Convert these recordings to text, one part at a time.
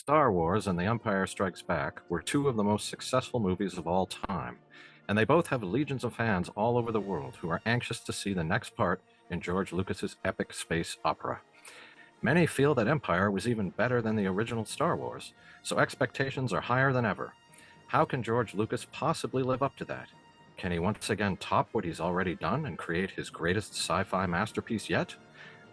Star Wars and The Empire Strikes Back were two of the most successful movies of all time, and they both have legions of fans all over the world who are anxious to see the next part in George Lucas's epic space opera. Many feel that Empire was even better than the original Star Wars, so expectations are higher than ever. How can George Lucas possibly live up to that? Can he once again top what he's already done and create his greatest sci-fi masterpiece yet?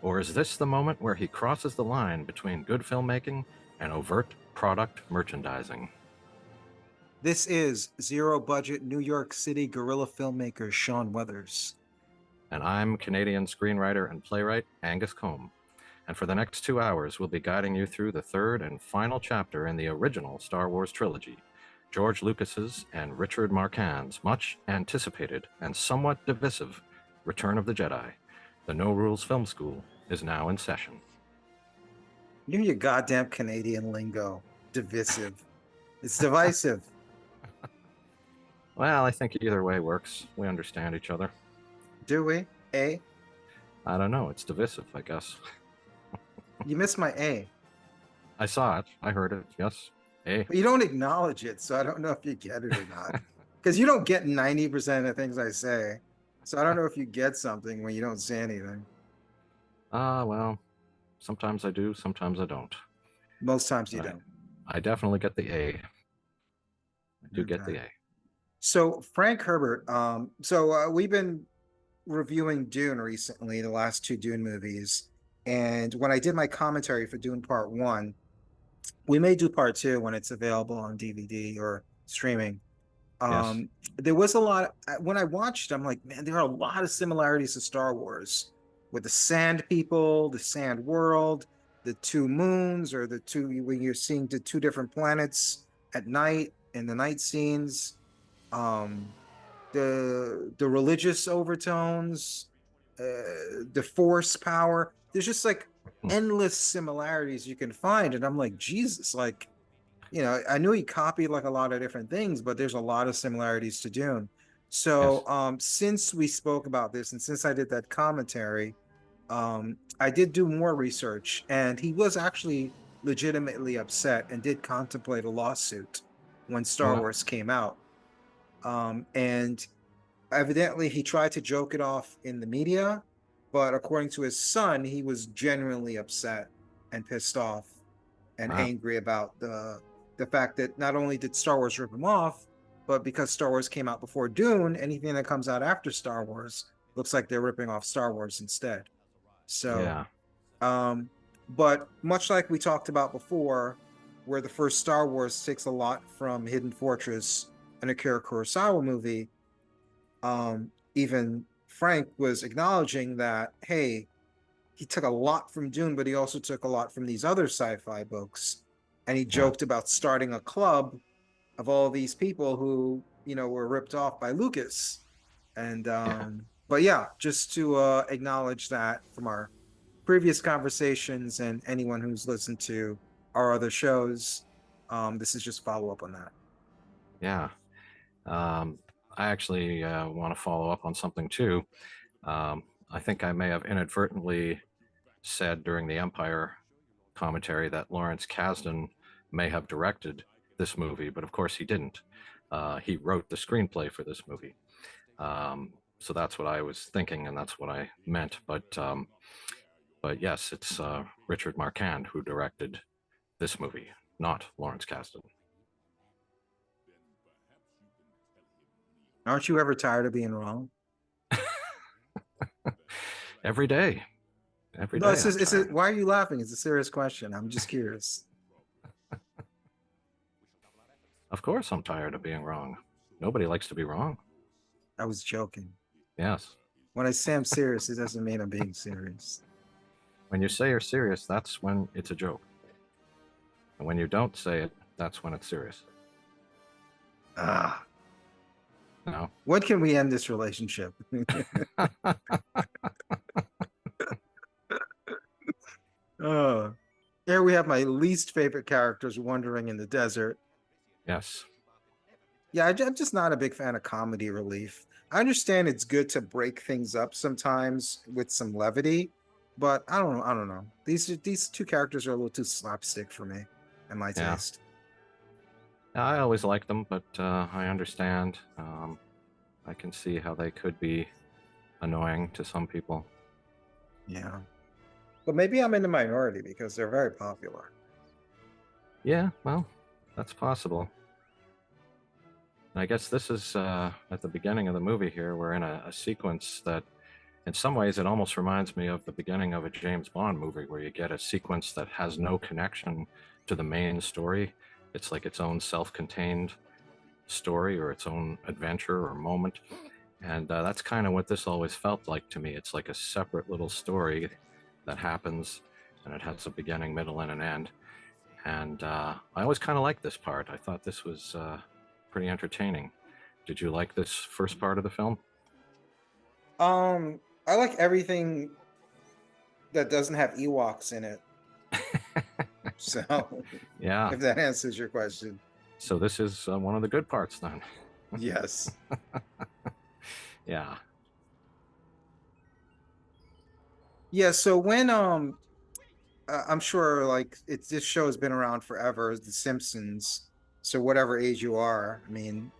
Or is this the moment where he crosses the line between good filmmaking and overt product merchandising? This is zero budget New York City guerrilla filmmaker Sean Weathers. And I'm Canadian screenwriter and playwright Angus Combe. And for the next 2 hours, we'll be guiding you through the third and final chapter in the original Star Wars trilogy, George Lucas's and Richard Marquand's much anticipated and somewhat divisive Return of the Jedi. The No Rules Film School is now in session. You and your goddamn Canadian lingo. Divisive. It's divisive. Well, I think either way works. We understand each other. Do we? A? I don't know. It's divisive, I guess. You missed my A. I saw it. I heard it. Yes. A. But you don't acknowledge it, so I don't know if you get it or not. Because you don't get 90% of the things I say. So I don't know if you get something when you don't say anything. Well, sometimes I do, sometimes I don't. Most times you don't. I definitely get the A. I do get the A. So Frank Herbert, we've been reviewing Dune recently, the last two Dune movies. And when I did my commentary for Dune Part 1, we may do Part 2 when it's available on DVD or streaming. Yes. There was a lot, when I watched, I'm like, man, there are a lot of similarities to Star Wars with the sand people, the sand world, the two moons, or the two, when you're seeing the two different planets at night in the night scenes, the religious overtones, the force power. There's just like endless similarities you can find. And I'm like, Jesus, like, you know, I knew he copied like a lot of different things, but there's a lot of similarities to Dune. So Yes. since we spoke about this and since I did that commentary, I did do more research, and he was actually legitimately upset and did contemplate a lawsuit when Star Wars came out. And evidently he tried to joke it off in the media, but according to his son, he was genuinely upset and pissed off and angry about the fact that not only did Star Wars rip him off, but because Star Wars came out before Dune, anything that comes out after Star Wars looks like they're ripping off Star Wars instead. So, but much like we talked about before, where the first Star Wars takes a lot from Hidden Fortress and Akira Kurosawa movie, even Frank was acknowledging that, hey, he took a lot from Dune, but he also took a lot from these other sci-fi books. And he joked about starting a club of all these people who, you know, were ripped off by Lucas. And, but yeah, just to acknowledge that from our previous conversations and anyone who's listened to our other shows, this is just follow up on that. Yeah. I actually want to follow up on something too. I think I may have inadvertently said during the Empire commentary that Lawrence Kasdan may have directed this movie, but of course he didn't. He wrote the screenplay for this movie. So that's what I was thinking, and that's what I meant. But yes, it's Richard Marquand who directed this movie, not Lawrence Kasdan. Aren't you ever tired of being wrong? Every day. Every day. Why are you laughing? It's a serious question. I'm just curious. Of course I'm tired of being wrong. Nobody likes to be wrong. I was joking. Yes. When I say I'm serious, it doesn't mean I'm being serious. When you say you're serious, that's when it's a joke. And when you don't say it, that's when it's serious. No. When can we end this relationship? Here we have my least favorite characters wandering in the desert. Yes. Yeah, I'm just not a big fan of comedy relief. I understand it's good to break things up sometimes with some levity, but I don't know. These two characters are a little too slapstick for me. and my Yeah. taste. I always liked them, but I understand. I can see how they could be annoying to some people. Yeah. But maybe I'm in the minority because they're very popular. Yeah, well, that's possible. I guess this is at the beginning of the movie here. We're in a sequence that, in some ways, it almost reminds me of the beginning of a James Bond movie where you get a sequence that has no connection to the main story. It's like its own self contained story or its own adventure or moment. And that's kind of what this always felt like to me. It's like a separate little story that happens, and it has a beginning, middle, and an end. And I always kind of liked this part. I thought this was pretty entertaining. Did you like this first part of the film? I like everything that doesn't have Ewoks in it. So, Yeah. if that answers your question, So this is one of the good parts then. yes. Yeah. Yeah, so when I'm sure like it's this show has been around forever, The Simpsons. So whatever age you are, I mean,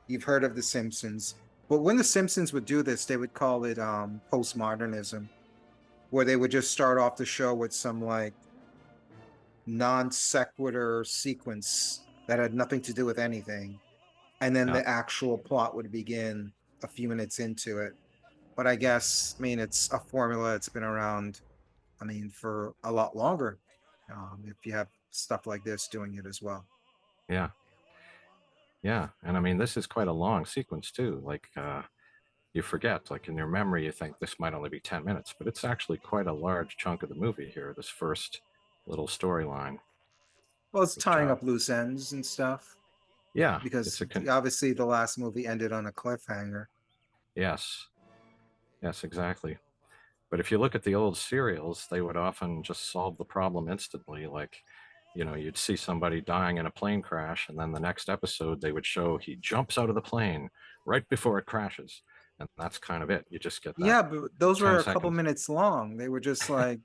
you've heard of The Simpsons. But when The Simpsons would do this, they would call it postmodernism, where they would just start off the show with some like non sequitur sequence that had nothing to do with anything. And then Yeah. the actual plot would begin a few minutes into it. But I guess, I mean, it's a formula that's been around, I mean, for a lot longer. If you have stuff like this doing it as well. Yeah. Yeah. And I mean, this is quite a long sequence too. Like, you forget, like in your memory, you think this might only be 10 minutes, but it's actually quite a large chunk of the movie here, this first little storyline, Well, it's which, tying up loose ends and stuff yeah, because obviously the last movie ended on a cliffhanger. yes, yes, exactly. But if you look at the old serials, they would often just solve the problem instantly. Like, you'd see somebody dying in a plane crash, and then the next episode they would show he jumps out of the plane right before it crashes. And that's kind of it. You just get that Yeah, but those were 10 a couple seconds. minutes long. They were just like,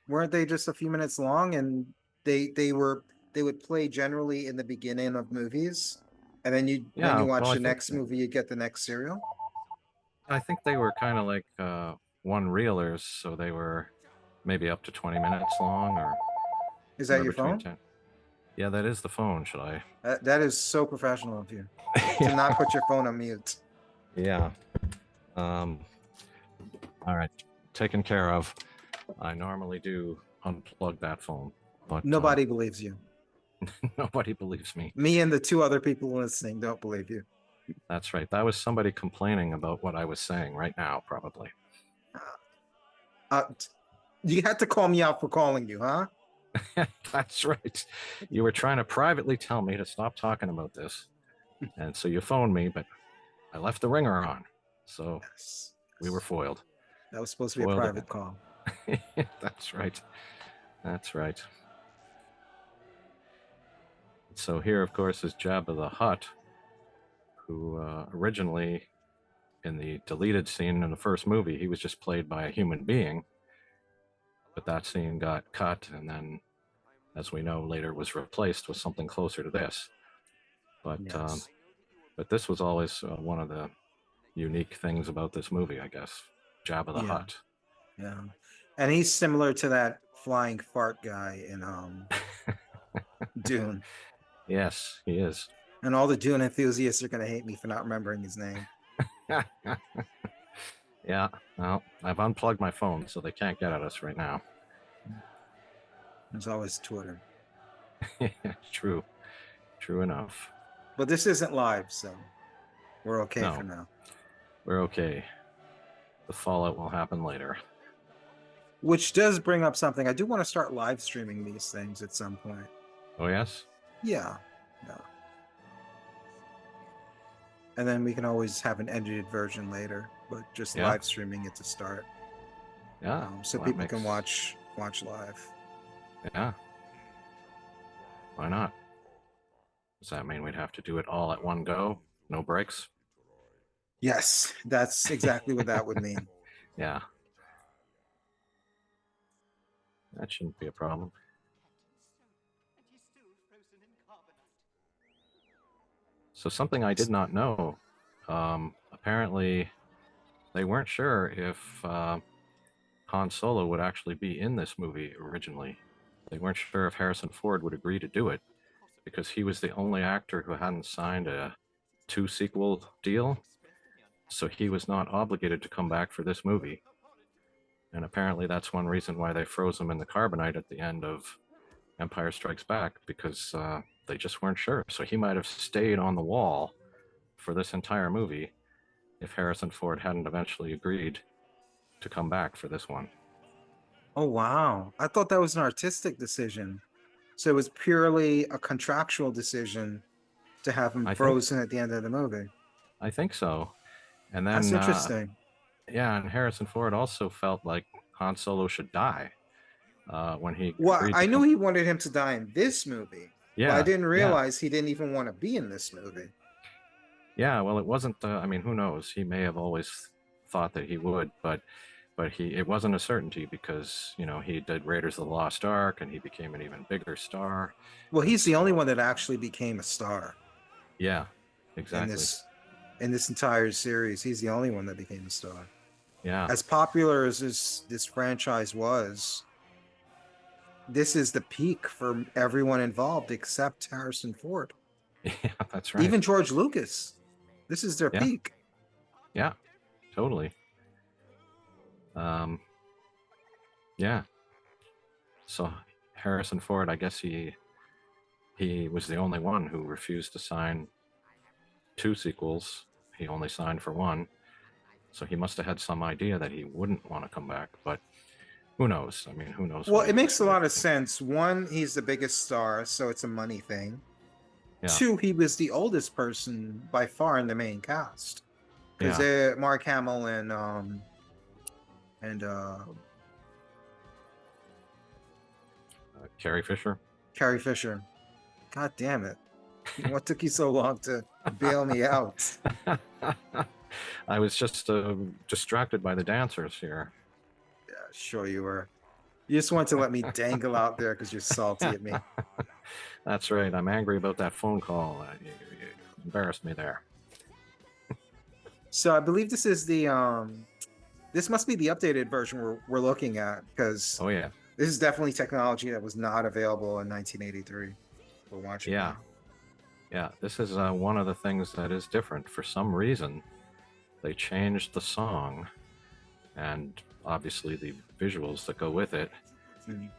weren't they just a few minutes long? And they were they would play generally in the beginning of movies, and then you when you Yeah, well, watch the next movie, you get the next serial. I think they were kind of like one reelers, so they were maybe up to 20 minutes long or Is that somewhere your between phone? 10. Yeah, that is the phone. Should I? That is so professional of you to Yeah. not put your phone on mute. Yeah. Um, all right. Taken care of. I normally do unplug that phone, but Nobody believes you. nobody believes me. Me and the two other people listening don't believe you. That's right. That was somebody complaining about what I was saying right now, probably. Uh, you had to call me out for calling you, huh? That's right. You were trying to privately tell me to stop talking about this. And so you phoned me, but I left the ringer on. So Yes. we were foiled. That was supposed to be a Foiled private again. call. That's right. That's right. So here, of course, is Jabba the Hutt, who originally, in the deleted scene in the first movie, he was just played by a human being. But that scene got cut, and then, as we know, later was replaced with something closer to this. But Yes. but this was always one of the unique things about this movie, I guess. Jabba the Yeah. Hutt. Yeah. And he's similar to that flying fart guy in Dune. Yes, he is. And all the Dune enthusiasts are gonna hate me for not remembering his name. Yeah, well, I've unplugged my phone, so they can't get at us right now. There's always Twitter. True, true enough. But this isn't live, so we're okay No, for now. we're okay. The fallout will happen later. Which does bring up something. I do want to start live streaming these things at some point. Oh, yes? Yeah. Yeah. And then we can always have an edited version later, but just Yeah, live streaming it to start. yeah. So Well, that people makes, can watch live. yeah, why not? Does that mean we'd have to do it all at one go? No breaks? Yes, that's exactly what that would mean. Yeah, that shouldn't be a problem. So something I did not know. Apparently, they weren't sure if Han Solo would actually be in this movie originally. They weren't sure if Harrison Ford would agree to do it because he was the only actor who hadn't signed a 2 sequel deal. So he was not obligated to come back for this movie. And apparently that's one reason why they froze him in the carbonite at the end of Empire Strikes Back, because they just weren't sure. So he might have stayed on the wall for this entire movie if Harrison Ford hadn't eventually agreed to come back for this one. Oh, wow. I thought that was an artistic decision. So it was purely a contractual decision to have him I think frozen at the end of the movie. I think so. And That's then interesting. yeah, and Harrison Ford also felt like Han Solo should die when he Well, agreed to I knew come. he wanted him to die in this movie, but I Yeah, didn't yeah, realize he didn't even want to be in this movie. yeah. Well, it wasn't. I mean, who knows? He may have always thought that he would, but it wasn't a certainty because he did Raiders of the Lost Ark and he became an even bigger star, Well, and he's the only so one that actually became a star yeah, in exactly. this entire series. He's the only one that became a star. Yeah, As popular as this franchise was, this is the peak for everyone involved except Harrison Ford. yeah, that's right. Even George Lucas. This is their Yeah, peak. yeah, totally. Um, yeah. So Harrison Ford, I guess he was the only one who refused to sign 2 sequels. He only signed for one. So he must have had some idea that he wouldn't want to come back, but who knows? I mean, who knows Well, what he it was makes a going lot to of do? sense. One, he's the biggest star, so it's a money thing. Yeah, Two, he was the oldest person by far in the main cast. Because yeah. Mark Hamill and Carrie Fisher. Carrie Fisher. God damn it. What took you so long to bail me out? I was just distracted by the dancers here. Yeah, sure you were. You just want to let me dangle out there because you're salty at me. That's right. I'm angry about that phone call. You embarrassed me there. So I believe this is this must be the updated version we're looking at because Oh yeah, this is definitely technology that was not available in 1983. We're watching yeah, now. yeah. This is one of the things that is different. For some reason, they changed the song and obviously the visuals that go with it. Mhm.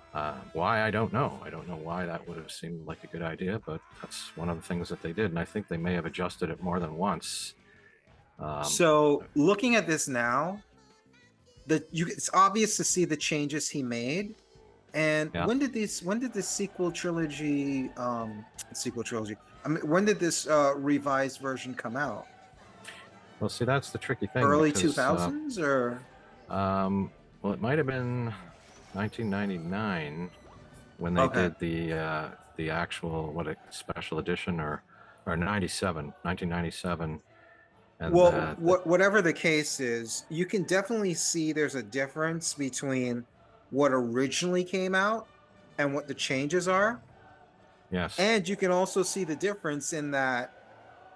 Why, I don't know. I don't know why that would have seemed like a good idea, but that's one of the things that they did. And I think they may have adjusted it more than once. Um, So looking at this now, it's obvious to see the changes he made. And yeah. when did this sequel trilogy? I mean, when did this revised version come out? Well, see, that's the tricky thing Early because, 2000s or well, it might have been 1999 when they okay. did the actual special edition, or 97, 1997, and Well, whatever the case is, you can definitely see there's a difference between what originally came out and what the changes are. yes, And you can also see the difference in that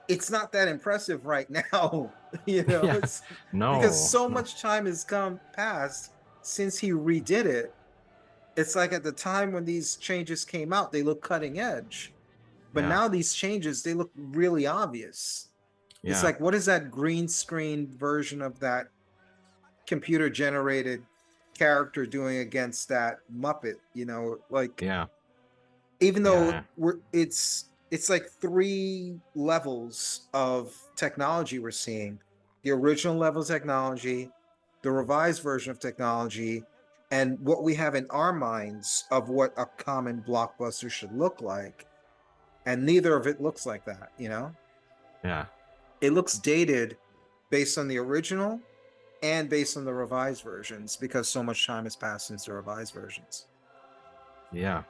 it's not that impressive right now. yeah, It's because no, so no, much time has come past since he redid it. It's like at the time when these changes came out, they look cutting edge. But yeah, now these changes, they look really obvious. It's yeah, like, what is that green screen version of that computer generated character doing against that Muppet? Like yeah, even though yeah, it's like three levels of technology we're seeing: the original level of technology, the revised version of technology, and what we have in our minds of what a common blockbuster should look like. And neither of it looks like that. yeah, It looks dated based on the original and based on the revised versions because so much time has passed since the revised versions. yeah,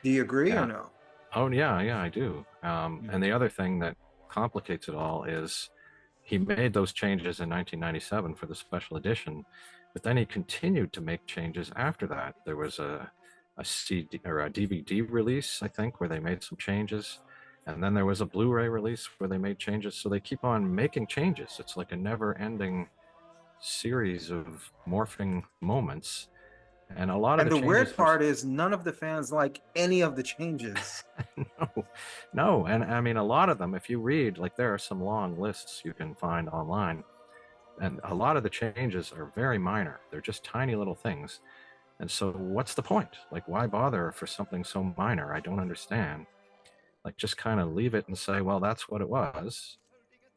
Do you agree or yeah. no? Oh, yeah, yeah, I do. Mhm. And the other thing that complicates it all is he made those changes in 1997 for the special edition, but then he continued to make changes after that. There was a CD or a DVD release, I think, where they made some changes. And then there was a Blu-ray release where they made changes. So they keep on making changes. It's like a never-ending series of morphing moments. And a lot of And the the changes weird are part is none of the fans like any of the changes. no, no. And I mean, a lot of them, if you read, like there are some long lists you can find online, and a lot of the changes are very minor. They're just tiny little things. And so, what's the point? Like, why bother for something so minor? I don't understand. Like, just kind of leave it and say, well, that's what it was.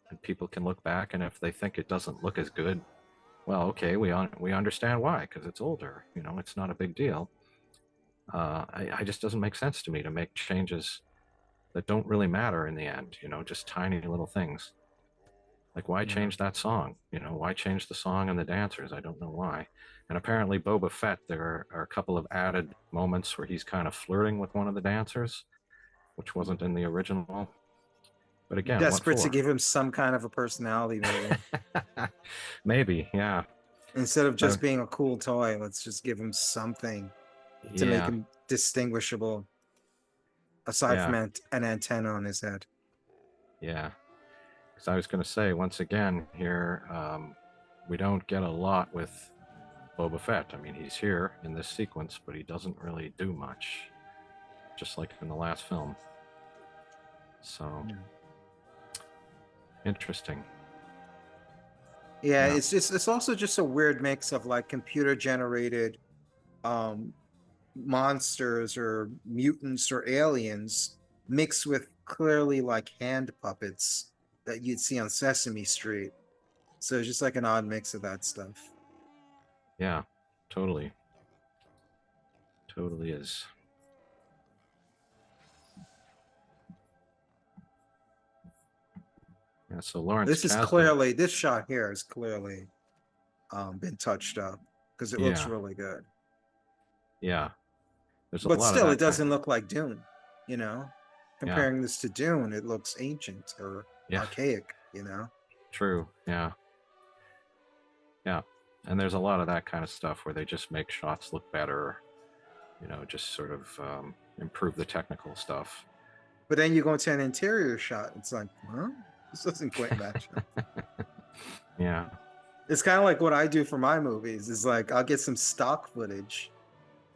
And people can look back, and if they think it doesn't look as good, well, okay, we understand why, because it's older. You know, it's not a big deal. I just doesn't make sense to me to make changes that don't really matter in the end. You know, just tiny little things. Like, why Yeah. change that song? You know, why change the song and the dancers? I don't know why. And apparently, Boba Fett, there are a couple of added moments where he's kind of flirting with one of the dancers, which wasn't in the original. But again, what Desperate to for? give him some kind of a personality, maybe. Maybe, yeah. Instead of Uh, just being a cool toy, let's just give him something to make yeah, him distinguishable, aside from yeah, an antenna on his head. yeah. Because I was going to say, once again, here, we don't get a lot with Boba Fett. I mean, he's here in this sequence, but he doesn't really do much, just like in the last film. So, Yeah. interesting. Yeah, Yeah, it's also just a weird mix of like computer generated um monsters or mutants or aliens mixed with clearly like hand puppets that you'd see on Sesame Street. So it's just like an odd mix of that stuff. yeah, totally. Totally is. Yeah, so Lawrence Kasdan, This shot here is clearly been touched up because it looks yeah, really good. yeah. There's a But lot of still, it that kind. doesn't look like Dune, you know? Yeah, Comparing this to Dune, it looks ancient or yeah, archaic, you know? true. Yeah, yeah. And there's a lot of that kind of stuff where they just make shots look better, you know, just sort of improve the technical stuff. But then you go into an interior shot, it's like, huh? This doesn't quite match up. Yeah. It's kind of like what I do for my movies, is like I'll get some stock footage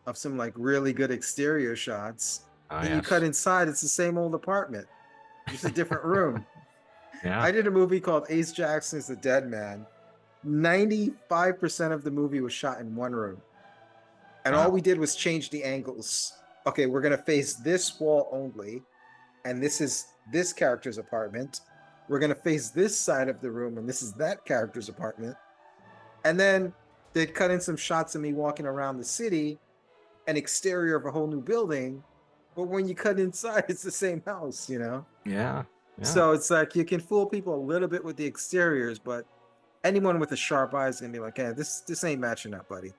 of some like really good exterior shots. Ah, And you cut yes. inside, it's the same old apartment, just a different room. Yeah. I did a movie called Ace Jackson's The Dead Man. 95% of the movie was shot in one room. And all Wow. we did was change the angles. Okay, we're gonna face this wall only, and this is this character's apartment. We're gonna face this side of the room, and this is that character's apartment. And then they'd cut in some shots of me walking around the city, an exterior of a whole new building. But when you cut inside, it's the same house, you know? Yeah. Yeah. So it's like you can fool people a little bit with the exteriors, but anyone with a sharp eye is gonna be like, "Hey, this ain't matching up, buddy."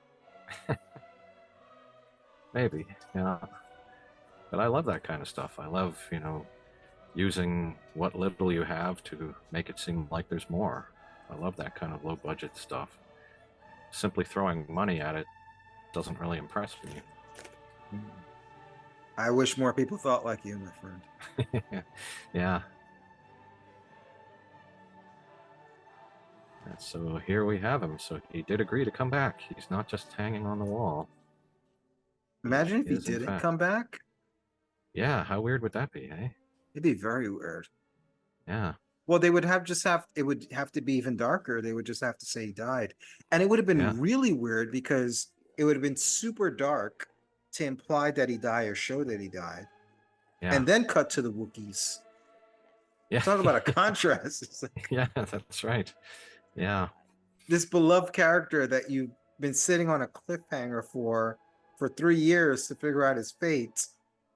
Maybe. Yeah. But I love that kind of stuff. I love, you know, using what little you have to make it seem like there's more. I love that kind of low budget stuff. Simply throwing money at it doesn't really impress me. I wish more people thought like you, my friend. Yeah. And so here we have him. So he did agree to come back. He's not just hanging on the wall. Imagine if He he is, in didn't fact. come back. Yeah. How weird would that be, eh? It'd be very weird. Yeah. Well, they would have just have it would have to be even darker. They would just have to say he died. And it would have Yeah. been really weird because it would have been super dark to imply that he died or show that he died. Yeah. And then cut to the Wookiees. Yeah. Talk about a contrast. It's like Yeah. That's right. Yeah. this beloved character that you've been sitting on a cliffhanger for 3 years to figure out his fate.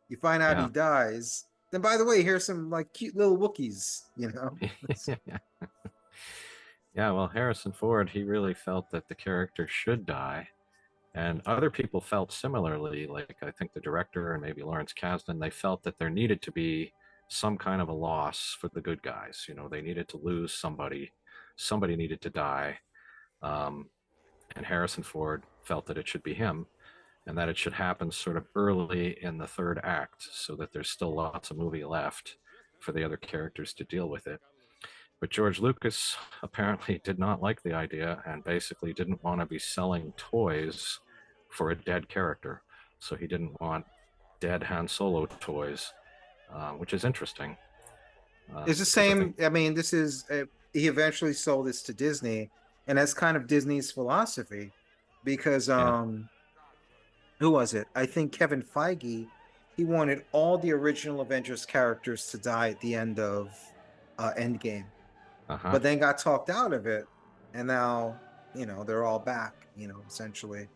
You find out he Yeah. dies. Then by the way, here's some like cute little Wookiees, you know? Yeah. Yeah. Well, Harrison Ford, he really felt that the character should die. And other people felt similarly, like I think the director and maybe Lawrence Kasdan, they felt that there needed to be some kind of a loss for the good guys. You know, they needed to lose somebody, somebody needed to die. Um, and Harrison Ford felt that it should be him. and that it should happen sort of early in the third act so that there's still lots of movie left for the other characters to deal with it. But George Lucas apparently did not like the idea and basically didn't want to be selling toys for a dead character. So he didn't want dead Han Solo toys, which is interesting. It's the Because I think, same. I mean, this is he eventually sold this to Disney, and that's kind of Disney's philosophy, because yeah, who was it? I think Kevin Feige. He wanted all the original Avengers characters to die at the end of Endgame, uh huh, but then got talked out of it, and now they're all back. Essentially,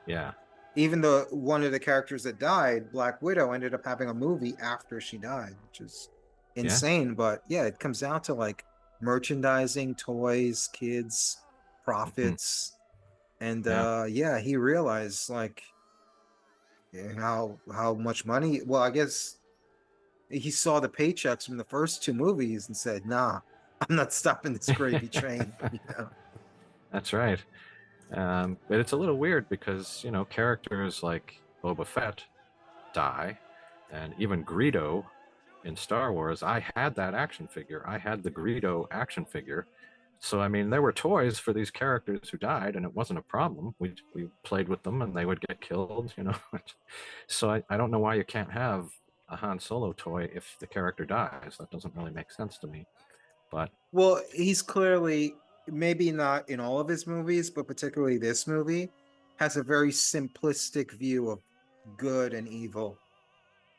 yeah, even though one of the characters that died, Black Widow, ended up having a movie after she died, which is yeah, insane. But yeah, it comes down to like merchandising, toys, kids, hmm, profits. And yeah, yeah, he realized like how much money. Well, I guess he saw the paychecks from the first two movies and said, "Nah, I'm not stopping this gravy train." that's right. But it's a little weird because, characters like Boba Fett die, and even Greedo in Star Wars, I had that action figure. I had the Greedo action figure. So, I mean, there were toys for these characters who died, and it wasn't a problem. We played with them, and they would get killed. So I don't know why you can't have a Han Solo toy if the character dies. That doesn't really make sense to me. But Well, he's clearly, maybe not in all of his movies, but particularly this movie, has a very simplistic view of good and evil.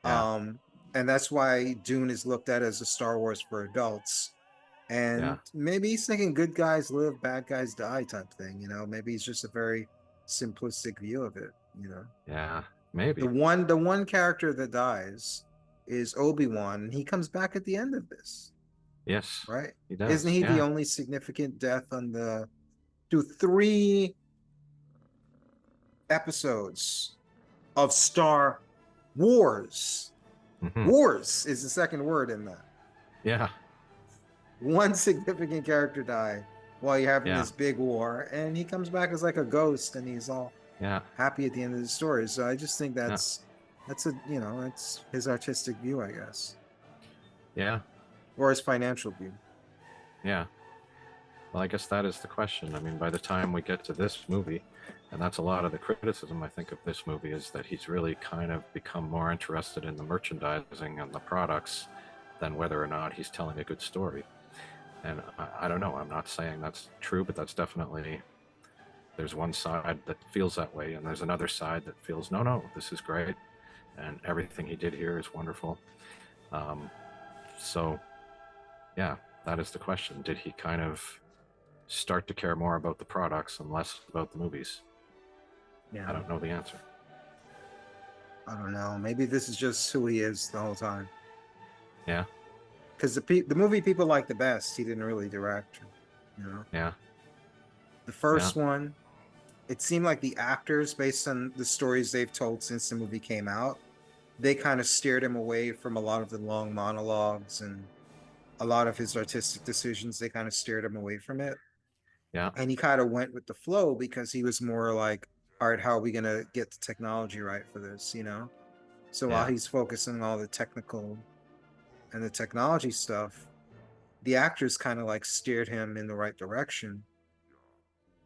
yeah, Um, and that's why Dune is looked at as a Star Wars for adults. yeah, And maybe he's thinking good guys live, bad guys die type thing. Maybe it's just a very simplistic view of it. yeah, The maybe. one the one character that dies is Obi-Wan, and he comes back at the end of this, Yes, right? he Isn't does. he the Yeah. only significant death on the through three episodes of Star Wars? Hmm. Wars is the second word in that. Yeah, One significant character died while you're having yeah, this big war, and he comes back as like a ghost, and he's all yeah, happy at the end of the story. So I just think yeah, that's it's his artistic view, I guess, yeah, or his financial view. yeah. Well, I guess that is the question. I mean, by the time we get to this movie, and that's a lot of the criticism I think of this movie, is that he's really kind of become more interested in the merchandising and the products than whether or not he's telling a good story. And I don't know. I'm not saying that's true, but that's definitely, there's one side that feels that way, and there's another side that feels, no, no, this is great, and everything he did here is wonderful. Um, so, yeah, that is the question. Did he kind of start to care more about the products and less about the movies? I Yeah, don't know the answer. I don't know. Maybe this is just who he is the whole time. Yeah, Because the movie people like the best, he didn't really direct. You know, yeah, the yeah, first one, it seemed like the actors, based on the stories they've told since the movie came out, they kind of steered him away from a lot of the long monologues and a lot of his artistic decisions. They kind of steered him away from it, yeah, and he kind of went with the flow because he was more like, all right, how are we gonna get the technology right for this? So while yeah, he's focusing on all the technical and the technology stuff, the actors kind of like steered him in the right direction.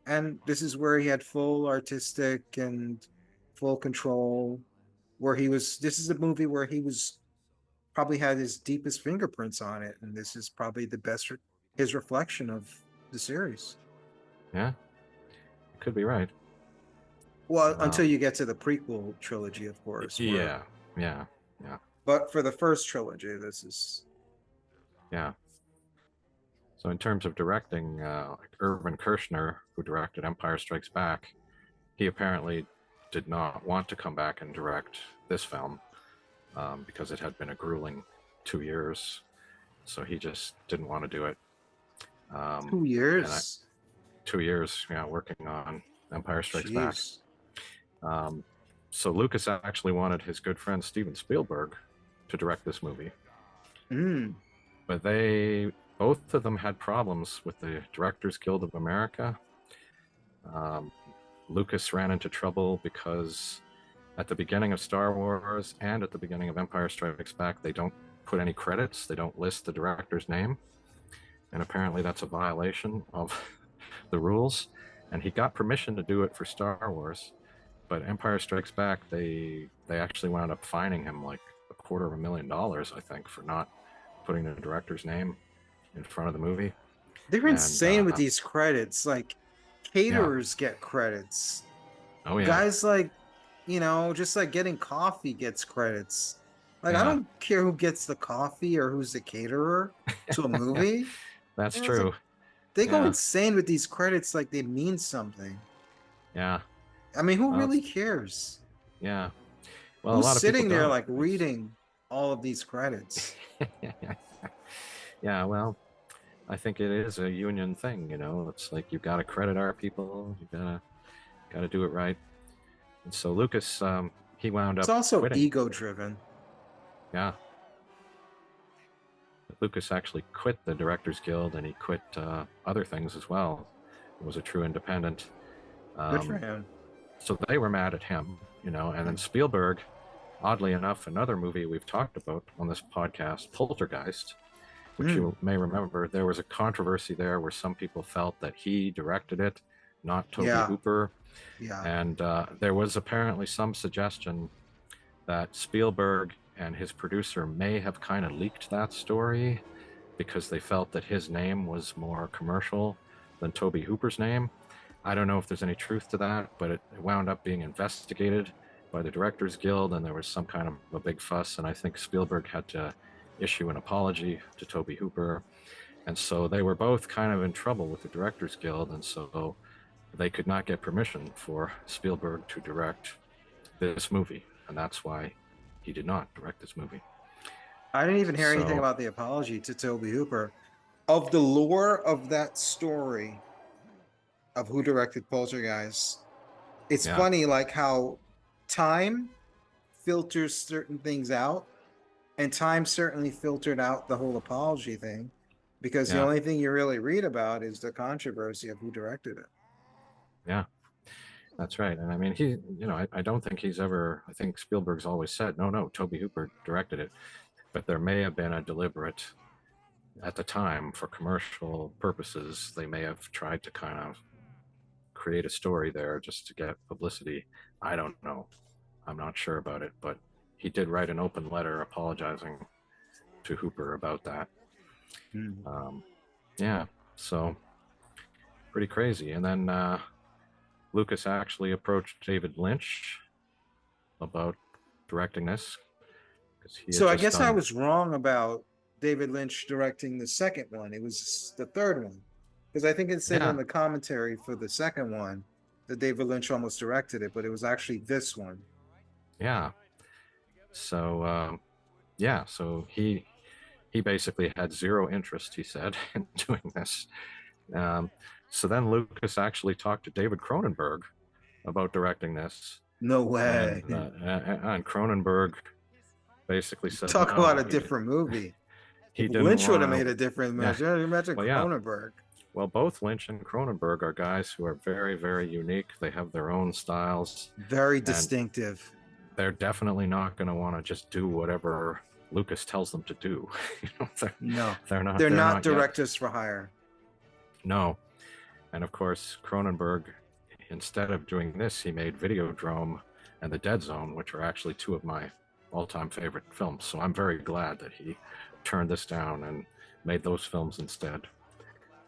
And this is where he had full artistic and full control. Where he was, this is a movie where he was probably had his deepest fingerprints on it, and this is probably the best his reflection of the series. yeah. You could be right. Well, until Um, you get to the prequel trilogy, of course. Where, yeah, yeah, yeah, but for the first trilogy, this is yeah. So in terms of directing, like Irvin Kershner, who directed Empire Strikes Back, he apparently did not want to come back and direct this film because it had been a grueling 2 years. So he just didn't want to do it. Um, two and 2 years, yeah, working on Empire Strikes Back. Jeez. Um, so Lucas actually wanted his good friend Steven Spielberg to direct this movie, Mm. but they both of them had problems with the Directors Guild of America. Um, Lucas ran into trouble because at the beginning of Star Wars and at the beginning of Empire Strikes Back, they don't put any credits. They don't list the director's name, and apparently that's a violation of the rules. And he got permission to do it for Star Wars, but Empire Strikes Back, they actually wound up fining him like $250,000, I think, for not putting the director's name in front of the movie. They're And insane with these credits. Like yeah, caterers get credits. oh yeah, Guys like, just like getting coffee gets credits. Like I yeah, don't care who gets the coffee or who's the caterer to a yeah, movie. that's It's like true. they go Yeah, insane with these credits like they mean something. yeah, I mean, who well, really cares? yeah. Well, a Who's lot of people sitting there don't. like reading all of these credits? Yeah, well, I think it is a union thing. It's like you got to credit our people. You gotta do it right. And so Lucas, he wound It's up also quitting. ego driven. Yeah, Lucas actually quit the Directors Guild, and he quit other things as well. He was a true independent. Good for Um, him. so they were mad at him, and then Spielberg, oddly enough, another movie we've talked about on this podcast, Poltergeist, which Mm, you may remember, there was a controversy there where some people felt that he directed it, not Toby yeah, Hooper. yeah. And there was apparently some suggestion that Spielberg and his producer may have kind of leaked that story because they felt that his name was more commercial than Toby Hooper's name. I don't know if there's any truth to that, but it wound up being investigated by the Directors Guild, and there was some kind of a big fuss. And I think Spielberg had to issue an apology to Toby Hooper. And so they were both kind of in trouble with the Directors Guild. And so they could not get permission for Spielberg to direct this movie. And that's why he did not direct this movie. I didn't even hear anything So, about the apology to Toby Hooper. Of the lore of that story of who directed Poltergeist, it's yeah, funny like how time filters certain things out, and time certainly filtered out the whole apology thing because the yeah, only thing you really read about is the controversy of who directed it. yeah. That's right. And I mean, I don't think he's ever, I think Spielberg's always said, no, no, Toby Hooper directed it. But there may have been a deliberate, at the time, for commercial purposes, they may have tried to kind of create a story there just to get publicity. I don't know. I'm not sure about it. But he did write an open letter apologizing to Hooper about that. Hmm. Yeah. So pretty crazy. And then Lucas actually approached David Lynch about directing this because he had So I just guess I done. was wrong about David Lynch directing the second one. It was the third one. Because I think it said in Yeah, the commentary for the second one that David Lynch almost directed it, but it was actually this one. yeah. So yeah, so he basically had zero interest, he said, in doing this. Um, so then Lucas actually talked to David Cronenberg about directing this, No and way. Cronenberg basically said Talk about no, a different movie. If he didn't Lynch would have want made to. a different Yeah, movie, imagine well, yeah. Cronenberg. Well, both Lynch and Cronenberg are guys who are very, very unique. They have their own styles, Very and distinctive. they're definitely not going to want to just do whatever Lucas tells them to do. They're, No, they're not. they're They're not not yet. directors for hire. No, and of course Cronenberg, instead of doing this, he made Videodrome and The Dead Zone, which are actually two of my all-time favorite films. So I'm very glad that he turned this down and made those films instead.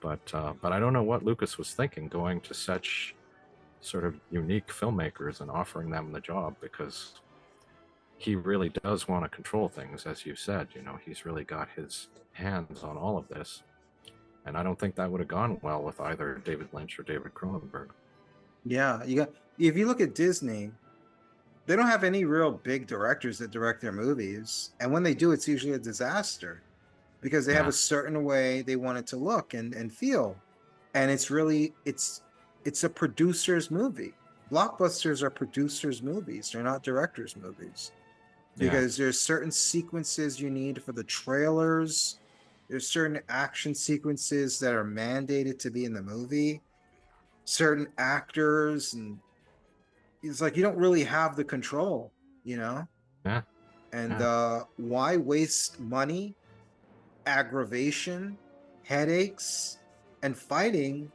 But I don't know what Lucas was thinking going to such sort of unique filmmakers and offering them the job, because he really does want to control things, as you said. He's really got his hands on all of this, and I don't think that would have gone well with either David Lynch or David Cronenberg. Yeah, you got if you look at Disney, they don't have any real big directors that direct their movies. And when they do, it's usually a disaster because they have Yeah, a certain way they want it to look and feel. And it's a producer's movie. Blockbusters are producers' movies. They're not directors' movies. yeah, Because there's certain sequences you need for the trailers. There's certain action sequences that are mandated to be in the movie. Certain actors and it's like you don't really have the control, you know? Yeah. And Yeah. why waste money, aggravation, headaches, and fighting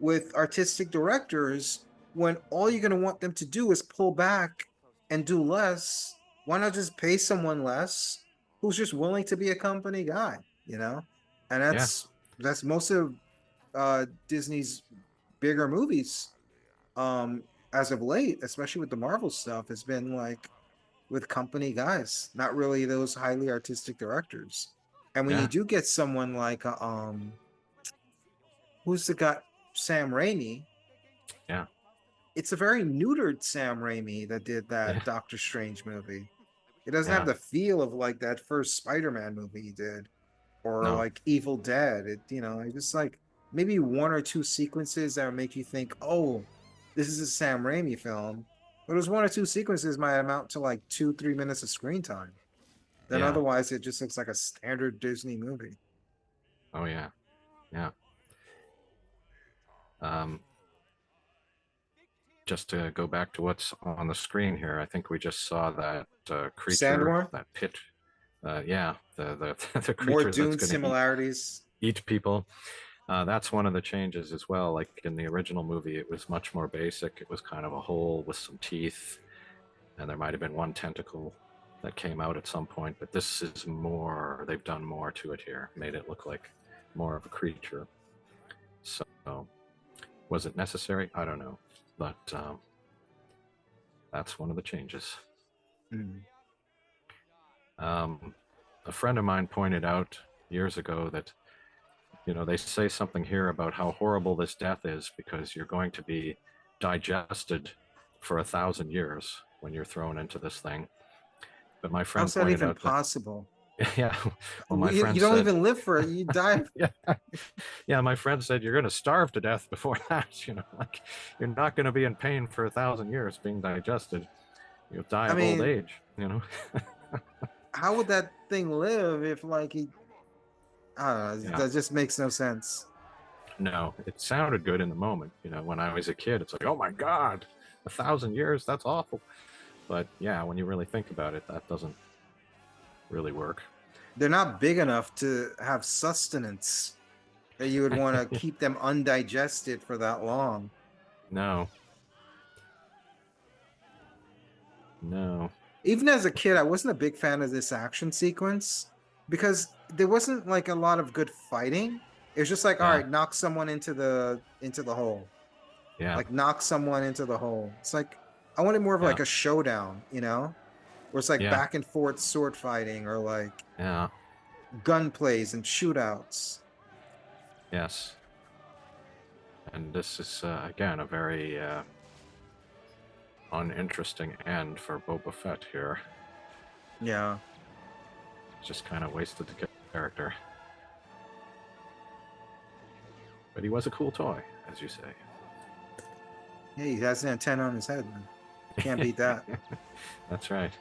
with artistic directors when all you're going to want them to do is pull back and do less? Why not just pay someone less who's just willing to be a company guy, you know? And Yeah. that's most of Disney's bigger movies as of late, especially with the Marvel stuff, has been like with company guys, not really those highly artistic directors. And when you Yeah. do get someone like who's the guy, Sam Raimi, Yeah. it's a very neutered Sam Raimi that did that Yeah. Doctor Strange movie. It doesn't have Yeah. the feel of like that first Spider-Man movie he did, or No. like Evil Dead. It just like maybe one or two sequences that would make you think, oh, this is a Sam Raimi film. But those one or two sequences might amount to like 2, 3 minutes of screen time. Then Yeah. otherwise it just looks like a standard Disney movie. Oh yeah. Yeah. Um, just to go back to what's on the screen here, I think we just saw that creature, Sandworm, that pit. Yeah, the the more creature that's Dune going to similarities. eat people. That's one of the changes as well. Like in the original movie, it was much more basic. It was kind of a hole with some teeth, and there might have been one tentacle that came out at some point. But this is more. They've done more to it here, made it look like more of a creature. So, was it necessary? I don't know, but that's one of the changes. Mm. A friend of mine pointed out years ago that they say something here about how horrible this death is because you're going to be digested for 1,000 years when you're thrown into this thing. But my friend How's that pointed even out that, possible? yeah, well, my You friend don't said, even live for it. You die. yeah, yeah, my friend said, you're going to starve to death before that. Like you're not going to be in pain for 1,000 years being digested. You'll die I of old mean, age. how would that thing live if like he? I don't know. Yeah. That just makes no sense. No, it sounded good in the moment. When I was a kid, it's like, oh my God, 1,000 years, that's awful. But yeah, when you really think about it, that doesn't really work. They're not big enough to have sustenance that you would want to keep them undigested for that long. No, no. Even as a kid, I wasn't a big fan of this action sequence because there wasn't like a lot of good fighting. It was just like, all Yeah, right, knock someone into the hole. yeah, Like knock someone into the hole. It's like I wanted more of yeah, like a showdown, where it's like yeah, back and forth sword fighting or like yeah, gun plays and shootouts. yes. And this is, again, a very uninteresting end for Boba Fett here. Yeah. Just kind of wasted the character. But he was a cool toy, as you say. Yeah, he has an antenna on his head, man. Can't beat that. That's right.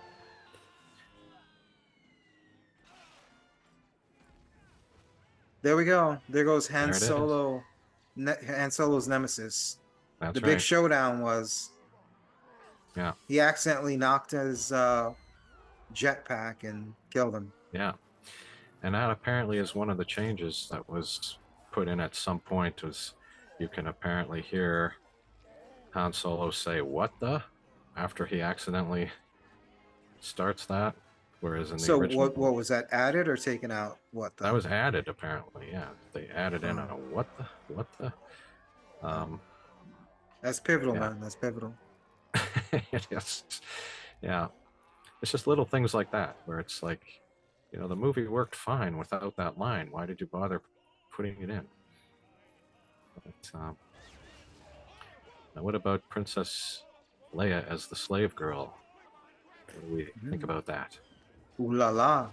There we go. There goes Han There it is. Solo. Han Solo's nemesis. That's The big right. showdown was Yeah, he accidentally knocked his jetpack and killed him. yeah. And that apparently is one of the changes that was put in at some point was you can apparently hear Han Solo say, "What the?" after he accidentally starts that. Whereas in the So original, what was that, added or taken out? What that the? was added apparently. Yeah, they added in a Oh, what the. Um, that's pivotal, yeah, man. That's pivotal. it is. Yeah, it's just little things like that where it's like, the movie worked fine without that line. Why did you bother putting it in? But, now, what about Princess Leia as the slave girl? What do we think Mm. about that? Ooh la la.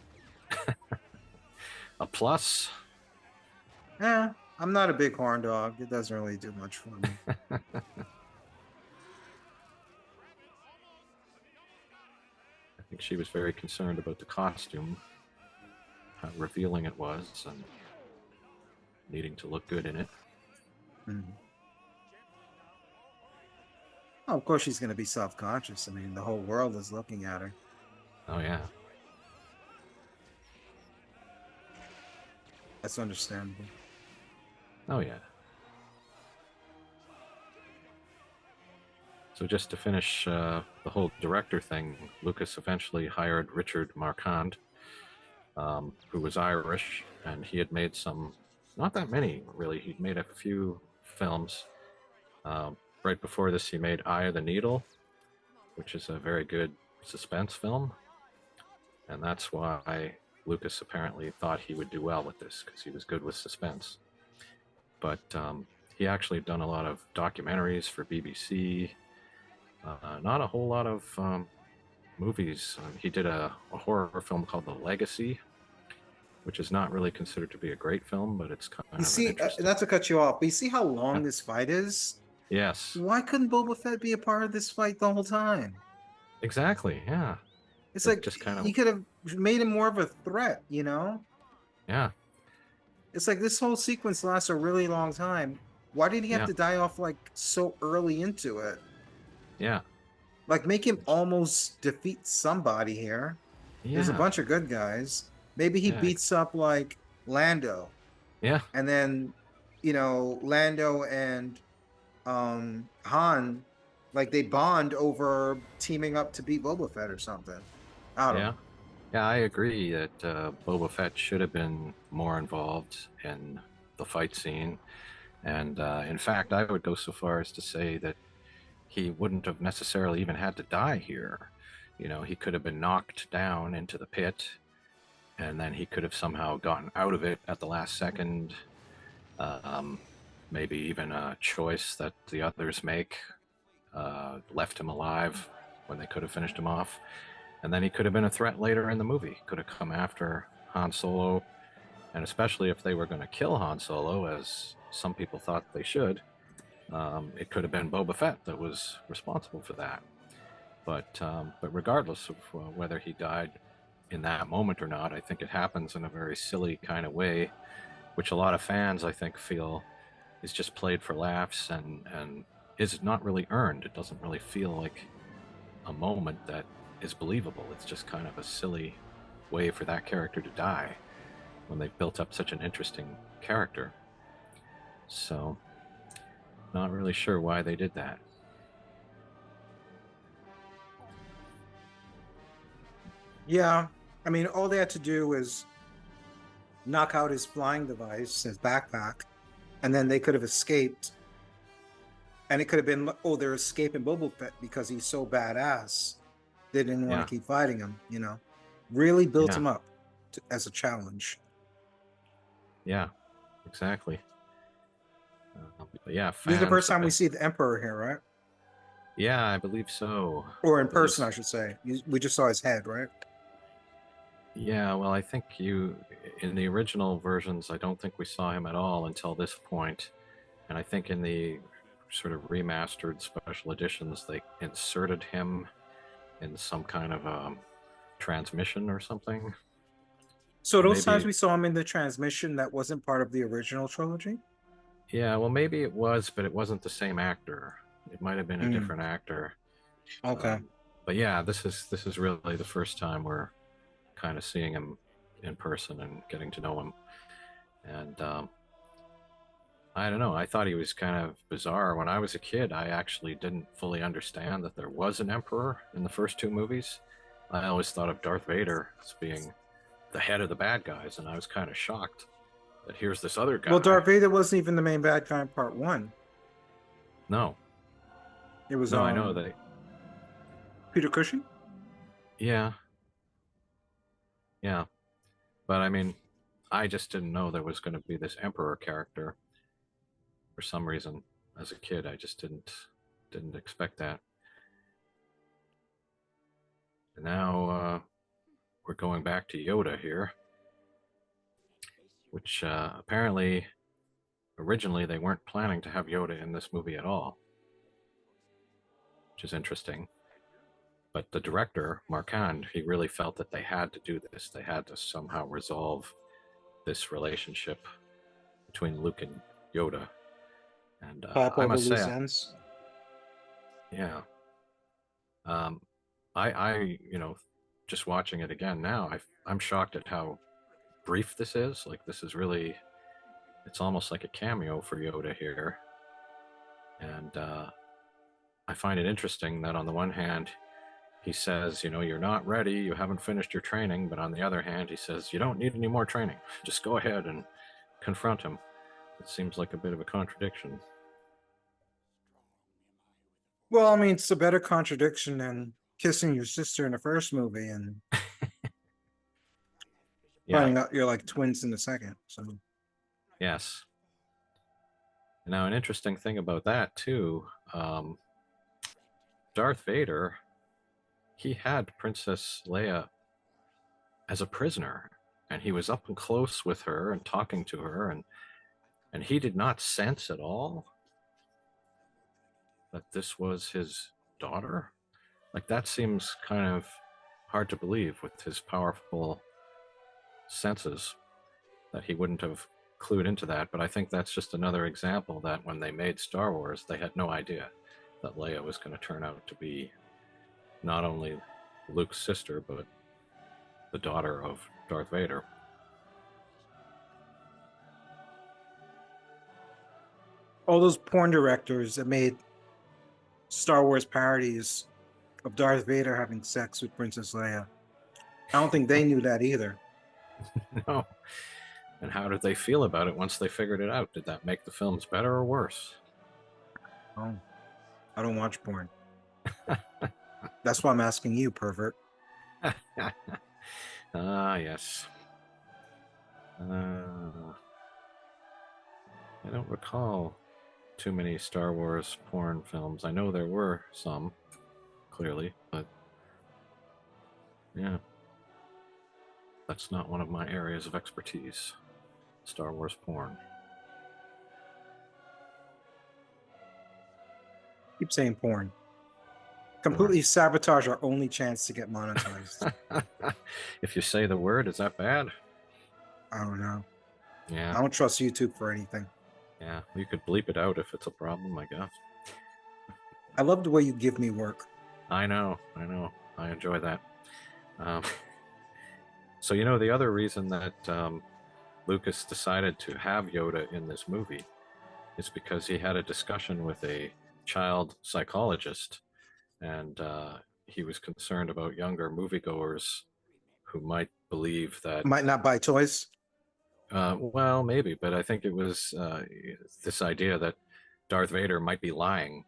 A plus? I'm not a big horn dog. It doesn't really do much for me. I think she was very concerned about the costume, how revealing it was, and needing to look good in it. Mm. Oh, of course she's going to be self-conscious. I mean, the whole world is looking at her. Oh yeah. That's understandable. Oh yeah. So just to finish the whole director thing, Lucas eventually hired Richard Marquand, who was Irish, and he had made some, not that many really. He'd made a few films. Right before this, he made Eye of the Needle, which is a very good suspense film, and that's why Lucas apparently thought he would do well with this because he was good with suspense. But he actually done a lot of documentaries for BBC. Not a whole lot of movies. He did a horror film called The Legacy, which is not really considered to be a great film, but it's kind You of an see, interesting. not to cut you off, but you see how Yeah. long this fight is? Yes, Why couldn't Boba Fett be a part of this fight the whole time? exactly. Yeah, It's it like just kind of. you could have made him more of a threat, you know? Yeah, It's like this whole sequence lasts a really long time. Why did he have yeah, to die off like so early into it? yeah, Like make him almost defeat somebody here. There's a yeah, bunch of good guys. Maybe he yeah, beats up like Lando, yeah, and then Lando and Han, like they bond over teaming up to beat Boba Fett or something. I don't yeah. know. Yeah, I agree that Boba Fett should have been more involved in the fight scene. And in fact, I would go so far as to say that he wouldn't have necessarily even had to die here. You know, he could have been knocked down into the pit, and then he could have somehow gotten out of it at the last second. Um, Maybe even a choice that the others make left him alive when they could have finished him off. And then he could have been a threat later in the movie. Could have come after Han Solo, and especially if they were going to kill Han Solo, as some people thought they should, it could have been Boba Fett that was responsible for that. But regardless of whether he died in that moment or not, I think it happens in a very silly kind of way, which a lot of fans I think feel is just played for laughs and is not really earned. It doesn't really feel like a moment that is believable. It's just kind of a silly way for that character to die when they've built up such an interesting character. So, not really sure why they did that. Yeah, I mean, all they had to do was knock out his flying device, his backpack, and then they could have escaped. And it could have been, oh, they're escaping Boba Fett because he's so badass. They didn't want Yeah, to keep fighting him, you know. Really built yeah, him up as a challenge. yeah, exactly. But yeah, This is the fans first have time we been. see the Emperor here, right? Yeah, I believe so. Or I in believe. person, I should say. We just saw his head, right? Yeah, well, I think in the original versions, I don't think we saw him at all until this point, and I think in the sort of remastered special editions, they inserted him in some kind of transmission or something. So So those times maybe, we saw him in the transmission, that wasn't part of the original trilogy. yeah, well, maybe it was, but it wasn't the same actor. It might have been a Mm, different actor. okay. But yeah, this is really the first time we're kind of seeing him in person and getting to know him. And I don't know. I thought he was kind of bizarre. When I was a kid, I actually didn't fully understand that there was an emperor in the first two movies. I always thought of Darth Vader as being the head of the bad guys, and I was kind of shocked that here's this other Well, guy. Darth Vader wasn't even the main bad guy in part one. No, It was no, I know that. Peter Cushing. Yeah, yeah, but I mean, I just didn't know there was going to be this emperor character for some reason. As a kid, I just didn't expect that. And now we're going back to Yoda here, which apparently originally they weren't planning to have Yoda in this movie at all, which is interesting. But the director, Marquand, he really felt that they had to do this. They had to somehow resolve this relationship between Luke and Yoda. And Top I all the must loose say, ends. Yeah. Um, I just watching it again now, I'm shocked at how brief this is. Like, this is really, it's almost like a cameo for Yoda here. And I find it interesting that on the one hand, he says, you're not ready, you haven't finished your training. But on the other hand, he says, you don't need any more training. Just go ahead and confront him. It seems like a bit of a contradiction. Well, I mean, it's a better contradiction than kissing your sister in the first movie and Yeah, finding out you're like twins in the second. So yes. Now, an interesting thing about that, too, um, Darth Vader, he had Princess Leia as a prisoner, and he was up and close with her and talking to her, and he did not sense at all that this was his daughter. Like, that seems kind of hard to believe with his powerful senses, that he wouldn't have clued into that. But I think that's just another example that when they made Star Wars, they had no idea that Leia was going to turn out to be not only Luke's sister, but the daughter of Darth Vader. all those porn directors that made Star Wars parodies of Darth Vader having sex with Princess Leia, I don't think they knew that either. No. And how did they feel about it once they figured it out? Did that make the films better or worse? Oh, I don't watch porn. That's why I'm asking you, pervert. Ah, yes. Uh, I don't recall too many Star Wars porn films. I know there were some, clearly, but yeah, that's not one of my areas of expertise. Star Wars porn. Keep saying porn. Porn. Completely sabotage our only chance to get monetized. If you say the word, is that bad? I don't know. Yeah, I don't trust YouTube for anything. yeah. You could bleep it out if it's a problem, I guess. I love the way you give me work. I know, I know. I enjoy that. Um, so, the other reason that Lucas decided to have Yoda in this movie is because he had a discussion with a child psychologist, and he was concerned about younger moviegoers who might believe that, Might not buy toys. well, maybe, but I think it was this idea that Darth Vader might be lying,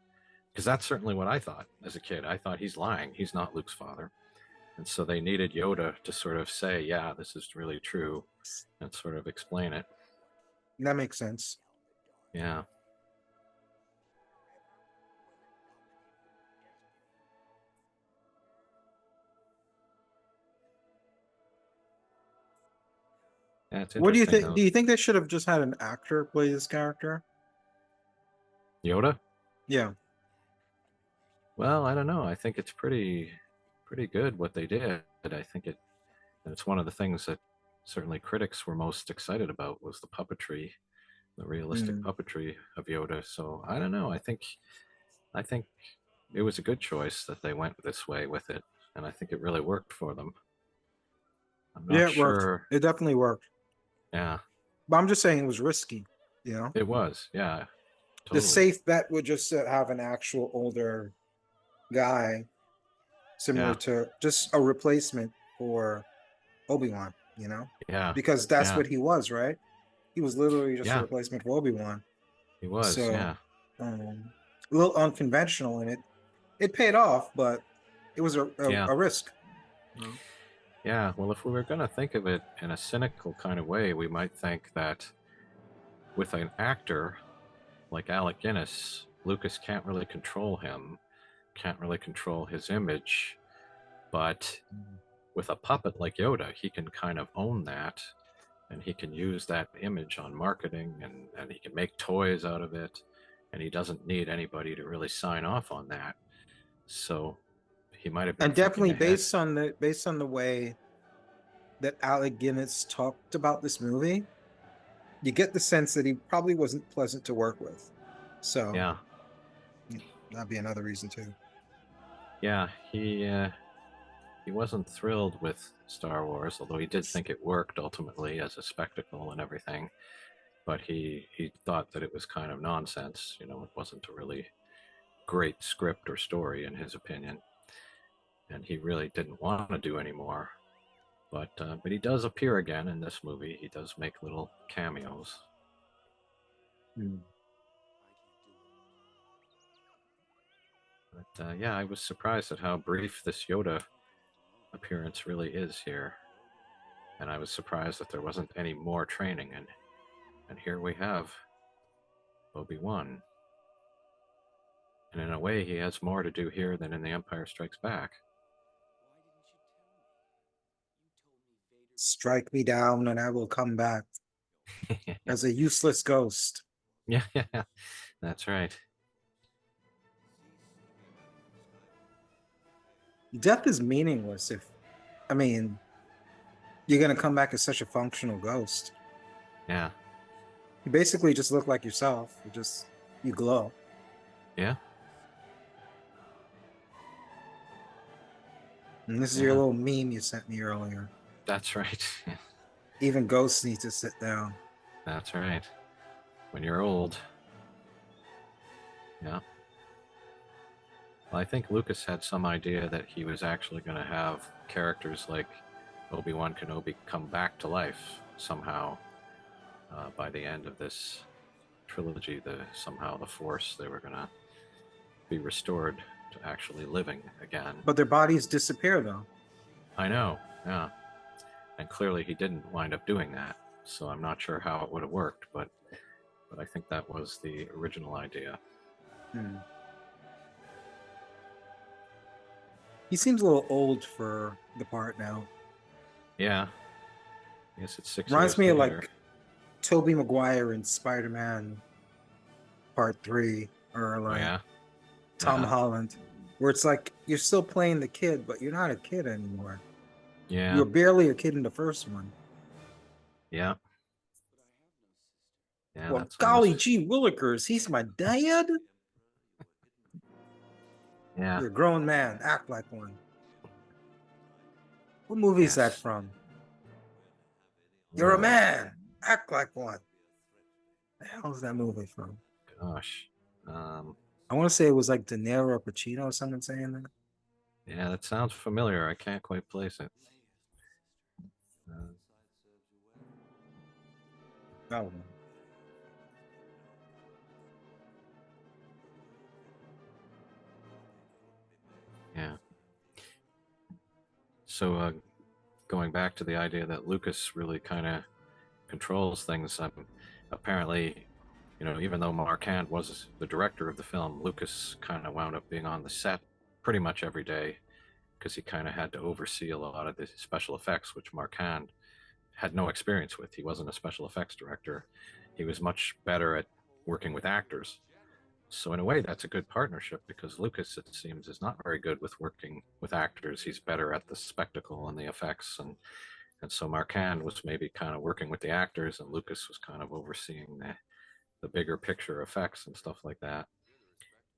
because that's certainly what I thought as a kid. I thought he's lying. He's not Luke's father. And so they needed Yoda to sort of say, yeah, this is really true, and sort of explain it. That makes sense. Yeah. Yeah, it's What do you interesting think? though. Do you think they should have just had an actor play this character? Yoda? Yeah. Well, I don't know. I think it's pretty good what they did. I think and it's one of the things that certainly critics were most excited about was the puppetry, the realistic Mm. puppetry of Yoda. So I don't know. I think it was a good choice that they went this way with it, and I think it really worked for them. I'm Yeah, not it worked. sure. It definitely worked. Yeah, But I'm just saying it was risky. You know, it was. Yeah, the totally. safe bet would just have an actual older guy, similar Yeah, to just a replacement for Obi-Wan. You know, yeah, because that's yeah, what he was, right? He was literally just a yeah. replacement for Obi-Wan. He was. So, Yeah, a little unconventional in it. It paid off, but it was yeah. a risk. You know? Yeah, well, if we were going to think of it in a cynical kind of way, we might think that with an actor like Alec Guinness, Lucas can't really control him, can't really control his image. But with a puppet like Yoda, he can kind of own that, and he can use that image on marketing, and he can make toys out of it, and he doesn't need anybody to really sign off on that. So he might have been And thinking definitely ahead. based on the way that Alec Guinness talked about this movie, you get the sense that he probably wasn't pleasant to work with. So, Yeah, you That'd be another reason too. Yeah, he wasn't thrilled with Star Wars, although he did think it worked ultimately as a spectacle and everything. But he thought that it was kind of nonsense. You know, it wasn't a really great script or story in his opinion, and he really didn't want to do any more. But he does appear again in this movie. He does make little cameos. Hmm. But yeah, I was surprised at how brief this Yoda appearance really is here, and I was surprised that there wasn't any more training. And here we have Obi-Wan, and in a way, he has more to do here than in The Empire Strikes Back. Strike me down and I will come back as a useless ghost. Yeah, that's right. Death is meaningless if, I mean, you're gonna come back as such a functional ghost. Yeah, You basically just look like yourself. You glow. yeah, And this is your yeah. little meme you sent me earlier. That's right. Even ghosts need to sit down. That's right. When you're old. Yeah. Well, I think Lucas had some idea that he was actually going to have characters like Obi-Wan Kenobi come back to life somehow by the end of this trilogy. Somehow the Force, they were going to be restored to actually living again. But their bodies disappear, though. I know, yeah. And clearly he didn't wind up doing that, so I'm not sure how it would have worked, but I think that was the original idea. Hmm. He seems a little old for the part now. Yeah. I guess it's 6 Reminds years me of later. like Tobey Maguire in Spider-Man Part 3 or like yeah. Tom Uh-huh. Holland, where it's like you're still playing the kid, but you're not a kid anymore. Yeah. You were barely a kid in the first one. Yeah. Yeah, Well, that's golly almost. gee willikers, he's my dad? Yeah. You're a grown man. Act like one. What movie is that Yes. from? You're a man. Act like one. The hell is that movie from? Gosh. I want to say it was like De Niro or Pacino or someone saying that. Yeah, that sounds familiar. I can't quite place it. Uh, Oh, yeah. So, going back to the idea that Lucas really kind of controls things, apparently, you know, even though Marquand was the director of the film, Lucas kind of wound up being on the set pretty much every day because he kind of had to oversee a lot of the special effects, which Marquand had no experience with. He wasn't a special effects director. He was much better at working with actors. So in a way, that's a good partnership because Lucas, it seems, is not very good with working with actors. He's better at the spectacle and the effects, and so Marquand was maybe kind of working with the actors, and Lucas was kind of overseeing the bigger picture effects and stuff like that.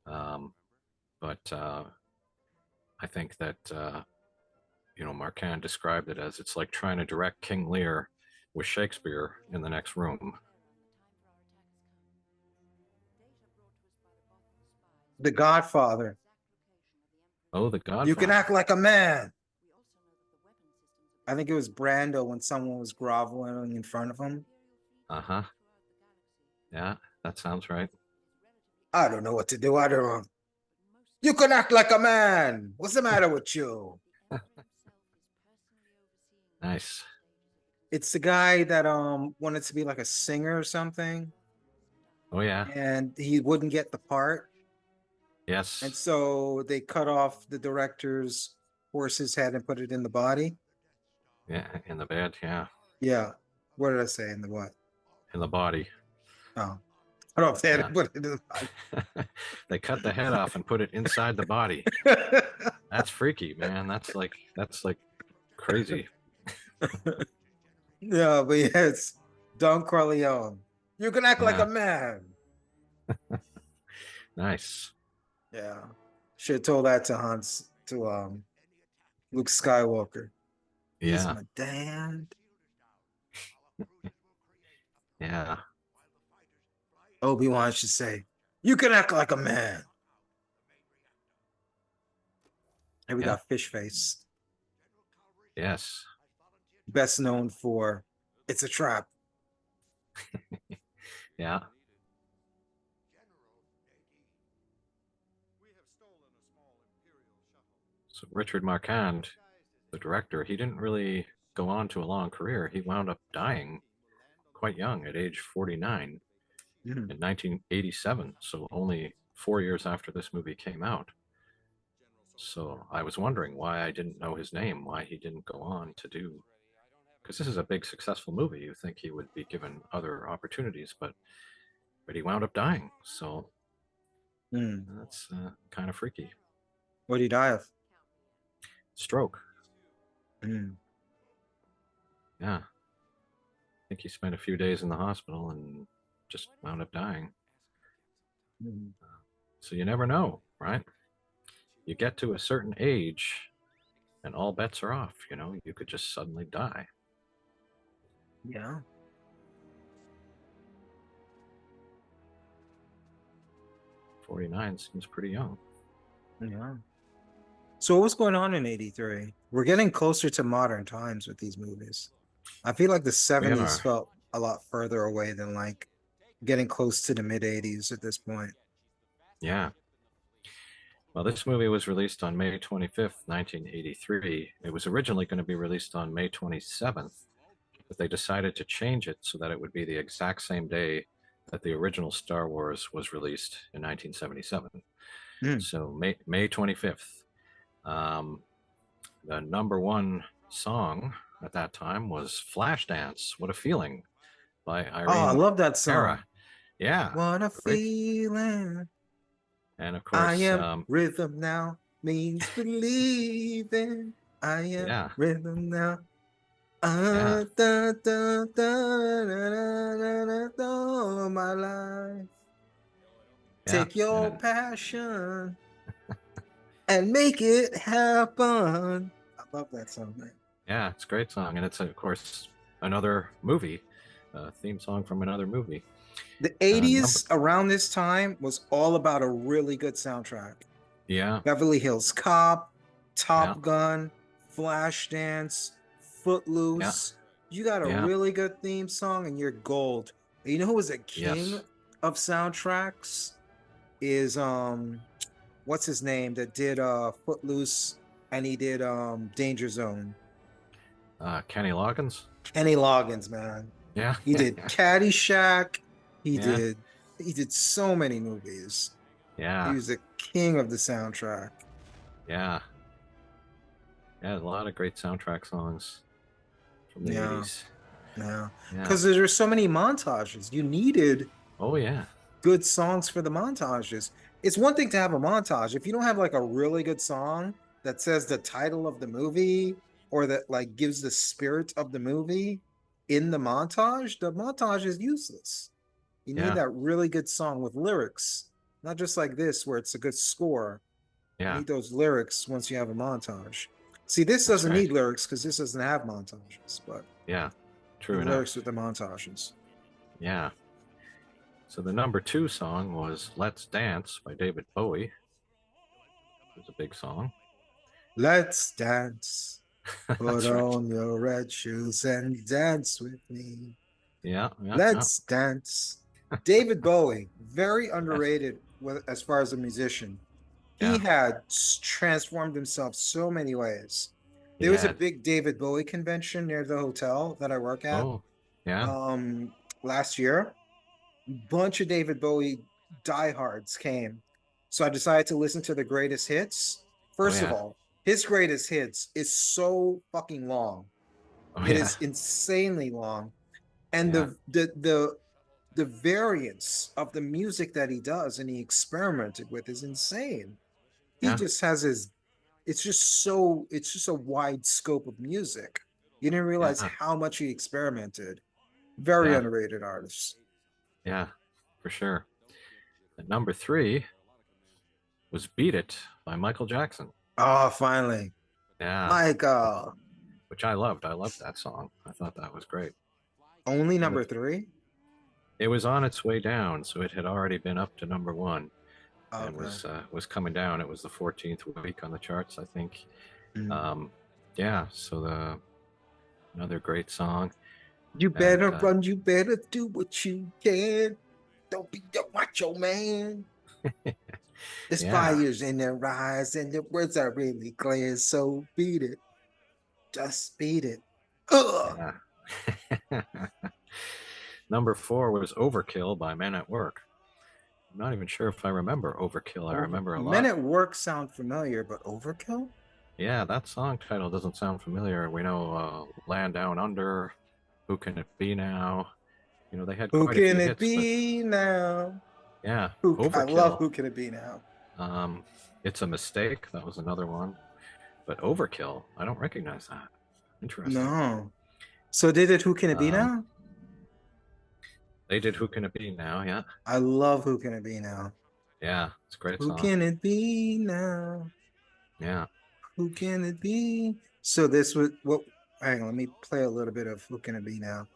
But I think that you know, Marquand described it as it's like trying to direct King Lear with Shakespeare in the next room. The Godfather. Oh, The You can act Godfather. like a man. I think it was Brando when someone was groveling in front of him. Uh huh. Yeah, that sounds right. I don't know what to do. I don't know. You can act like a man. What's the matter with you? Nice. It's the guy that wanted to be like a singer or something, Oh yeah. and he wouldn't get the part. And Yes. so they cut off the director's horse's head and put it in the body. Yeah. In the bed. Yeah. Yeah. What did I say? In the what? In the body. Oh. I don't know if they had to Yeah. put it in the body. They cut the head off and put it inside the body. That's freaky, man. That's like crazy. Yeah, but yeah, it's Don Corleone. You can act like a Yeah. man. Nice. Yeah. Should have told that to Hans to Luke Skywalker. He's Yeah, my dad. yeah, Obi-Wan should say, "You can act like a man." And we yeah, got Fish Face, yes, best known for "It's a Trap." yeah. So Richard Marquand, the director, he didn't really go on to a long career. He wound up dying quite young at age 49 Mhm. in 1987, so only 4 years after this movie came out. So I was wondering why I didn't know his name, why he didn't go on to do, because this is a big successful movie. You think he would be given other opportunities, but he wound up dying. So Mm. that's kind of freaky. What did he die of? Stroke. Mm. Yeah. I think he spent a few days in the hospital and just wound up dying. Mm. So you never know, right? You get to a certain age and all bets are off. You could just suddenly die. Yeah. 49 seems pretty young. Yeah. So what's going on in 83? We're getting closer to modern times with these movies. I feel like the We 70s are. felt a lot further away than like getting close to the mid 80s at this point. Yeah. Well, this movie was released on May 25th, 1983. It was originally going to be released on May 27th, but they decided to change it so that it would be the exact same day that the original Star Wars was released in 1977. Mm. So May 25th. Um, the number one song at that time was Flashdance, What a Feeling by Oh, I Irene love that Cara. song. Yeah, What a great. feeling. And of I course, am rhythm now means believing. I am yeah, rhythm now. yeah, Da, da, da, da, da, da, da, all my life. yeah. Take And your passion and make it happen. I love that song, man. yeah, it's a great song. And it's, of course, another movie, theme song from another movie. The Number, 80s around this time was all about a really good soundtrack. yeah, Beverly Hills Cop, yeah, Top Gun, Flashdance, yeah, Footloose. You got a yeah, really good theme song and you're gold. And you know who was a king yes. of soundtracks? Is what's his name that did Footloose and he did Danger Zone. Kenny Loggins. Kenny Loggins, man. Yeah, He did Caddyshack. He yeah, did he did so many movies. He yeah, was the king of the soundtrack. yeah. Yeah, a lot of great soundtrack songs from the Yeah, 80s. yeah. Yeah. Because there's so many montages. You needed Oh, yeah. good songs for the montages. It's one thing to have a montage. If you don't have like a really good song that says the title of the movie or that like gives the spirit of the movie in the montage is useless. You need Yeah. that really good song with lyrics, not just like this where it's a good score. You Yeah. need those lyrics once you have a montage. See, this That's doesn't right. need lyrics because this doesn't have montages, but Yeah. need True enough. lyrics with the montages. Yeah. So the number two song was Let's Dance by David Bowie. It was a big song. Let's dance. Put That's right. on your red shoes and dance with me. Yeah. Yeah. Yeah. Let's dance. David Bowie, very Yes. underrated as far as a musician. He Yeah. had transformed himself so many ways. He There was a had. big David Bowie convention near the hotel that I work at Oh, yeah. um, last year. Bunch of David Bowie diehards came. So I decided to listen to the greatest hits. Oh, First of yeah. all, his greatest hits is so fucking long. Oh, It yeah. is insanely long. And Yeah. the variance of the music that he does and he experimented with is insane. He Yeah. just has his it's just a wide scope of music. You didn't realize Yeah. how much he experimented. Very Yeah. underrated artist. Yeah. For sure. At number three was Beat It by Michael Jackson. Oh, finally. Yeah, Michael. which I loved. I loved that song. I thought that was great. Only It was, number three? it was on its way down, so it had already been up to number one and Okay. was coming down. It was the 14th week on the charts, I think. Mm. Um, yeah, so another great song. You And better run, you better do what you can. Don't be the macho man. There's yeah, fires in their eyes and the words are really clear. So beat it. Just beat it. Ugh. yeah. Number 4 was Overkill by Men at Work. I'm not even sure if I remember Overkill. I remember a Men lot. at Work sound familiar, but Overkill? Yeah, that song title doesn't sound familiar. We know Land Down Under, Who Can It Be Now? You know, they had Who quite a can few it hits, but be now? yeah, I love Overkill. Who Can It Be Now? Um, it's a Mistake. That was another one. But Overkill, I don't recognize that. Interesting. No. So they did Who Can It Be Um, Now? they did Who Can It Be Now? Yeah, I love Who Can It Be Now? yeah, it's a great Who song. can it be now? Yeah, Who can it be? So this was what hang on, let me play a little bit of Who Can It Be Now?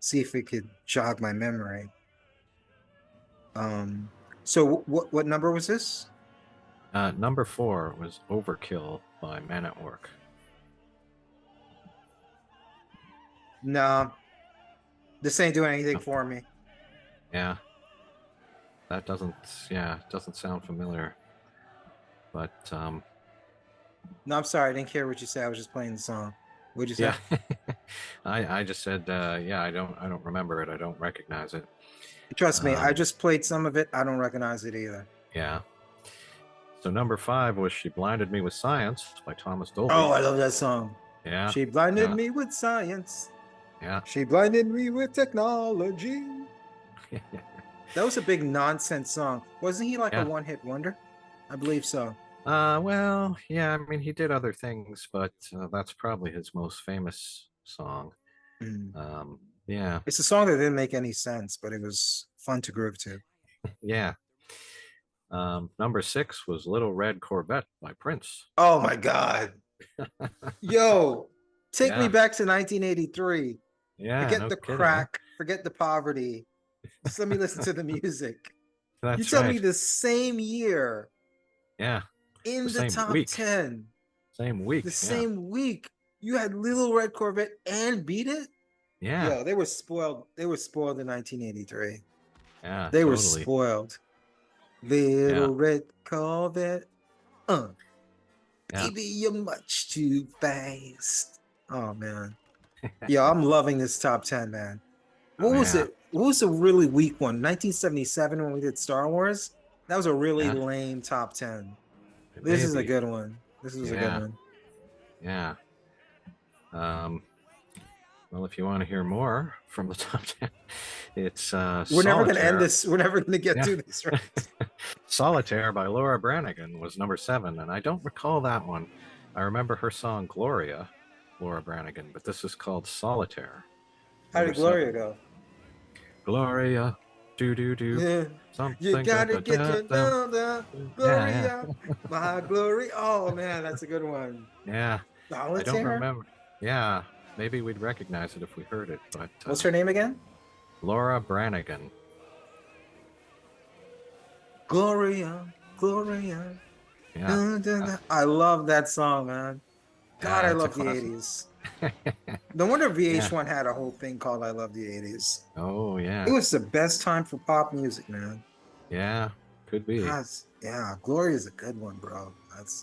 See if it could jog my memory. Um so what number was this? number 4 was Overkill by Men at Work. No, this ain't doing anything Oh, for me. yeah, that doesn't sound familiar. But No, I'm sorry, I didn't care what you said. I was just playing the song. What'd you say? yeah, I just said yeah, I don't remember it. I don't recognize it. Trust me, I Um, just played some of it. I don't recognize it either. yeah. So number 5 was She Blinded Me with Science by Thomas Oh, Dolby. I love that song. Yeah, She blinded yeah, me with science. yeah. She blinded me with technology. That was a big nonsense song. Wasn't he like a Yeah. one-hit wonder? I believe so. Well, yeah, I mean, he did other things, but that's probably his most famous song. Mm. Yeah, It's a song that didn't make any sense, but it was fun to groove to. yeah. Number 6 was Little Red Corvette by Prince. Oh my God. Yo, take me Yeah, back to 1983. yeah, Forget no the kidding, huh? crack, forget the poverty. Just let me listen to the music. You That's tell me right. the same year Yeah, the in the same top week. 10, Same the week. Yeah, same week, you had Little Red Corvette and Beat It? yeah, Yo, they were spoiled. They were spoiled in 1983. yeah, They were totally. spoiled. Yeah, Little Red Corvette. Uh, yeah. Baby, you're much too fast. Oh man. Yeah, I'm loving this top 10, man. What Oh was yeah, it? What was a really weak one? 1977 when we did Star Wars? That was a really yeah. lame top 10. This is a Maybe. good one. This is a good Yeah, one. yeah. Um, well, if you want to hear more from the top 10, it's We're never gonna end Solitaire. this. We're never gonna get Yeah. through this, right? Solitaire by Laura Branigan was number 7, and I don't recall that one. I remember her song Gloria, Laura Branigan, but this is called Solitaire, How number did Gloria 7. go? Gloria, do do do, Yeah. You something da gotta da get da your da. down, down, Yeah, Gloria, my glory. Oh man, that's a good one. yeah. I don't Solitaire. remember. Yeah, maybe we'd recognize it if we heard it, but What's her name again? Laura Branigan. Gloria, Gloria. Yeah, Dun, dun, dun. I love that song, man. God, I yeah, it's a love the classic. 80s. No wonder Yeah. VH1 had a whole thing called I Love the 80s. Oh, It yeah. was the best time for pop music, man. Yeah, could be. Yeah, Gloria's a good one, bro.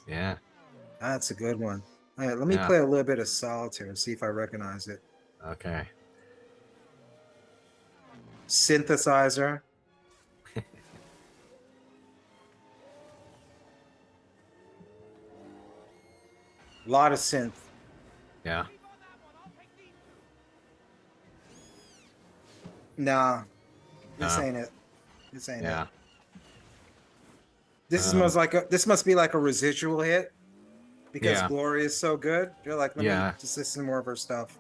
Yeah, That's a good one. All right, let me yeah. play a little bit of Solitaire and see if I recognize it. Okay. Synthesizer. A lot of synth. Yeah. Nah, this No. ain't it. This ain't Yeah. it. This Um, must be like a residual hit because Yeah. Gloria is so good. You're like, let me Yeah. just listen to more of her stuff.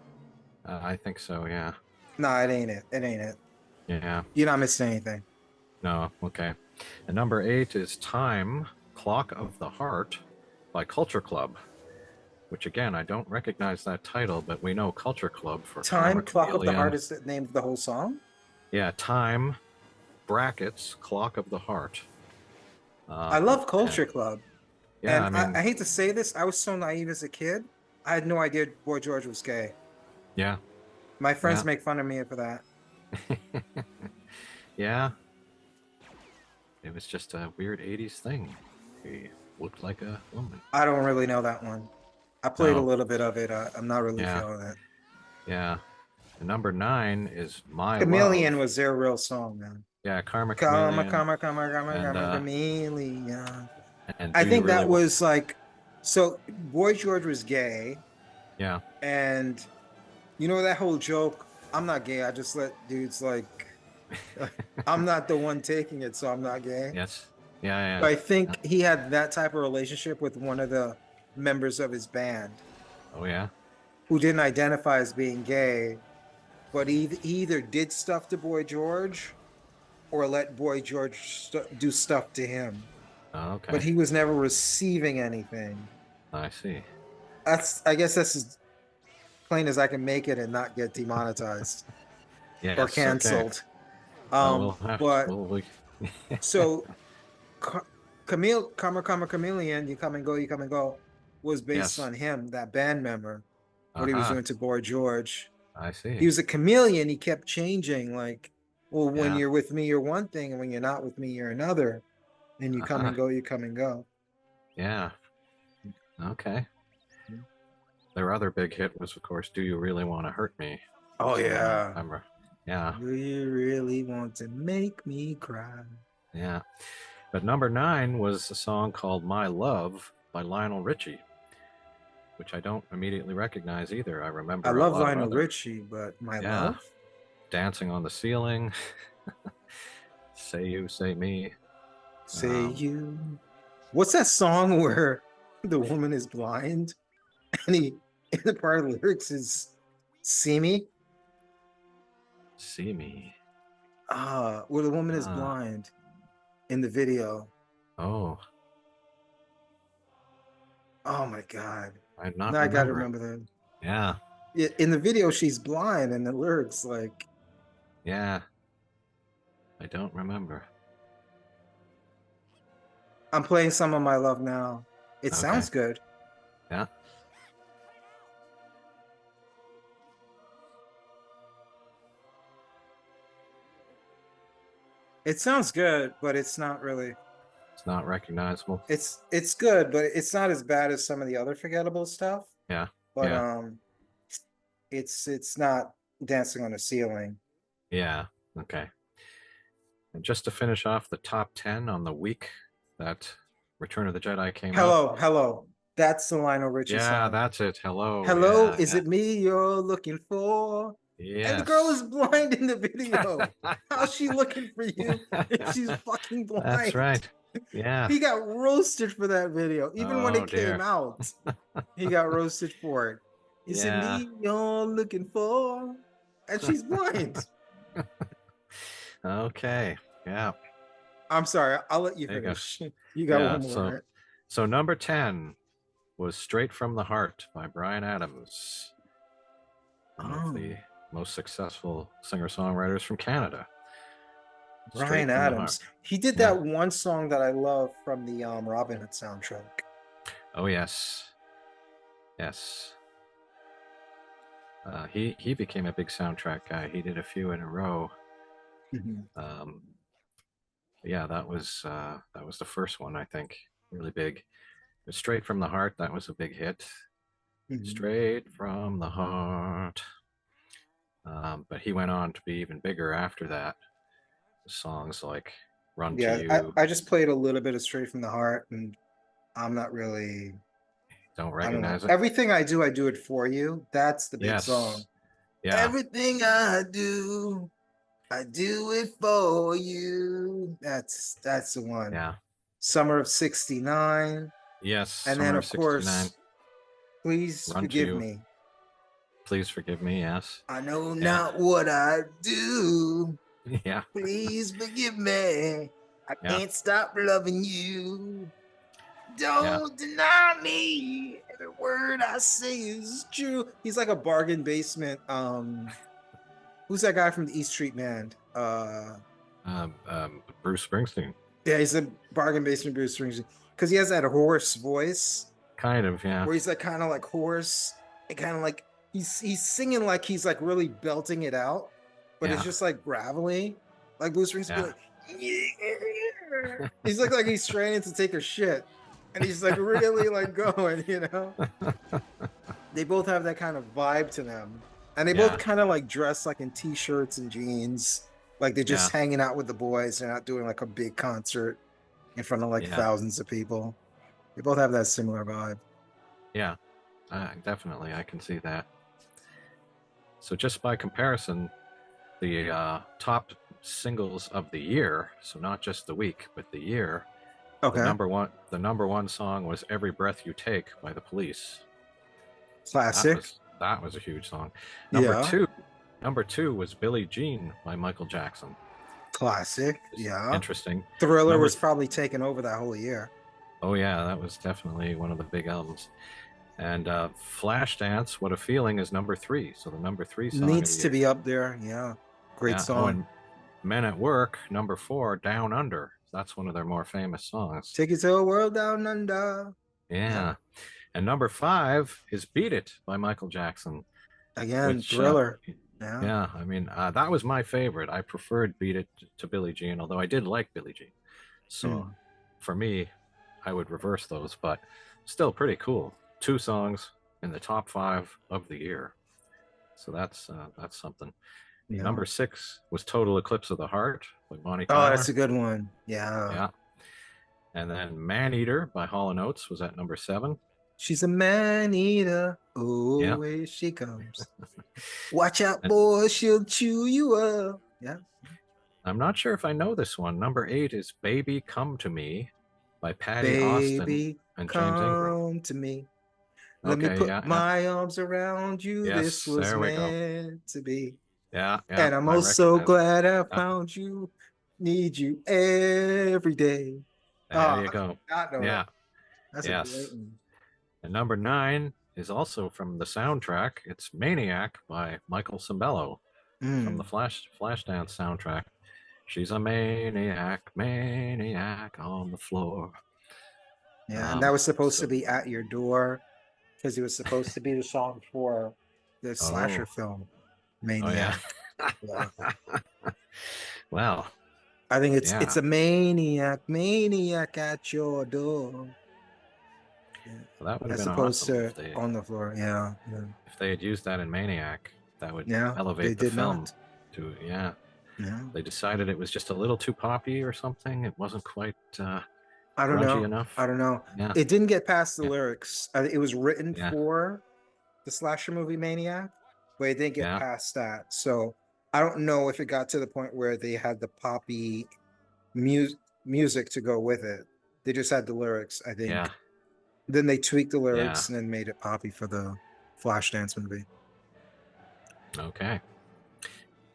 I think so. Yeah. Nah, it ain't it. It ain't it. Yeah. You're not missing anything. No. Okay. And number 8 is Time Clock of the Heart by Culture Club, which again, I don't recognize that title, but we know Culture Club for Time Karma Clock of the Chameleon. Heart is the name of the whole song? Yeah, Time, brackets, Clock of the Heart. I love Culture Club. Yeah, And I mean, I hate to say this, I was so naive as a kid. I had no idea Boy George was gay. yeah, My friends yeah. make fun of me for that. Yeah, it was just a weird 80s thing. He looked like a woman. I don't really know that one. I played a No. little bit of it. I'm not really Yeah, feeling it. yeah. And number 9 is My Chameleon Love. was their real song, man. Yeah, Karma Karma, Chameleon. karma, karma, karma, And karma, chameleon. and I Do You think Really that Want? was like, so Boy George was gay, Yeah, and you know that whole joke, I'm not gay, I just let dudes like, I'm not the one taking it, so I'm not gay. yes, yeah, So yeah. I think he had that type of relationship with one of the members of his band Oh yeah. who didn't identify as being gay, but he either did stuff to Boy George or let Boy George do stuff to him. Oh, But okay. he was never receiving anything. I see. I guess that's as plain as I can make it and not get demonetized or Yes. Okay. canceled. Well, we'll have. But We. so Karma Chameleon, You Come and Go, You Come and Go, was based Yes. on him, that band member, what he was Uh-huh. doing to Boy George. I see. He was a chameleon. He kept changing. Like, well, when Yeah. you're with me, you're one thing, and when you're not with me, you're another. And you come Uh-huh. and go, you come and go. Yeah. Okay. Their other big hit was, of course, Do You Really Want to Hurt Me? Oh So, yeah. remember. Yeah. Do you really want to make me cry? Yeah. But number 9 was a song called My Love by Lionel Richie, which I don't immediately recognize either. I I remember a love lot of Lionel other. Richie, but My Yeah. Love? Dancing on the Ceiling. Say You, Say Me. Say you. What's that song where the woman is blind and in the part of the lyrics is see me? See Me. Where the woman is Ah. blind in the video. Oh, Oh my God. I not Now I gotta remember it. remember that. Yeah. In the video, she's blind, and the lyrics like, Yeah. I don't remember. I'm playing some of My Love now. It Okay. sounds good. Yeah. It sounds good, but it's not really. It's not recognizable. It's good, but it's not as bad as some of the other forgettable stuff. Yeah. But Yeah. it's not Dancing on the Ceiling. Yeah. Okay. And just to finish off the top 10 on the week that Return of the Jedi came out. Hello. That's the Lionel Richie Yeah, song. that's it. Hello. Hello, Yeah. is Yeah. it me you're looking for? And the girl is Yes. blind in the video. How's she looking for you if she's fucking blind? That's right. Yeah. He got roasted for that video. Even when Oh, it came dear. out, he got roasted for it. Is it Yeah. me you're looking for? And she's blind. Okay. Yeah. I'm sorry. I'll let you There you go. finish. You got Yeah. one more. So number 10 was Straight from the Heart by Bryan Adams, one of the most successful singer-songwriters from Canada. Bryan Adams. He did that one song that I love from the Robin Hood soundtrack. Oh yes. Yes. He became a big soundtrack guy. He did a few in a row. Yeah, that was the first one, I think. Really big. But Straight from the Heart, that was a big hit. Straight from the Heart. But he went on to be even bigger after that. Songs like Run to You. I just played a little bit of Straight from the Heart, and I'm not really. Don't recognize it. Everything I do it for you. That's the big song. Yeah. Everything I do it for you. That's the one. Yeah. Summer of '69. Yes. And Summer then of '69. course, Please Forgive Me. Please Forgive Me. Yes. I know not what I do. Yeah. Please forgive me. I can't stop loving you. Yeah. Don't deny me. Every word I say is true. He's like a bargain basement. Who's that guy from the East Street Band? Bruce Springsteen. Yeah, he's a bargain basement Bruce Springsteen because he has that hoarse voice Kind of, yeah. where he's like kind of like hoarse and kind of like he's singing like he's like really belting it out, but it's Yeah. just like gravelly. Like Bruce Springsteen be Yeah. like, yeah. He's like he's straining to take a shit, and he's like really like going, you know. They both have that kind of vibe to them, and they both Yeah. kind of like dress like in t-shirts and jeans, like they're just Yeah. hanging out with the boys. They're not doing like a big concert in front of like Yeah. thousands of people. They both have that similar vibe. Yeah. Definitely, I can see that. So just by comparison, the top singles of the year, so not just the week, but the year, Okay, the number one song was "Every Breath You Take" by the Police. classic. That was a huge song. Yeah, Number two was "Billie Jean" by Michael Jackson. classic. Yeah, Interesting. Thriller Number was probably taking over that whole year. Oh yeah, that was definitely one of the big albums. And Flashdance, What a Feeling is number three. So the number three song of Needs the to year. be up there. Yeah, great Yeah. Oh, song. and Men at Work, number four, Down Under. That's one of their more famous songs. Take it to a world down under. Yeah, Yeah. And number five is Beat It by Michael Jackson, again, which, Thriller. Yeah. yeah, I mean, that was my favorite. I preferred Beat It to Billie Jean, although I did like Billie Jean. So Mm. for me, I would reverse those, but still pretty cool. Two songs in the top five of the year. So that's something. Yeah. Number six was Total Eclipse of the Heart by Bonnie Oh, Tyler. that's a good one. Yeah. Yeah. And then Man Eater by Hall & Oates was at number seven. She's a man eater. Oh, Yeah. here she comes. Watch out, boy. She'll chew you up. Yeah. I'm not sure if I know this one. Number eight is Baby Come to Me by Patty Austin Baby, and James Ingram. come to me. Let me put my arms around you. Yes, this was there we go. meant to be. Yeah. And I'm I also recognize glad I found you. Need you every day. There you go. Not know Yeah. that. That's Yes. a great one. And number nine is also from the soundtrack. It's Maniac by Michael Cimbello from the Flashdance soundtrack. She's a maniac, maniac on the floor. Yeah, and that was supposed to be At Your Door because it was supposed to be the song for the slasher film Maniac. Oh, yeah. Well, I think it's a maniac at your door. Yeah. Well, that would have As been opposed awesome to on the floor. Yeah. If they had used that in Maniac, that would elevate they the film not. to yeah. Yeah. They decided it was just a little too poppy or something. It wasn't quite I don't grungy know. enough. I don't know. Yeah. It didn't get past the lyrics. It was written Yeah. for the slasher movie Maniac, but it didn't get past that. So I don't know if it got to the point where they had the poppy music to go with it. They just had the lyrics, I think. Yeah. Then they tweaked the lyrics and then made it poppy for the Flashdance movie. Okay.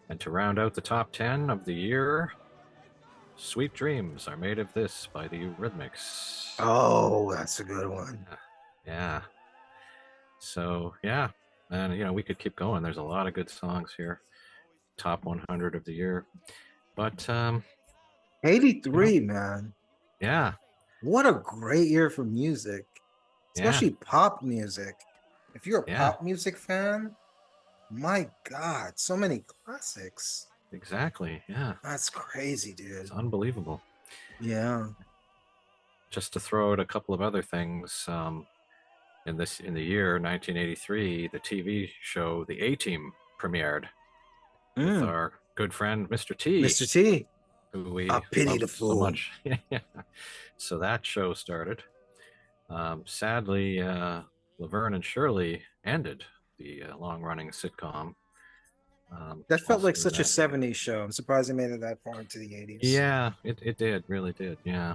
And to round out the top 10 of the year, Sweet Dreams Are Made of This by the Eurythmics. Oh, that's a good one. Yeah. So, yeah. And, we could keep going. There's a lot of good songs here. Top 100 of the year. But, 83, man. Yeah. What a great year for music. Especially pop music. If you're a pop music fan, my God, so many classics. Exactly. Yeah. That's crazy, dude. It's unbelievable. Yeah. Just to throw out a couple of other things, in the year 1983, the TV show The A-Team premiered with our good friend Mr. T. Mr. T. Who we pity the love fool. so much. So that show started. Sadly, Laverne and Shirley ended the long-running sitcom. That felt like such a 70s show. I'm surprised they made it that far into the 80s. Yeah, it did, really did, yeah.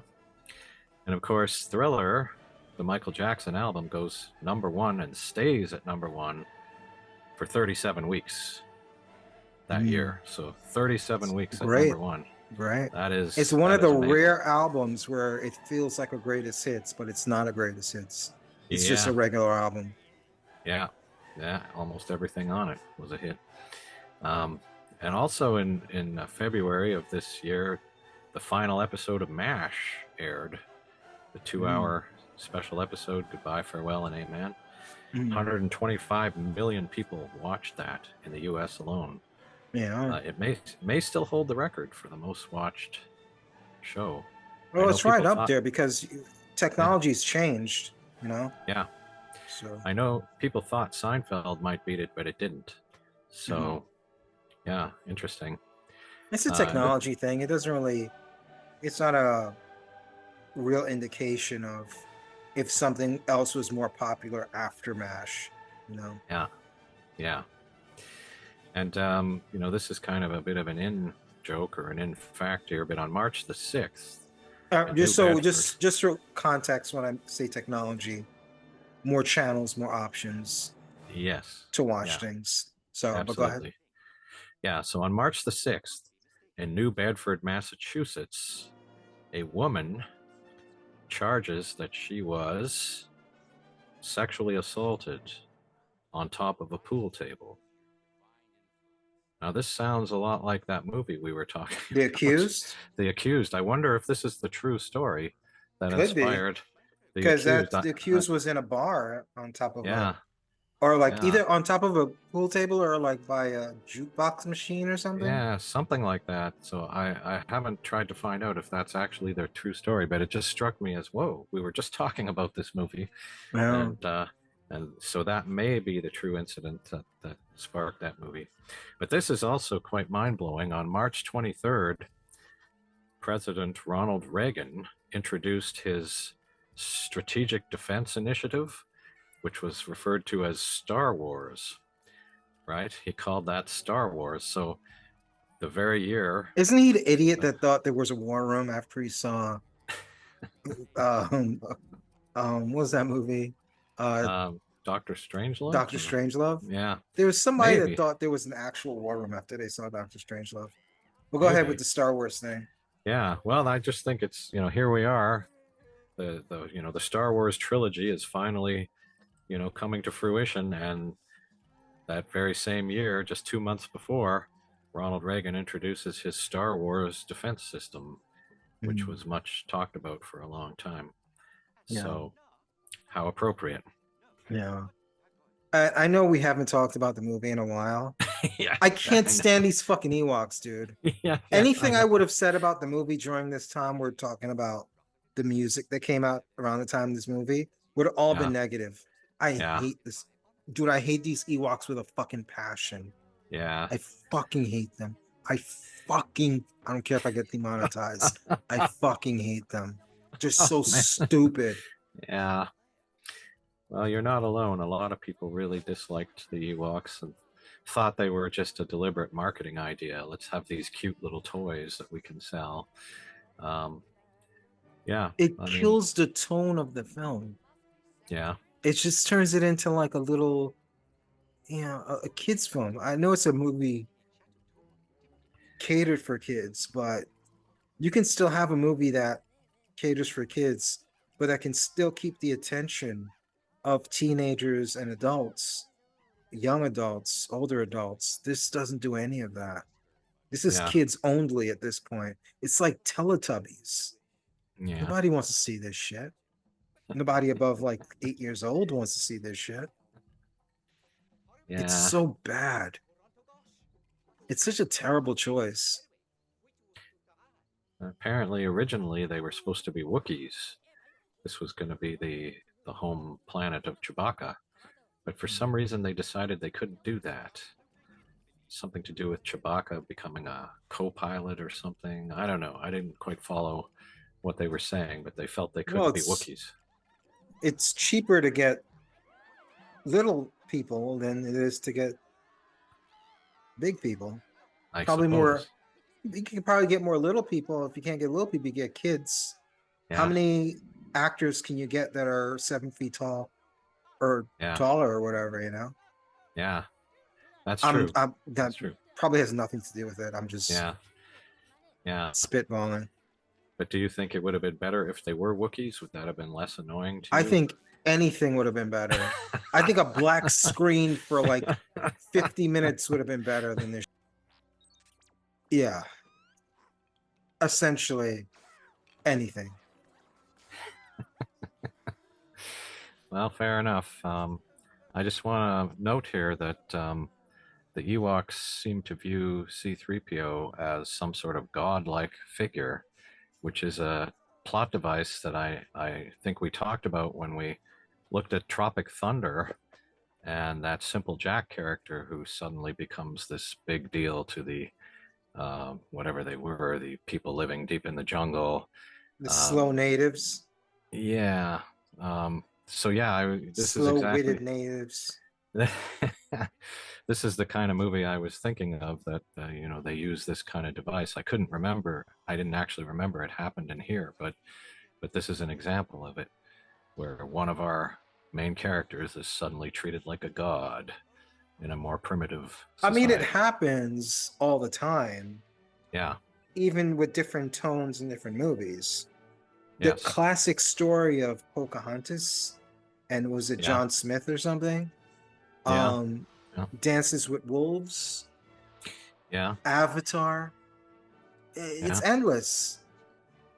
And of course, Thriller, the Michael Jackson album, goes number one and stays at number one for 37 weeks that year. So 37 weeks at number one. Right. That It's is one that of the is amazing. rare albums where it feels like a greatest hits, but it's not a greatest hits. It's just a Yeah, regular album. yeah, yeah. Almost everything on it was a hit. Um, and also in February of this year, the final episode of MASH aired. The 2 hour special episode, Goodbye, Farewell, and Amen. Mm. 125 million people watched that in the U.S. alone. Yeah. It may still hold the record for the most watched show. I Well, know it's right people up thought, there because yeah, technology's changed, you know? yeah. So, I know people thought Seinfeld might beat it, but it didn't. mhm. So, yeah, interesting. It's a But technology thing. It doesn't really, it's not a real indication of if something else was more popular after MASH, you know? yeah, yeah. And this is kind of a bit of an in joke or an in fact here, but on March the 6th in New Just so, Bedford, just for context, when I say technology, more channels, more options yes, to watch yeah, things. So, but go ahead. absolutely. Yeah, so on March the 6th in New Bedford, Massachusetts, a woman charges that she was sexually assaulted on top of a pool table. Now, this sounds a lot like that movie we were talking The about, accused The Accused. I wonder if this is the true story that could be inspired The because Accused. the accused was in a bar on top of a, Yeah, or like yeah, either on top of a pool table or like by a jukebox machine or something. yeah, something like that. So I haven't tried to find out if that's actually their true story, but it just struck me as, whoa, we were just talking about this movie, Well, and so that may be the true incident that sparked that movie. But this is also quite mind blowing. On March 23rd, President Ronald Reagan introduced his Strategic Defense Initiative, which was referred to as Star Wars. Right? He called that Star Wars. So the very year, isn't he the idiot that thought there was a war room after he saw um what was that movie? Uh Doctor Strangelove, Doctor or Strangelove? yeah, There was somebody that maybe, thought there was an actual war room after they saw Doctor Strangelove. We'll go ahead with maybe, the Star Wars thing. yeah. Well, I just think it's here we are. The Star Wars trilogy is finally coming to fruition, and that very same year, just 2 months before, Ronald Reagan introduces his Star Wars defense system, which Mm, was much talked about for a long time. yeah, So, how appropriate. yeah. I know we haven't talked about the movie in a while. Yeah, I yeah, can't I stand know. these fucking Ewoks, dude. Yeah, yeah, I Anything I know. would have said about the movie during this time, we're talking about the music that came out around the time of this movie, would have all Yeah, been negative. I yeah, hate this. Dude, I hate these Ewoks with a fucking passion. yeah. I fucking hate them. I don't care if I get demonetized. I fucking hate them. Just Oh so man. stupid. Yeah. Well, you're not alone. A lot of people really disliked the Ewoks and thought they were just a deliberate marketing idea. Let's have these cute little toys that we can sell. Um, yeah, It I mean, kills the tone of the film. yeah, It just turns it into like a little, a kid's film. I know it's a movie catered for kids, but you can still have a movie that caters for kids, but that can still keep the attention of teenagers and adults, young adults, older adults. This doesn't do any of that. This is yeah, kids only at this point. It's like Teletubbies. yeah, Nobody wants to see this shit. Nobody above like 8 years old wants to see this shit. It's yeah. so bad. It's such a terrible choice. Apparently, originally they were supposed to be Wookiees. This was going to be the home planet of Chewbacca, but for some reason they decided they couldn't do that. Something to do with Chewbacca becoming a co-pilot or something. I don't know. I didn't quite follow what they were saying, but they felt they Well, couldn't be Wookiees. it's cheaper to get little people than it is to get big people. I Probably more. suppose. You can probably get more little people. If you can't get little people, you get kids. How Yeah, many actors can you get that are 7 feet tall or yeah, taller or whatever? yeah. That's true. That That's true. probably has nothing to do with it. I'm just Yeah. Yeah. spitballing. But do you think it would have been better if they were Wookiees? Would that have been less annoying to I you? think anything would have been better. I think a black screen for like 50 minutes would have been better than this. Yeah, essentially anything. Well, fair enough. I just want to note here that the Ewoks seem to view C-3PO as some sort of godlike figure, which is a plot device that I think we talked about when we looked at Tropic Thunder and that Simple Jack character who suddenly becomes this big deal to the whatever they were, the people living deep in the jungle. The slow Um, natives, yeah. So yeah, this is slow-witted exactly natives. this is the kind of movie I was thinking of that they use this kind of device. I couldn't remember. I didn't actually remember it happened in here, but this is an example of it where one of our main characters is suddenly treated like a god in a more primitive I mean, it society. happens all the time, Yeah. even with different tones in different movies. The Yes. classic story of Pocahontas, and was it Yeah. John Smith or something? Yeah. Um, Yeah. Dances with Wolves, Yeah. Avatar. It's Yeah. endless.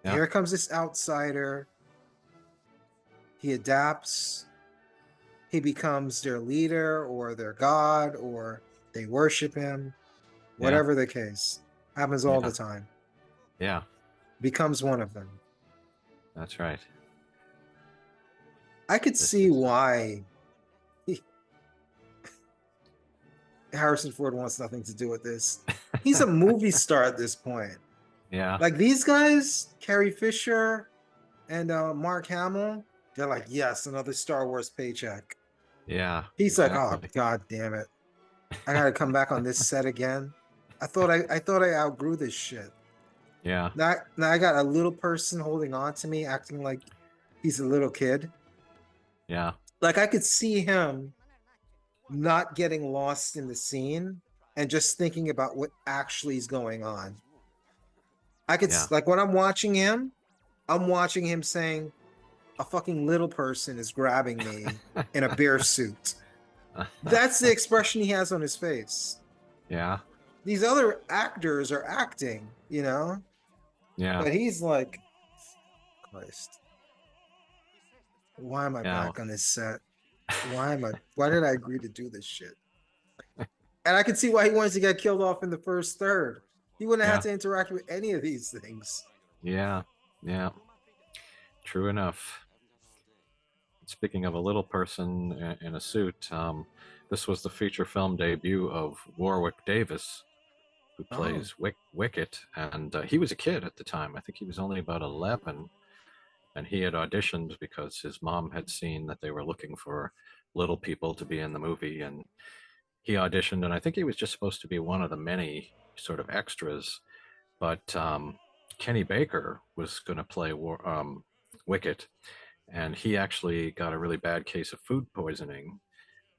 Yeah. Here comes this outsider. He adapts. He becomes their leader or their god, or they worship him. Yeah. Whatever the case, happens all Yeah. the time. Yeah. Becomes one of them. That's right. I could This see is why Harrison Ford wants nothing to do with this. He's a movie star at this point. yeah. Like these guys, Carrie Fisher and Mark Hamill, they're like, yes, another Star Wars paycheck. Yeah. He's like, oh Exactly. god damn it, I gotta come back on this set again. I thought I outgrew this shit. Yeah. Now I got a little person holding on to me, acting like he's a little kid. Yeah. Like I could see him not getting lost in the scene and just thinking about what actually is going on. I could Yeah. like when I'm watching him saying, a fucking little person is grabbing me in a bear suit. That's the expression he has on his face. yeah. These other actors are acting, Yeah. but he's like, Christ, why am I Yeah. back on this set? Why did I agree to do this shit? And I could see why he wanted to get killed off in the first third. He wouldn't have Yeah. had to interact with any of these things. Yeah. Yeah. True enough. Speaking of a little person in a suit, this was the feature film debut of Warwick Davis, who Oh, plays Wicket, and he was a kid at the time. I think he was only about 11, and he had auditioned because his mom had seen that they were looking for little people to be in the movie, and he auditioned, and I think he was just supposed to be one of the many sort of extras, but Kenny Baker was going to play Wicket, and he actually got a really bad case of food poisoning,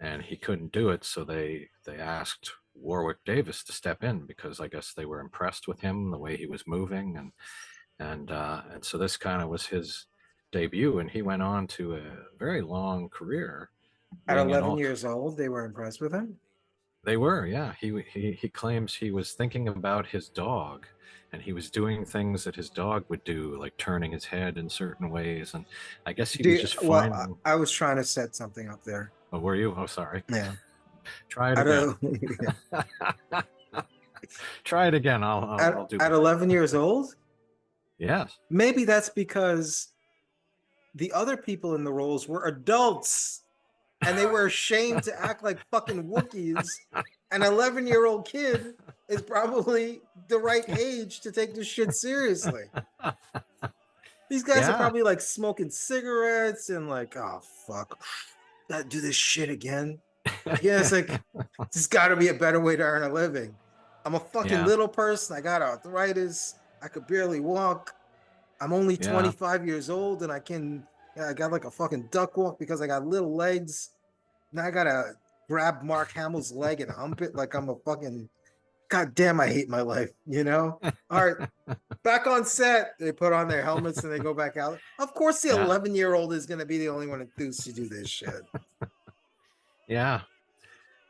and he couldn't do it, so they asked Warwick Davis to step in because I guess they were impressed with him, the way he was moving, and so this kind of was his debut, and he went on to a very long career, at being in 11 all. years old, they were impressed with him. They were, yeah. He claims he was thinking about his dog, and he was doing things that his dog would do, like turning his head in certain ways, and I guess he was just Well, finding. I was trying to set something up there. Oh, were you? Oh, sorry. Yeah. Try it I again. don't, Try it again. I'll do at better. 11 years old, Yes. maybe that's because the other people in the roles were adults and they were ashamed to act like fucking Wookiees. An 11-year-old kid is probably the right age to take this shit seriously. These guys are Yeah. probably like smoking cigarettes and like, oh fuck, gotta do this shit again. Yeah, it's like there's got to be a better way to earn a living. I'm a fucking Yeah. little person. I got arthritis. I could barely walk. I'm only Yeah. 25 years old and I got like a fucking duck walk because I got little legs. Now I gotta grab Mark Hamill's leg and hump it like I'm a fucking God damn, I hate my life, you know? All right, back on set. They put on their helmets and they go back out. Of course, the Yeah, 11-year-old is going to be the only one enthused to do this shit. yeah.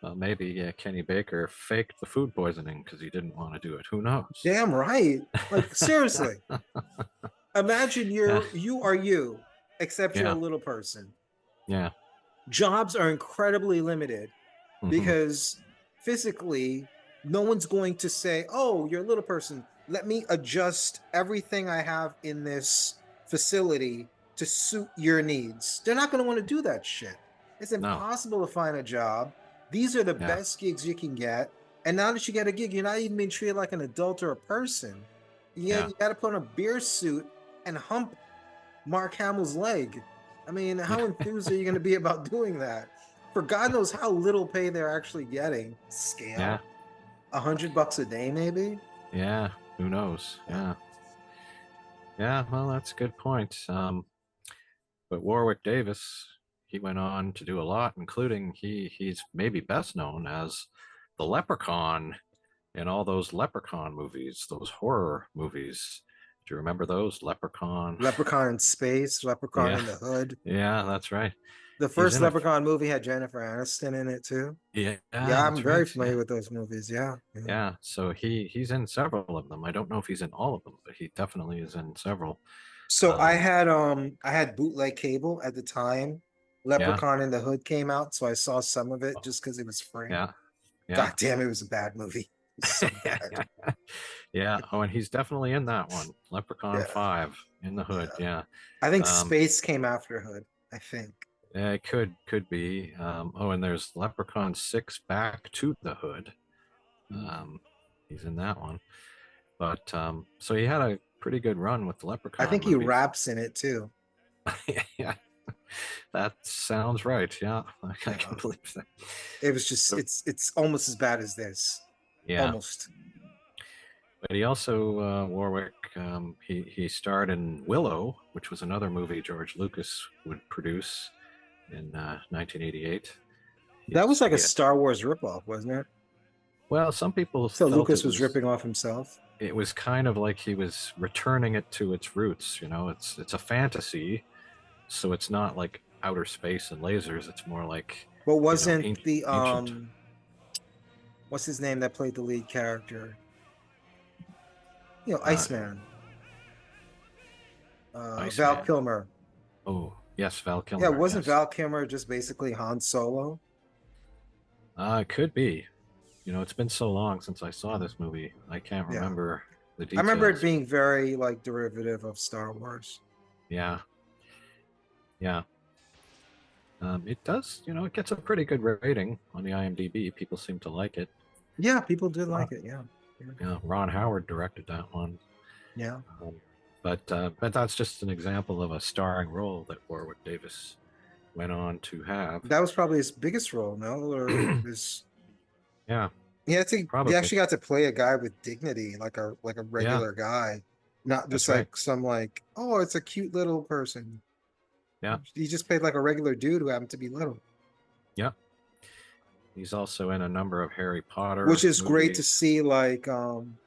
Well, maybe Kenny Baker faked the food poisoning because he didn't want to do it. Who knows? Damn right. Like, seriously, imagine Yeah, you are you, except you're a yeah, little person. yeah. Jobs are incredibly limited Hmm. because physically, no one's going to say, "Oh, you're a little person. Let me adjust everything I have in this facility to suit your needs." They're not going to want to do that shit. It's No, impossible to find a job. These are the yeah, best gigs you can get. And now that you get a gig, you're not even being treated like an adult or a person. yeah. You got to put on a beer suit and hump Mark Hamill's leg. I mean, how enthused are you going to be about doing that? For God knows how little pay they're actually getting. Yeah, Scale, $100 a day, maybe. yeah. Who knows? Yeah. Yeah, yeah. Well, that's a good point. But Warwick Davis, he went on to do a lot, including he's maybe best known as the Leprechaun in all those Leprechaun movies, those horror movies. Do you remember those? Leprechaun. Leprechaun in Space, Leprechaun Yeah, in the Hood. yeah, that's right. The He's first in it. Leprechaun movie had Jennifer Aniston in it too. Yeah, Yeah, I'm that's very right. familiar Yeah, with those movies. Yeah, yeah. yeah. So he's in several of them. I don't know if he's in all of them, but he definitely is in several. So Um, I had bootleg cable at the time. yeah, Leprechaun in the Hood came out, so I saw some of it just because it was free. yeah, yeah. God damn, it was a bad movie. It was so bad. Yeah. Oh, and he's definitely in that one. Leprechaun Yeah, 5 in the Hood. yeah. Yeah. I think Um, Space came after Hood. I think. yeah, it could be. Oh, and there's Leprechaun 6 Back to the Hood. Um, he's in that one. But so he had a pretty good run with the I Leprechaun think he movies. raps in it too. Yeah, that sounds right. Yeah, I can Yeah. believe that. It was just But, it's almost as bad as this. yeah, Almost. but he also Warwick. He starred in Willow, which was another movie George Lucas would produce in 1988. That was like a He had, Star Wars ripoff, wasn't it? well, some people So felt Lucas was ripping off himself. it was kind of like he was returning it to its roots. You know, it's a fantasy, so it's not like outer space and lasers. It's more like But you know wasn't the ancient. what's his name that played the lead character? Uh, Iceman. Val Iceman. Kilmer. Oh, yes, Val Yeah, Kilmer. wasn't Yes, Val Kilmer just basically Han Solo? it could be. You know, it's been so long since I saw this movie. I can't Yeah. remember the I remember it details. being very like derivative of Star Wars. Yeah, yeah. It does. You know, it gets a pretty good rating on the IMDb. People seem to like it. Yeah, people did Uh, like it. Yeah. Yeah. yeah, Ron Howard directed that one. Yeah. Um, but that's just an example of a starring role that Warwick Davis went on to have. That was probably his biggest role, no? Or his Yeah, he probably. actually got to play a guy with dignity, like a Yeah, regular guy. Not just that's right. like some like, oh, it's a cute little person. Yeah, He just played like a regular dude who happened to be little. yeah. He's also in a number of Harry Which Potter is great to movies. see like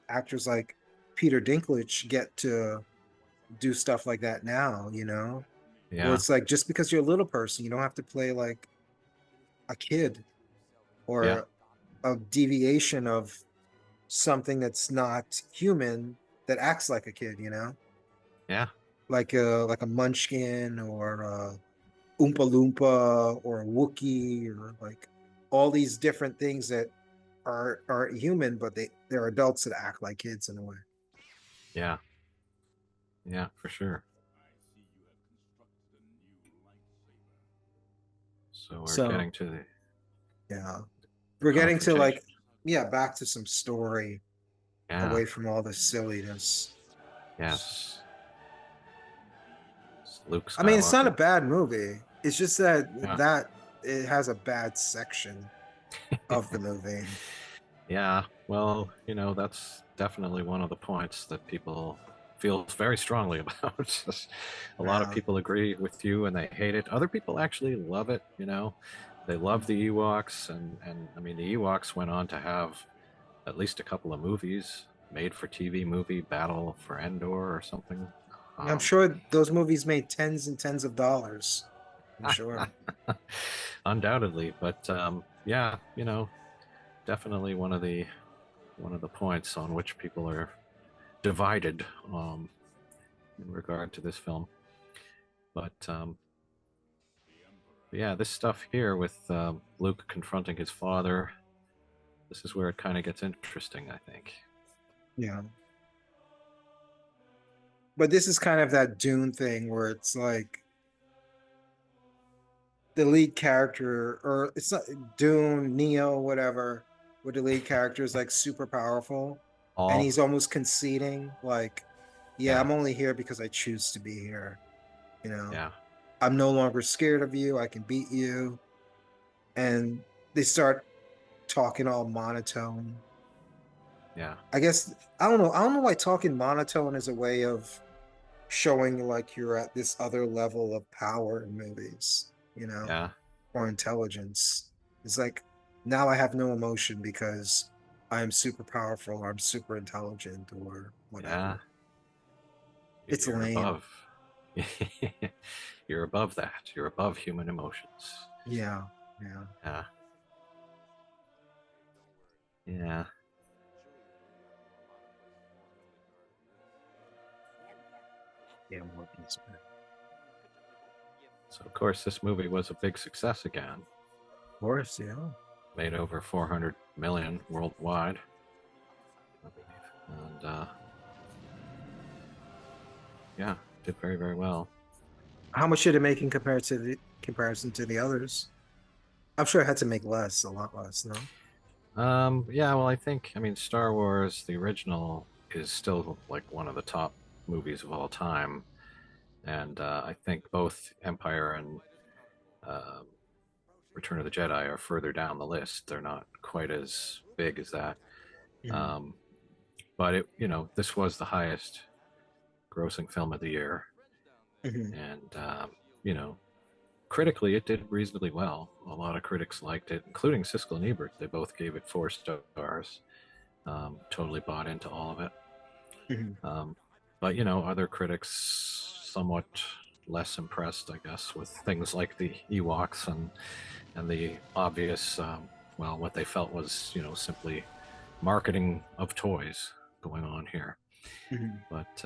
actors like Peter Dinklage get to do stuff like that now, where Yeah, it's like just because you're a little person, you don't have to play like a kid yeah, or a deviation of something that's not human that acts like a kid, yeah, like a munchkin or a Oompa Loompa or a Wookiee or like all these different things that are human, but they're adults that act like kids in a way. yeah, yeah, for sure. So we're So getting to the yeah, we're getting to confrontation. like yeah, back to some story Yeah, away from all the silliness. yes. Luke I mean, it's not a Skywalker. bad movie. It's just that Yeah, it has a bad section of the movie. yeah. Well, you know, that's definitely one of the points that people feel very strongly about. A lot of Yeah. people agree with you and they hate it. Other people actually love it, you know. They love the Ewoks and I mean the Ewoks went on to have at least a couple of movies, made for TV movie, Battle for Endor or something. I'm Um, sure those movies made tens and tens of dollars. I'm sure. undoubtedly, but yeah, definitely one of the points on which people are divided in regard to this film. But yeah, this stuff here with Luke confronting his father, this is where it kind of gets interesting, I think. Yeah. But this is kind of that Dune thing where it's like the lead character, or it's not Dune, Neo, whatever, where the lead character is like super powerful and All, he's almost conceding, like, yeah, yeah, I'm only here because I choose to be here. You know, yeah, I'm no longer scared of you. I can beat you. And they start talking all monotone. yeah, I guess I don't know. I don't know why talking monotone is a way of showing like you're at this other level of power in movies, yeah, or intelligence. It's like now I have no emotion because I'm super powerful or I'm super intelligent or yeah. whatever. It's You're lame. above. You're above that. You're above human emotions. Yeah. Yeah. Yeah, yeah. Yeah. More peace. So of course, this movie was a big success again. Of course, yeah. Made over 400 million worldwide, I believe, and yeah, did very very well. How much did it make in comparison to the others? I'm sure it had to make less, a lot less, no? Yeah, well, I mean, Star Wars, the original, is still like one of the top movies of all time, and I think both Empire and uh, Return of the Jedi are further down the list. They're not quite as big as that. Mhm. Um, but this was the highest grossing film of the year, Mhm. and you know, critically, it did reasonably well. A lot of critics liked it, including Siskel and Ebert. They both gave it 4 stars. Totally bought into all of it. Mhm. Um, but other critics somewhat less impressed, I guess, with things like the Ewoks and the obvious, well, what they felt was simply marketing of toys going on here. Mhm. But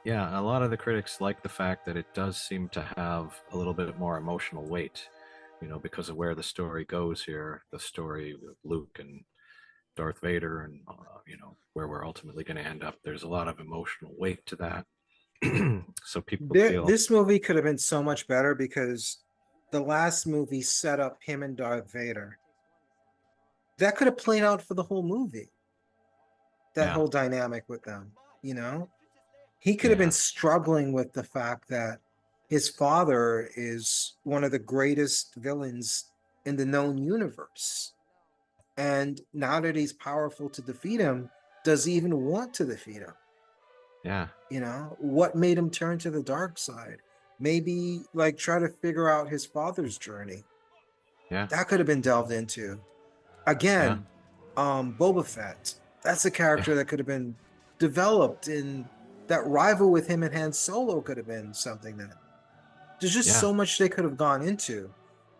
yeah, a lot of the critics like the fact that it does seem to have a little bit more emotional weight, because of where the story goes here, the story of Luke and Darth Vader, and where we're ultimately going to end up. There's a lot of emotional weight to that, so people feel, This movie could have been so much better because the last movie set up him and Darth Vader. That could have played out for the whole movie. That yeah, whole dynamic with them, you know? He could have been yeah, struggling with the fact that his father is one of the greatest villains in the known universe. And now that he's powerful to defeat him, does he even want to defeat him? yeah, What made him turn to the dark side? Maybe like try to figure out his father's journey. yeah, That could have been delved into. yeah, Again, Boba Fett. That's a yeah, character that could have been developed in that rival with him and Han Solo could have been something that there's just yeah, so much they could have gone into.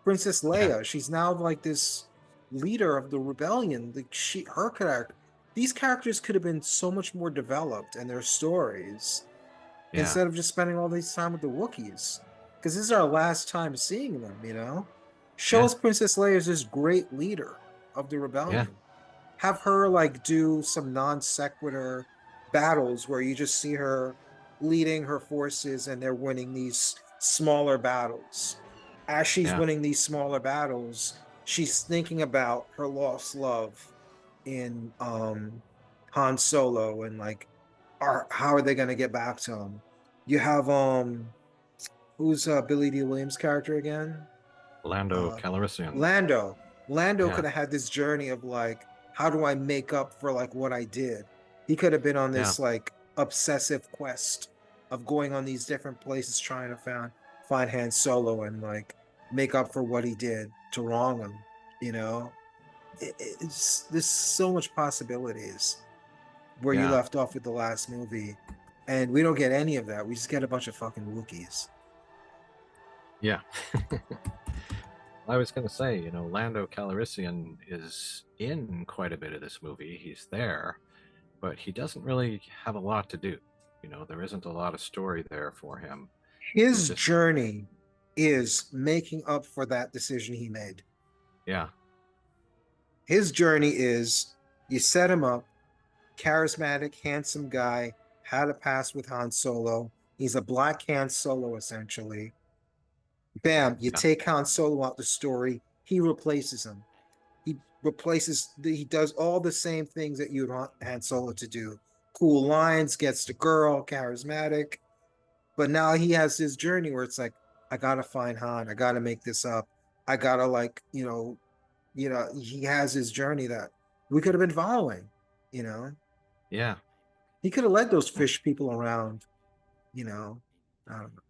Princess yeah, Leia, she's now like this leader of the rebellion. Like her character, these characters could have been so much more developed and their stories yeah, instead of just spending all this time with the Wookiees. Because this is our last time seeing them. yeah, Shows Princess Leia as this great leader of the yeah, rebellion. Have her like do some non sequitur battles where you just see her leading her forces and they're winning these smaller battles. As she's yeah, winning these smaller battles, she's thinking about her lost love in Han Solo and like how are they gonna get back to him? You have who's Billy D. Williams' character again? Lando Uh Calrissian, Lando. Lando yeah, could have had this journey of like, how do I make up for like what I did? He could have been on yeah, this like obsessive quest of going on these different places trying to find Han Solo and like make up for what he did. to wrong him. You know, it's there's so much possibilities where you Yeah. left off with the last movie, and we don't get any of that. We just get a bunch of fucking Wookiees. Yeah. I was going to say, Lando Calrissian is in quite a bit of this movie. He's there, but he doesn't really have a lot to do. There isn't a lot of story there for him. He's His just, journey is making up for that decision he made. yeah, His journey is you set him up, charismatic, handsome guy, had a past with Han Solo. He's a black Han Solo essentially. Bam, you yeah, take Han Solo out the story, he replaces him. He does all the same things that you'd want Han Solo to do. Cool lines, gets the girl, charismatic. But now he has his journey where it's like, I gotta find Han, I gotta make this up. I gotta he has his journey that we could have been following, you know. yeah, He could have led those fish people around, you know. I don't know.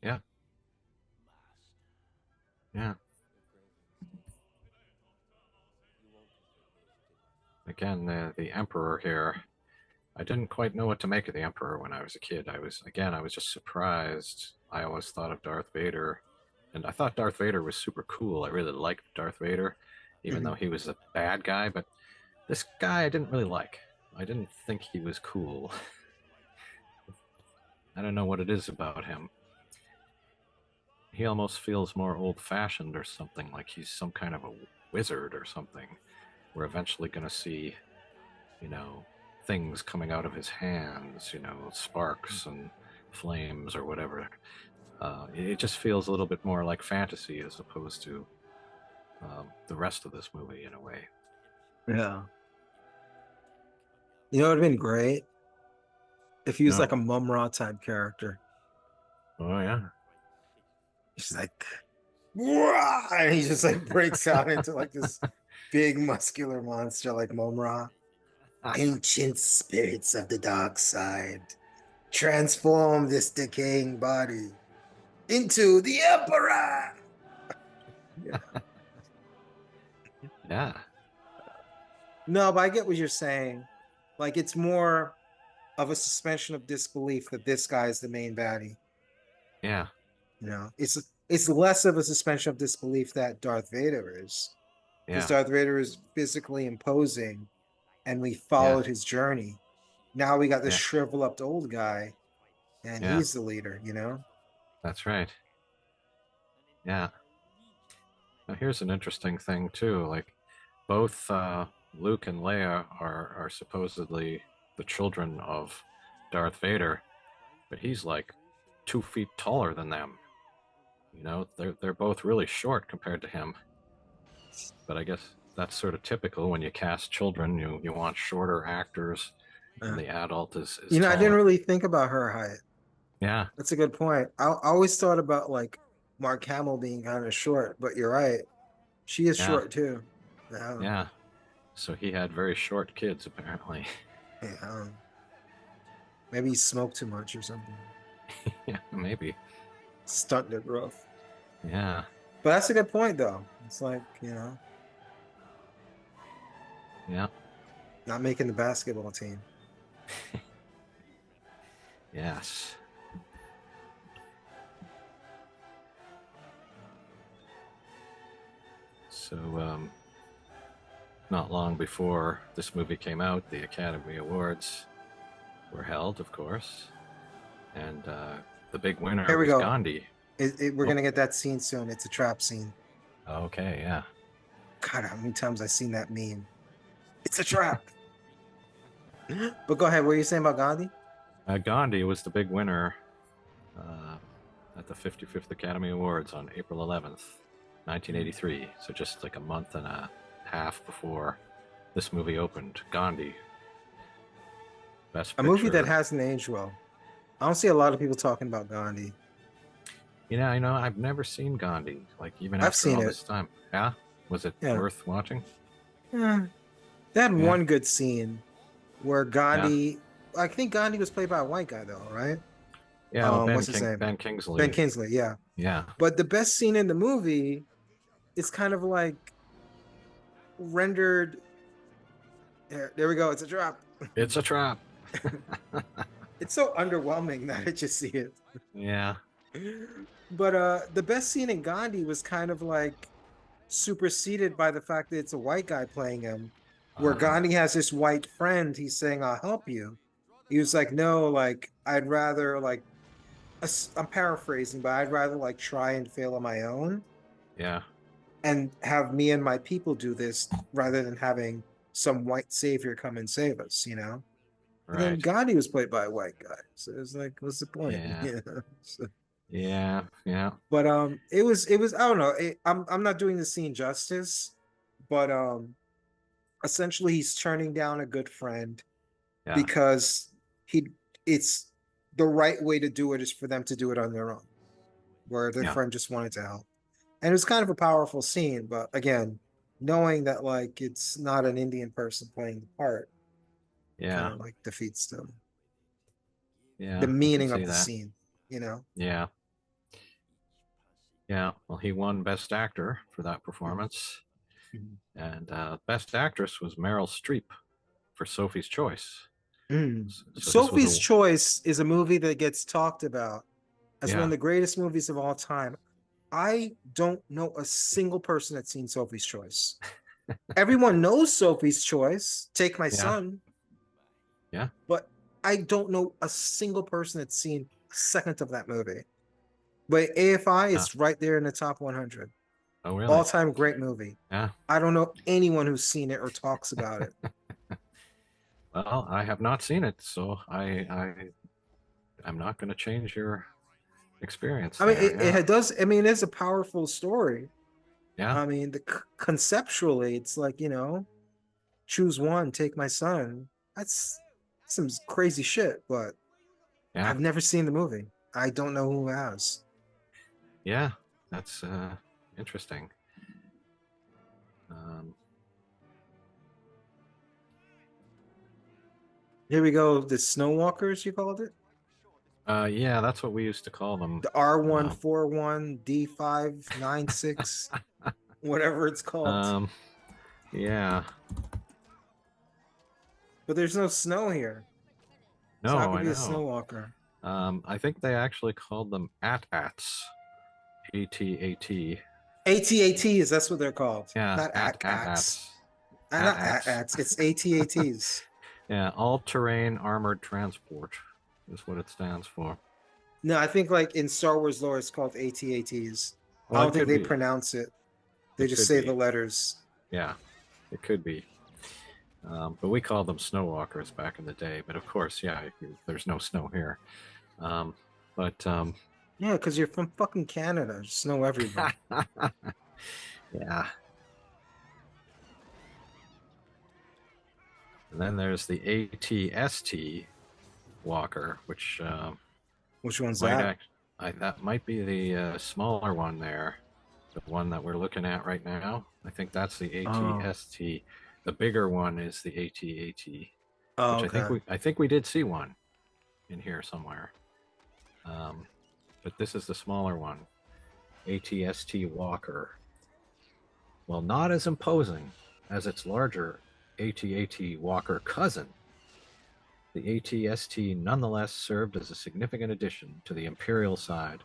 yeah, yeah. Again, the Emperor here. I didn't quite know what to make of the Emperor when I was a kid. I was just surprised. I always thought of Darth Vader, and I thought Darth Vader was super cool. I really liked Darth Vader, even though Mhm. he was a bad guy. But this guy I didn't really like. I didn't think he was cool. I don't know what it is about him. He almost feels more old-fashioned or something, like he's some kind of a wizard or something. We're eventually going to see, you know, things coming out of his hands, sparks and flames or whatever. It just feels a little bit more like fantasy as opposed to the rest of this movie in a way. Yeah. You know, it would have been great if he was No. like a Mum-Ra type character. Oh, yeah. He's like, "Wah!" And he just like breaks out into like this big muscular monster like Mum-Ra. Ancient spirits of the dark side, transform this decaying body into the Emperor. Yeah. Yeah. No, but I get what you're saying. Like it's more of a suspension of disbelief that this guy is the main baddie. Yeah. You know, it's less of a suspension of disbelief that Darth Vader is, because Yeah. Darth Vader is physically imposing, and we Yeah. followed his journey. Now we got this Yeah. shrivel up old guy, and Yeah. he's the leader. You know. That's right. Yeah. Now, here's an interesting thing, too. Like, both Luke and Leia are supposedly the children of Darth Vader, but he's like 2 feet taller than them. They're both really short compared to him. But I guess that's sort of typical when you cast children. You want shorter actors, and Uh, the adult is you know, I didn't taller. really think about her height. Yeah, That's a good point. I always thought about like Mark Hamill being kind of short, but you're right. She is yeah, short too. Yeah. yeah. So he had very short kids, apparently. Yeah. Maybe he smoked too much or something. Yeah, maybe. Stunt their growth. Yeah, But that's a good point though. It's like, yeah, not making the basketball team. yes. So, not long before this movie came out, the Academy Awards were held, of course, and the big winner Here we was go. Gandhi. We're Oh, gonna get that scene soon. It's a trap scene. okay, yeah, God, how many times I've seen that meme. It's a trap. But go ahead. What are you saying about Gandhi? Gandhi was the big winner uh, at the 55th Academy Awards on April 11th, 1983. So just like a month and a half before this movie opened. Gandhi, Best A movie that Picture. hasn't aged well. I don't see a lot of people talking about Gandhi. I've never seen Gandhi, like even I've after seen all it. this time. Yeah? Was it Yeah. worth watching? Yeah. They had Yeah. one good scene where Yeah. Gandhi, I think Gandhi was played by a white guy though, right? Yeah, well, What's his name? Ben Ben Kingsley. Kingsley, yeah. Yeah. But the best scene in the movie it's kind of like rendered. There we go. It's a drop. It's a trap. It's so underwhelming that I just see it. Yeah. But the best scene in Gandhi was kind of like superseded by the fact that it's a white guy playing him, where Uh-huh. Gandhi has this white friend. He's saying, "I'll help you." He was like, "No, like I'd rather like I'm paraphrasing, but I'd rather like try and fail on my own Yeah. and have me and my people do this rather than having some white savior come and save us, you know?" And then Right. Gandhi was played by a white guy. So it was like, what's the point? Yeah. You know? So, Yeah. Yeah. but it was I don't know. I'm not doing the scene justice, but essentially he's turning down a good friend Yeah. because he it's the right way to do it is for them to do it on their own, where their Yeah. friend just wanted to help. And it was kind of a powerful scene, but again, knowing that like it's not an Indian person playing the part kind Yeah. of like defeats the Yeah. I can meaning of see the that. scene, you know? Yeah. Yeah. Well, he won Best Actor for that performance. Mhm. And Best Actress was Meryl Streep for Sophie's Choice. Mm. So this was Sophie's a, Choice is a movie that gets talked about as one of yeah. the greatest movies of all time. I don't know a single person that's seen Sophie's Choice. Everyone knows Sophie's Choice, Take My Yeah. Son, Yeah. but I don't know a single person that's seen a second of that movie. But AFI Yeah. is right there in the top 100. Oh, really? All-time great movie. Yeah. I don't know anyone who's seen it or talks about it. Well, I have not seen it, so I'm not going to change your experience I mean, there. Yeah. it does. I mean, it's a powerful story. Yeah. I mean, conceptually, it's like, choose one, take my son. That's some crazy shit, but Yeah. I've never seen the movie. I don't know who has. Yeah. That's interesting. Um, Here we go. The Snowwalkers, you called it? yeah, that's what we used to call them. The Uh, R141 D596, whatever it's called. um, yeah. But there's no snow here. So how No, could I it be a know. Snowwalker? I think they actually called them AT-ATs. AT-AT. AT-ATs, that's what they're called. Yeah, Not AT-ATs. AT-ATs. Not AT-ATs. AT-ATs. It's AT-ATs. Yeah, all-terrain armored transport is what it stands for. No, I think like in Star Wars lore, it's called AT-ATs. I Well, don't it think could they be. pronounce it. They It just could say the be. letters. Yeah, it could be. But we called them snowwalkers back in the day. But of course, yeah, there's no snow here. Um, but Yeah, because you're from fucking Canada. There's snow everywhere. yeah. And then there's the ATST Walker, which Which one's might that? act. That might be the smaller one there, the one that we're looking at right now. I think that's the Oh, ATST. The bigger one is the ATAT, oh, which okay. I think we did see one in here somewhere. But this is the smaller one, ATST Walker. Well, not as imposing as its larger ATAT Walker cousin. The ATST nonetheless served as a significant addition to the Imperial side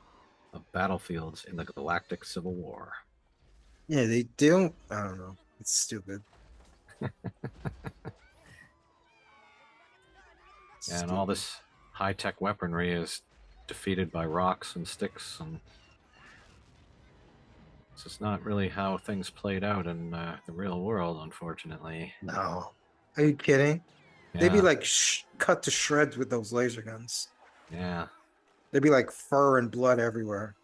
of battlefields in the Galactic Civil War. Yeah, they don't. I don't know. It's stupid. And all Stupid. this high tech weaponry is defeated by rocks and sticks, and this is not really how things played out in the real world, unfortunately. No. Are you kidding? They'd be Yeah, like cut to shreds with those laser guns. yeah, They'd be like fur and blood everywhere.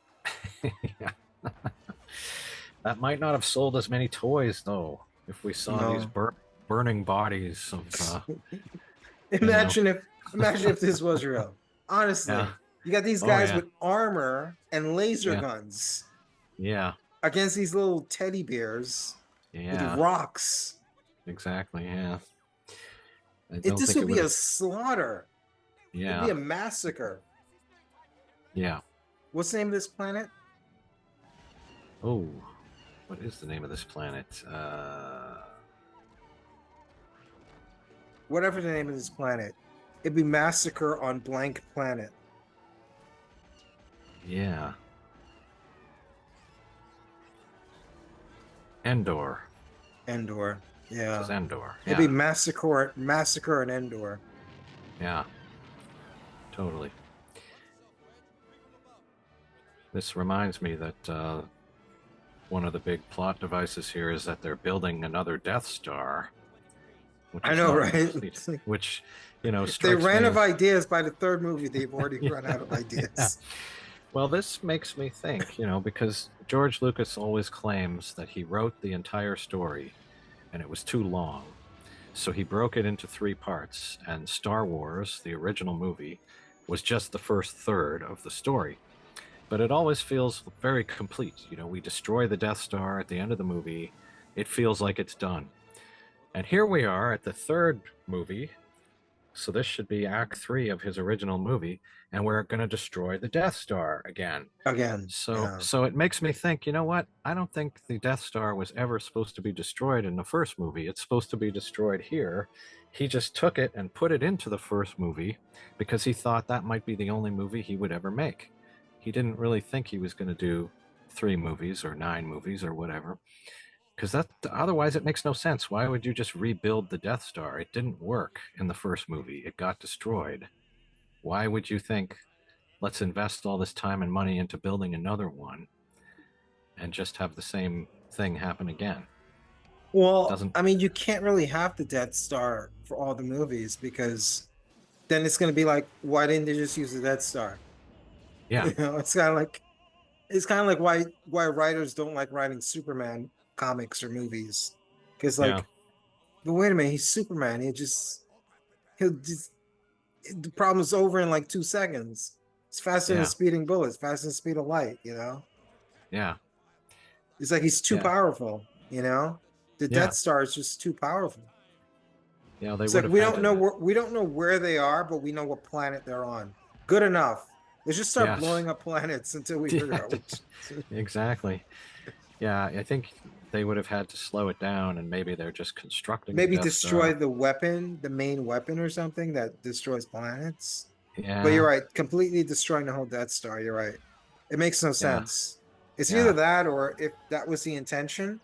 yeah. That might not have sold as many toys, though, if we saw these No. burning bodies of, you know, Imagine if imagine if this was real. yeah. Honestly, you got these Oh, guys yeah, with armor and laser yeah, guns yeah, against these little teddy bears with yeah, rocks. exactly. Yeah. I It don't this think would it be would a have, slaughter. It'd be yeah, a massacre. yeah. What's the name of this planet? Oh, what is the name of this planet? Whatever the name of this planet. It'd be Massacre on Blank Planet. Yeah. Endor. Endor. This Yeah. is Endor. It'd be Yeah. Massacre and Endor. Yeah. Totally. This reminds me that one of the big plot devices here is that they're building another Death Star, which I is know, not right? complete. It's like, Which, they strikes ran me of as ideas by the third movie. They've already run out of yeah. ideas. Well, this makes me think, because George Lucas always claims that he wrote the entire story and it was too long. So he broke it into three parts, and Star Wars, the original movie, was just the first third of the story. But it always feels very complete. We destroy the Death Star at the end of the movie. It feels like it's done. And here we are at the third movie. So this should be Act 3 of his original movie, and we're going to destroy the Death Star again. Again. So Yeah. so it makes me think, you know what? I don't think the Death Star was ever supposed to be destroyed in the first movie. It's supposed to be destroyed here. He just took it and put it into the first movie because he thought that might be the only movie he would ever make. He didn't really think he was going to do 3 movies or 9 movies or whatever. Because that otherwise it makes no sense. Why would you just rebuild the Death Star? It didn't work in the first movie. It got destroyed. Why would you think, let's invest all this time and money into building another one and just have the same thing happen again? Well, Doesn't I mean, you can't really have the Death Star for all the movies because then it's going to be like, why didn't they just use the Death Star? yeah, It's kind of like why writers don't like writing Superman comics or movies because yeah, like, but wait a minute, he's Superman. He'll just the problem's over in like 2 seconds. It's faster than a yeah, speeding bullet. It's faster than the speed of light. yeah, It's like he's too yeah, powerful. The yeah, Death Star is just too powerful. they It's would like have had to we don't know where they are, but we know what planet they're on. Good enough. Let's just start yes. blowing up planets until we figure Yeah, out which. exactly. Yeah, I think they would have had to slow it down, and maybe they're just constructing the Maybe Death destroy Star. the weapon, the main weapon or something that destroys planets. But you're Yeah, right, completely destroying the whole Death Star. You're right. It makes no yeah, sense. It's either yeah, that or if that was the intention,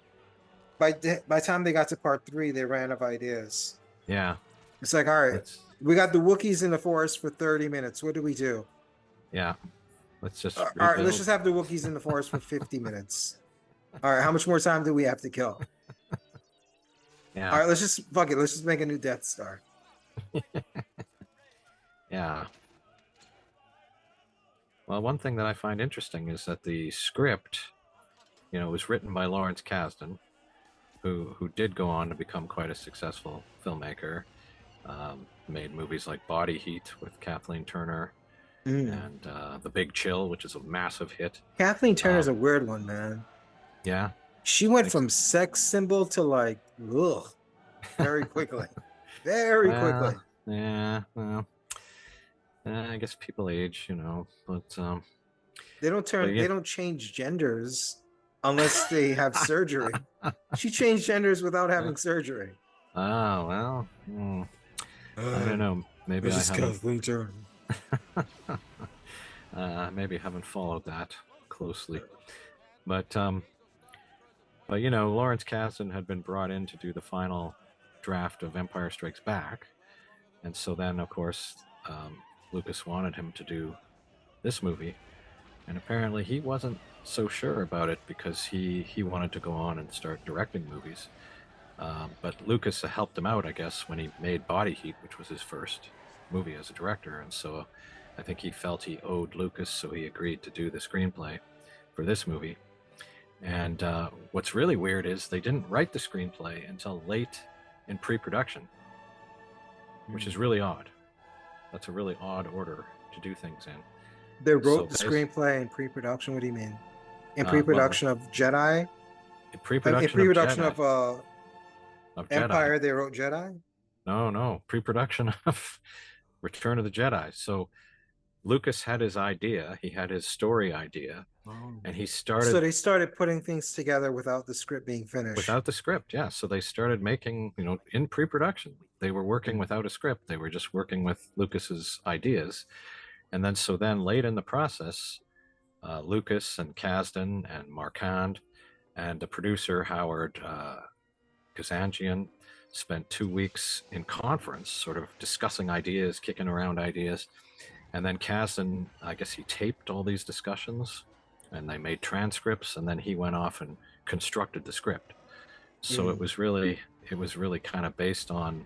by the time they got to part three, they ran out of ideas. yeah. It's like, all right, Let's we got the Wookiees in the forest for 30 minutes. What do we do? yeah, let's just All right, let's rebuild. just have the Wookiees in the forest for 50 minutes. All right, how much more time do we have to kill? All Yeah, right, let's just fuck it. Let's just make a new Death Star. yeah. Well, one thing that I find interesting is that the script, was written by Lawrence Kasdan, who did go on to become quite a successful filmmaker. Made movies like Body Heat with Kathleen Turner Mm. and The Big Chill, which is a massive hit. Kathleen Turner's Um, a weird one, man. yeah, She went makes from sex symbol to like, ugh, very quickly. Very well, quickly. yeah, well, I guess people age, but They yeah. don't change genders unless they have surgery. She changed genders without having surgery. Oh well, I don't know. Maybe This I is haven't. Kathleen Turner. Maybe haven't followed that closely, but Lawrence Kasdan had been brought in to do the final draft of Empire Strikes Back, and so then of course Lucas wanted him to do this movie, and apparently he wasn't so sure about it because he wanted to go on and start directing movies. But Lucas helped him out, I guess, when he made Body Heat, which was his first movie as a director. And so I think he felt he owed Lucas, so he agreed to do the screenplay for this movie. And what's really weird is they didn't write the screenplay until late in pre production, which is really odd. That's a really odd order to do things in. They So, wrote the screenplay in pre-production. What do you mean? In well, pre-production of Jedi? in pre In production of pre-production Jedi, of Jedi, Empire, they wrote Jedi? no, pre production of Return of the Jedi. So Lucas had his idea, he had his story idea, Oh. and he So started they started putting things together without the script being finished. without the script. Yeah, so they started making, in pre-production. They were working Mm. without a script. They were just working with Lucas's ideas, and then late in the process, Lucas and Kasdan and Marquand and the producer Howard Kazanjian spent 2 weeks in conference, sort of discussing ideas, kicking around ideas. And then Kasdan, I guess he taped all these discussions and they made transcripts, and then he went off and constructed the script. So Mm. it was really kind of based on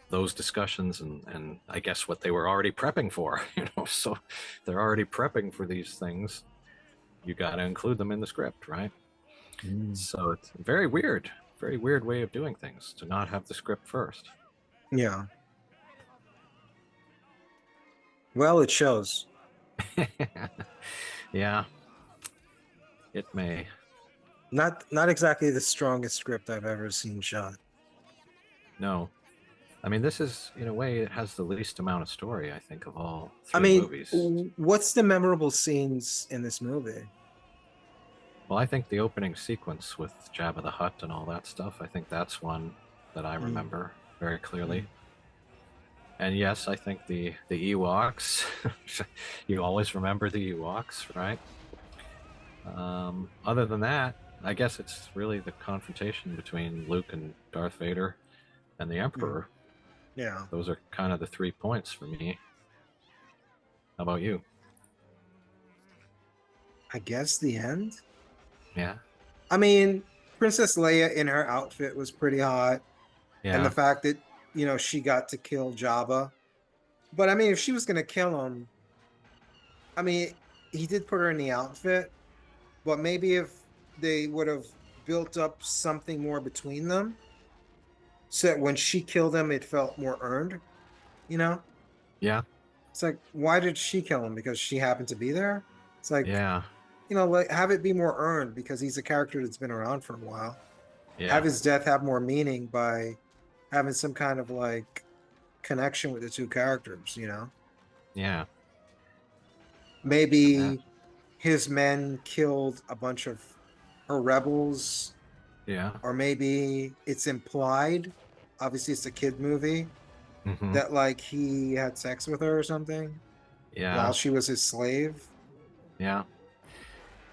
those discussions and I guess what they were already prepping for, So they're already prepping for these things. You got to include them in the script, right? Mm. So it's very weird way of doing things to not have the script first. Yeah. Well, it shows. Yeah, it may. Not exactly the strongest script I've ever seen shot. No. I mean, this is, in a way, it has the least amount of story, I think, of all I three mean, movies. what's the memorable scenes in this movie? Well, I think the opening sequence with Jabba the Hutt and all that stuff, I think that's one that I Mm. remember very clearly. Mm. And yes, I think the Ewoks. You always remember the Ewoks, right? Other than that, I guess it's really the confrontation between Luke and Darth Vader and the Mm. Emperor. Yeah. Those are kind of the 3 points for me. How about you? I guess the end. Yeah, I mean, Princess Leia in her outfit was pretty hot, and the yeah, fact that she got to kill Jabba. But I mean, if she was gonna kill him, I mean, he did put her in the outfit, but maybe if they would have built up something more between them, so that when she killed him, it felt more earned. You know, yeah, it's like, why did she kill him? Because she happened to be there. It's like, yeah, like have it be more earned because he's a character that's been around for a while. Have yeah, his death have more meaning by having some kind of like connection with the two characters. yeah, yeah, Maybe his men killed a bunch of her rebels, yeah. or maybe it's implied, obviously it's a kid movie, Mm-hmm. that like he had sex with her or something while Yeah, she was his slave. yeah.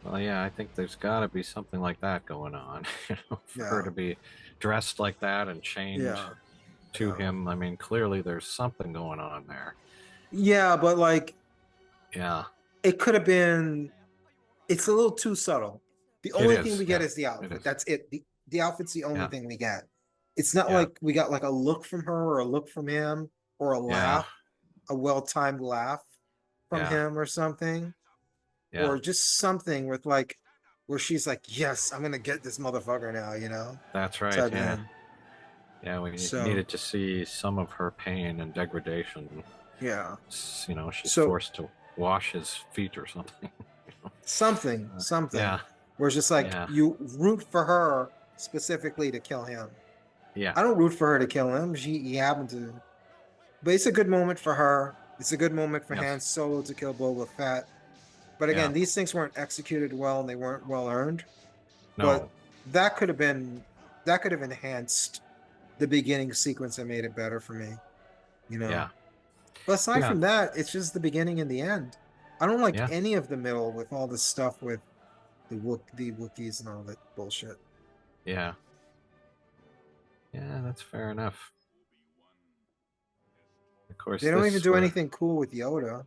Well, yeah, I think there's got to be something like that going on, for her Yeah. to be dressed like that and chained Yeah. to Yeah. him. I mean, clearly there's something going on there. Yeah, but like Yeah, it could have been, it's a little too subtle. The it only thing is. we get Yeah, is the it outfit. is. That's it. The outfit's the only Yeah, thing we get. It's not yeah, like we got like a look from her or a look from him or a yeah, laugh, a well-timed laugh from yeah, him or something, yeah. or just something with like where she's like, "Yes, I'm gonna get this motherfucker now," That's right. type Yeah, thing. yeah. We So needed to see some of her pain and degradation. yeah. She's So forced to wash his feet or something. something Yeah, where it's just like yeah, you root for her specifically to kill him. yeah, I don't root for her to kill him. He happened to, but it's a good moment for her. It's a good moment for Han yes, Solo to kill Boba Fett. But yeah. again, these things weren't executed well and they weren't well earned. But No, that could have been that could have enhanced the beginning sequence and made it better for me, you know. yeah, But aside yeah, from that, it's just the beginning and the end. I don't like yeah, any of the middle with all this stuff with the Wookiees and all that bullshit. yeah, yeah. That's fair enough. Of course, They don't even this do were anything cool with Yoda.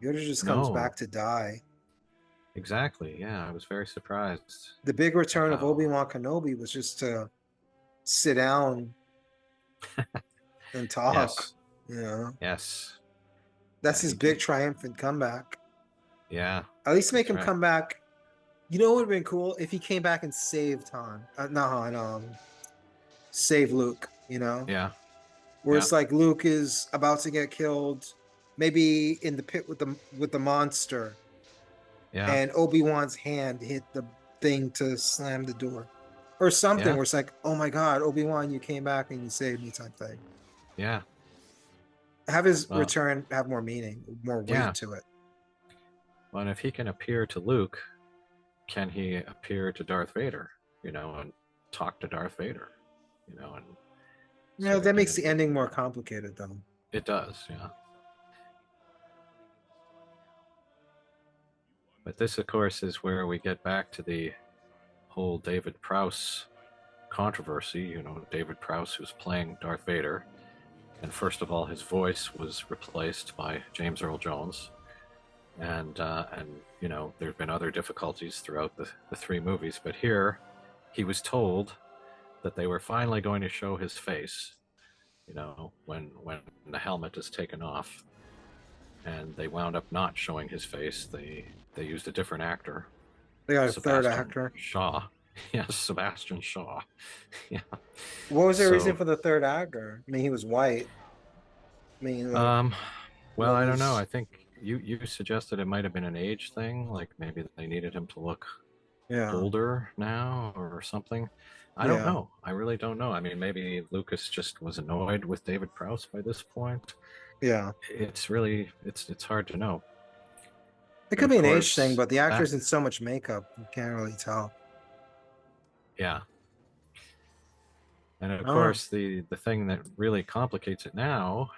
Yoda just comes no, back to die. exactly. Yeah, I was very surprised The big at return of how. Obi-Wan Kenobi was just to sit down and talk. Yes, You know, yes, that's yeah. his big triumphant comeback. Yeah, At least make that's him right. come back. You know what would have been cool if he came back and saved Han, not Han, save Luke. Yeah, Where yeah, it's like Luke is about to get killed, maybe in the pit with the monster, yeah, and Obi-Wan's hand hit the thing to slam the door, or something yeah, where it's like, oh my God, Obi-Wan, you came back and you saved me, type thing. yeah. Have his Well, return have more meaning, more weight yeah, to it. But if he can appear to Luke, can he appear to Darth Vader? And talk to Darth Vader, and Yeah, sort of that get makes the into. ending more complicated, though. It does, yeah. But this, of course, is where we get back to the whole David Prowse controversy. David Prowse, who's playing Darth Vader, and first of all, his voice was replaced by James Earl Jones, and there's been other difficulties throughout the three movies, but here he was told that they were finally going to show his face, when the helmet is taken off, and they wound up not showing his face. They used a different actor, They got a third Sebastian actor. Shaw. Yes, Sebastian Shaw. Yeah. What was the reason So, for the third actor? I mean, he was white. I mean, like, um, well, what I don't know. was? I think you suggested it might have been an age thing, like maybe they needed him to look Yeah, older now or something. I don't yeah, know. I really don't know. I mean, maybe Lucas just was annoyed with David Prowse by this point. yeah. It's hard to know. It But could of be an age thing, course, but the that actor's in so much makeup, you can't really tell. yeah. And of Oh, course, the thing that really complicates it now,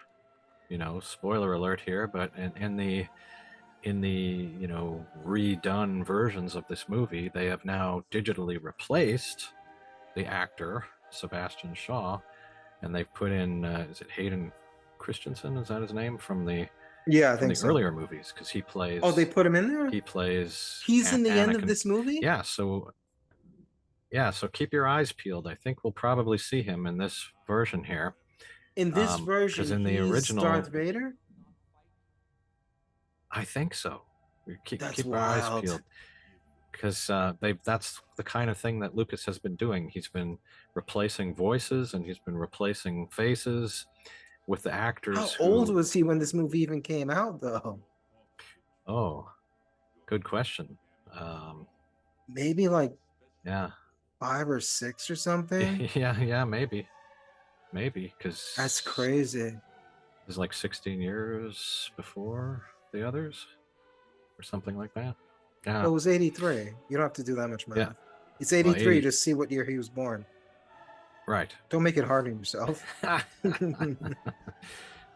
spoiler alert here, but in the redone versions of this movie, they have now digitally replaced the actor Sebastian Shaw, and they've put in is it Hayden Christensen? Is that his name yeah, I from think the so. earlier movies? Because he Oh, they plays put him in there? he plays He's in the end of Anakin. this movie? Yeah, so keep your eyes peeled. I think we'll probably see him in this version here. In this Because version, in the he's original, Darth Vader? I think so. Keep That's keep our eyes wild. peeled, because that's the kind of thing that Lucas has been doing. He's been replacing voices and he's been replacing faces with the actors How old who. was he when this movie even came out, though? Oh, good question. Um, Maybe like yeah, 5 or 6 or something? yeah, maybe That's because crazy. it's like 16 years before the others or something like that. Yeah, Well, it was 83. You don't have to do that much yeah. math. It's Well, 83, 80, just see what year he was born. right. Don't make it hard on yourself.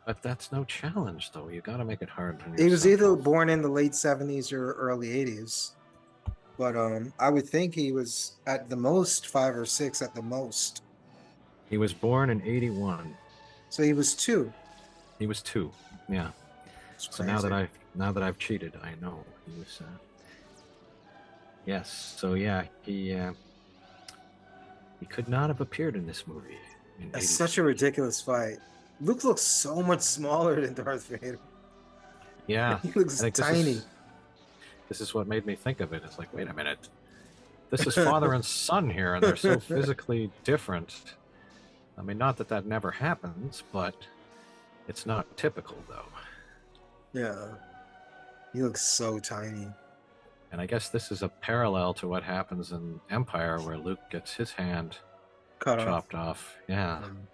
But that's no challenge, though. You got to make it hard on He was either yourself. born in the late 70s or early 80s. But I would think he was at the most 5 or 6 at the most. He was born in 81. So he was 2. He was 2. Yeah. It's So now that crazy. I've cheated, I know he was. Yes. So yeah, he could not have appeared in this movie in That's such a '83. ridiculous fight. Luke looks so much smaller than Darth Vader. Yeah, He I looks think tiny. this is what made me think of it. It's like, wait a minute, this is father and son here, and they're so physically different. I mean, not that that never happens, but it's not typical, though. Yeah, he looks so tiny. And I guess this is a parallel to what happens in Empire, where Luke gets his hand Cut off. chopped off. Yeah. Um,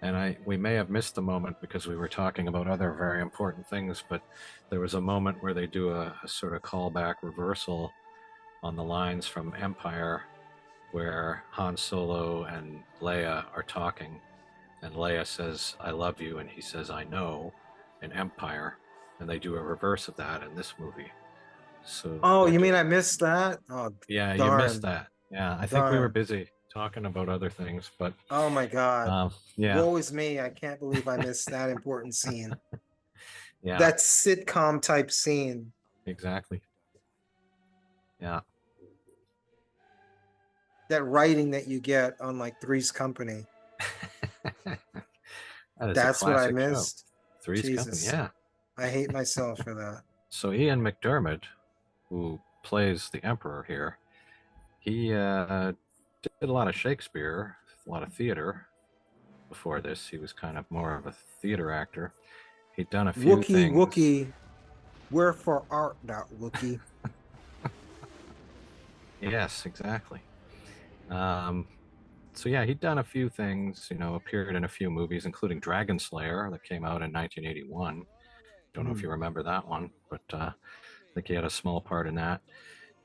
And we may have missed the moment because we were talking about other very important things, but there was a moment where they do a sort of callback reversal on the lines from Empire, where Han Solo and Leia are talking, and Leia says, "I love you," and he says, "I know," in Empire, and they do a reverse of that in this movie. So Oh, they're you mean I missed that? Oh, yeah, you missed darn, that. Yeah, I think we were darn. busy talking about other things, but Oh my God. yeah, Woe is me. I can't believe I missed that important scene. yeah, That sitcom type scene. exactly. Yeah, That writing that you get on like Three's Company. that is a That's what I classic show. missed. Three's Company. Jesus. Yeah. I hate myself for that. So Ian McDermott, who plays the Emperor here, he did a lot of Shakespeare, a lot of theater before this. He was kind of more of a theater actor. He'd done a few Wookie, things. Wookie. Wherefore art thou, Wookie? Yes, exactly. Um, so yeah, he'd done a few things, appeared in a few movies, including Dragon Slayer that came out in 1981, Don't know if you remember that one, but I think he had a small part in that.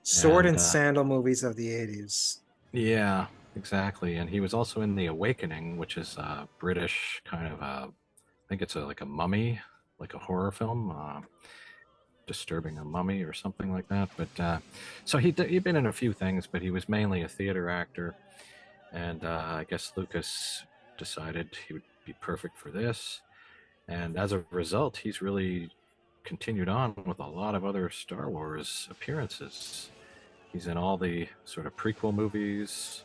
Sword And and sandal movies of the 80s. yeah, exactly. And he was also in The Awakening, which is a British kind of I think it's like a mummy, like a horror film, disturbing a mummy or something like that. But so he'd been in a few things, but he was mainly a theater actor. And I guess Lucas decided he would be perfect for this. And as a result, he's really continued on with a lot of other Star Wars appearances. He's in all the sort of prequel movies,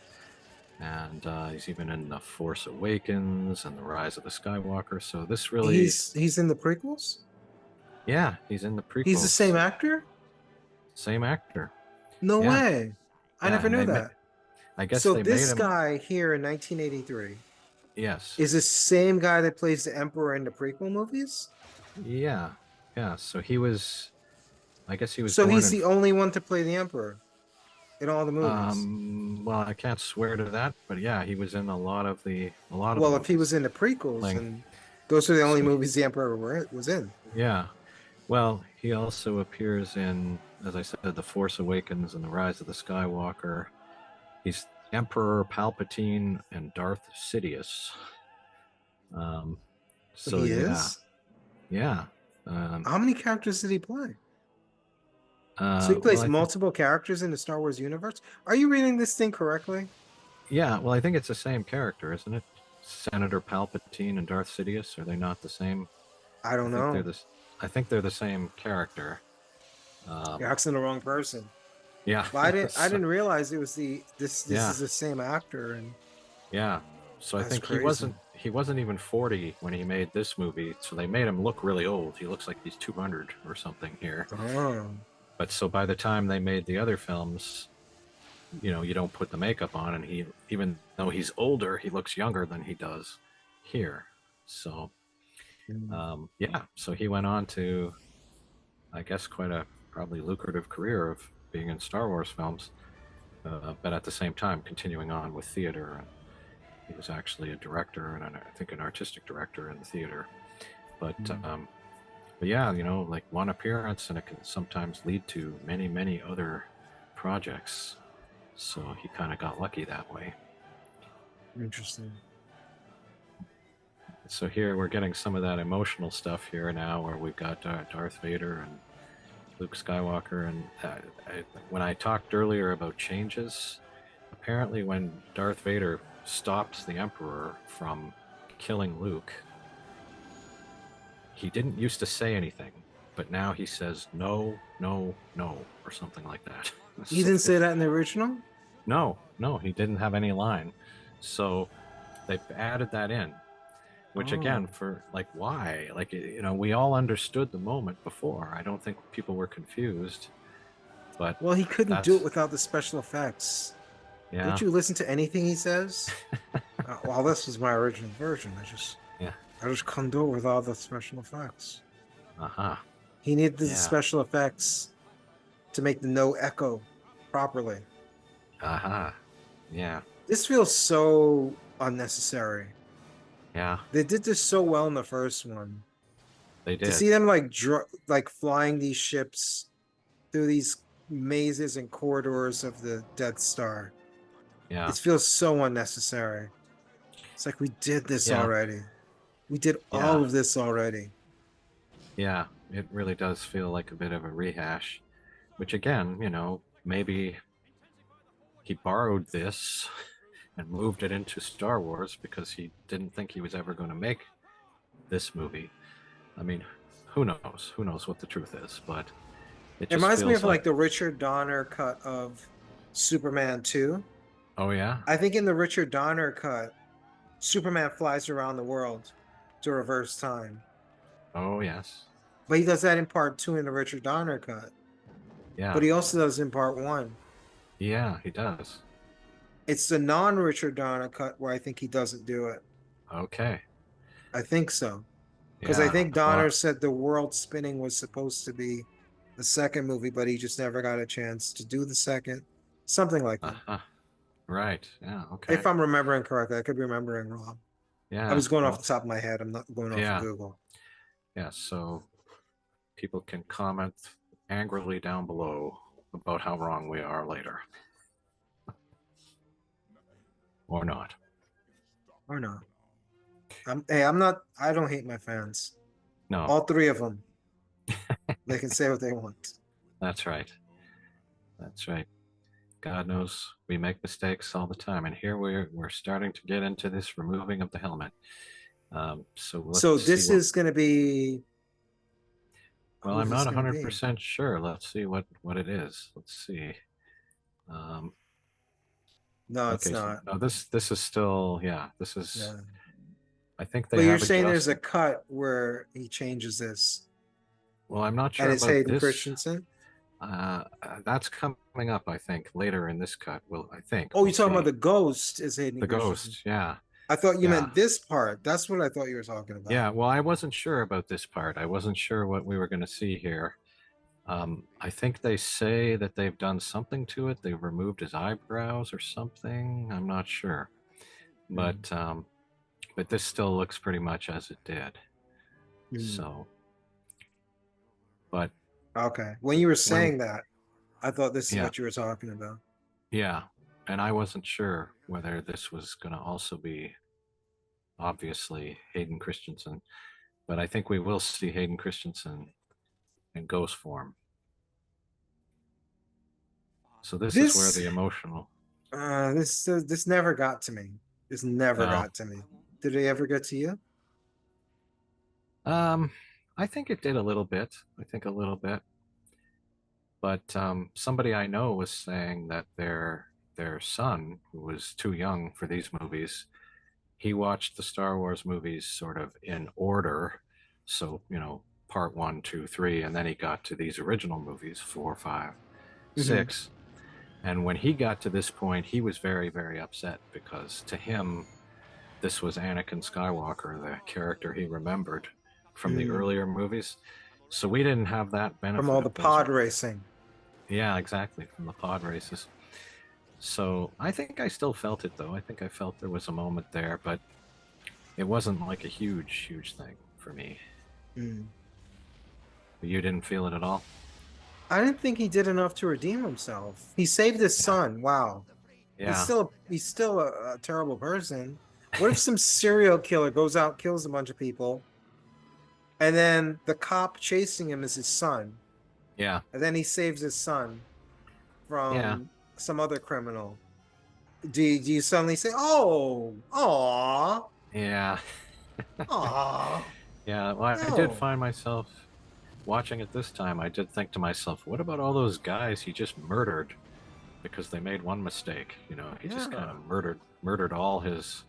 and he's even in The Force Awakens and The Rise of the Skywalker. So this really, He's in the prequels? yeah, he's in the He's the same prequels. actor? Same actor. No Yeah, way. I yeah, never and knew that. I guess So they made this him. guy here in 1983 Yes. is the same guy that plays the Emperor in the prequel movies? Yeah, yeah. So he was. I guess he was So born he's in. the only one to play the Emperor in all the movies. Well, I can't swear to that, but yeah, he was in a lot of the Well, if he was movies in the prequels, playing. then those are the only So movies the Emperor was in. yeah, well, he also appears in, as I said, The Force Awakens and The Rise of the Skywalker. He's Emperor Palpatine and Darth Sidious. Um, so He yeah, is? yeah. Um, How many characters did he play? So he well, plays multiple characters in the Star Wars universe? Are you reading this thing correctly? yeah, well, I think it's the same character, isn't it? Senator Palpatine and Darth Sidious, are they not the same? I I don't think they're know. this. I think they're the same character. Um, You're asking the wrong person. yeah, But I so, didn't realize it was this yeah, is the same actor, and yeah. So I that's think he crazy. wasn't even 40 when he made this movie. So they made him look really old. He looks like he's 200 or something here. Oh, But so by the time they made the other films, you don't put the makeup on, and he, even though he's older, he looks younger than he does here. So mm, yeah, so he went on to, I guess, quite a probably lucrative career of being in Star Wars films, but at the same time continuing on with theater. And he was actually a director and I think an artistic director in the theater. But mm. but yeah, like one appearance, and it can sometimes lead to many, many other projects. So he kind of got lucky that way. Interesting. So here we're getting some of that emotional stuff here now, where we've got Darth Vader and Luke Skywalker. And when I talked earlier about changes, apparently when Darth Vader stops the Emperor from killing Luke, he didn't used to say anything, but now he says no, no, no, or something like that. He So didn't say that in the original? no, no, he didn't have any line. So they added that in, which Oh. again, for like, why? Like, we all understood the moment before. I don't think people were confused, but Well, he couldn't do it that's, without the special effects. yeah, Don't you listen to anything he says? Well, this was my original version. yeah, I just couldn't do it without the special effects. uh-huh, He needed the yeah, special effects to make the no echo properly. uh-huh, yeah, This feels so unnecessary. yeah, They did this so well in the first one. they To did, see them like flying these ships through these mazes and corridors of the Death Star, yeah, it feels so unnecessary. It's like we did this yeah, already. We did yeah, all of this already. yeah. It really does feel like a bit of a rehash, which again, maybe he borrowed this and moved it into Star Wars because he didn't think he was ever going to make this movie. I mean, who knows? Who knows what the truth is? But it It just reminds me feels of like like, the Richard Donner cut of Superman 2. oh yeah, I think in the Richard Donner cut, Superman flies around the world to reverse time. oh yes, But he does that in part two in the Richard Donner cut. yeah, But he also does in part one. yeah, he does. It's the non-Richard Donner cut where I think he doesn't do it. Okay, I think so. Because I yeah, think Donner well, said the world spinning was supposed to be the second movie, but he just never got a chance to do the second. Something like that. uh-huh. Right, yeah, okay, If I'm remembering correctly, I could be remembering wrong. I yeah, was going off well, the top of my head. I'm not going off of yeah, Google. yeah. So people can comment angrily down below about how wrong we are later, or not. Or not. Hey, I'm not. I don't hate my fans. No, All three of them. They can say what they want. that's right. That's right. God knows we make mistakes all the time, and here we're starting to get into this removing of the helmet. So let's So see this what. is going to be. Well, Who I'm is this not going to be? 100% sure. Let's see what it is. Let's see. Um, No, it's okay, so not. no, this is still, yeah. This is. Yeah. I think But they you're have saying there's a adjusted. cut where he changes this, Well, I'm not and sure it's about Hayden this. Christensen. That's coming up, I think, later in this cut. I think Oh, we'll you're talking about see the ghost is Hayden the Christensen. ghost. Yeah, I thought you yeah. meant this part. That's what I thought you were talking Yeah, about. well, I wasn't sure about this part. I wasn't sure what we were going to see here. I think they say that they've done something to it. They've removed his eyebrows or something. I'm not sure, Mm. but this still looks pretty much as it did. Mm. So, but Okay. When you were when, saying that, I thought this is yeah, what you were talking about. yeah, and I wasn't sure whether this was going to also be obviously Hayden Christensen, but I think we will see Hayden Christensen in ghost form. So this is where This the emotional. this never got to me. This never No, got to me. Did it ever get to you? um, I think it did a little bit. I think a little bit, but somebody I know was saying that their son, who was too young for these movies, he watched the Star Wars movies sort of in order. So, part one, two, three, and then he got to these original movies, four, five, Hmm. six. And when he got to this point, he was very, very upset because to him, this was Anakin Skywalker, the character he remembered from the Mm. earlier movies. So we didn't have that From benefit all of the those. pod racing. Yeah, exactly, from the pod races. So I think I still felt it though. I think I felt there was a moment there, but it wasn't like a huge, huge thing for me. Mm. But you didn't feel it at all? I didn't think he did enough to redeem himself. He saved his Yeah. son. Wow. Yeah. He's still a terrible person. What if some serial killer goes out, kills a bunch of people, and then the cop chasing him is his son, Yeah. and then he saves his son Yeah. from some other criminal? Do you suddenly say, "Oh, aw, Yeah. aw"? Yeah. Well, I did No. find myself watching it this time. I did think to myself, what about all those guys he just murdered because they made one mistake? He just kind Yeah. of murdered all his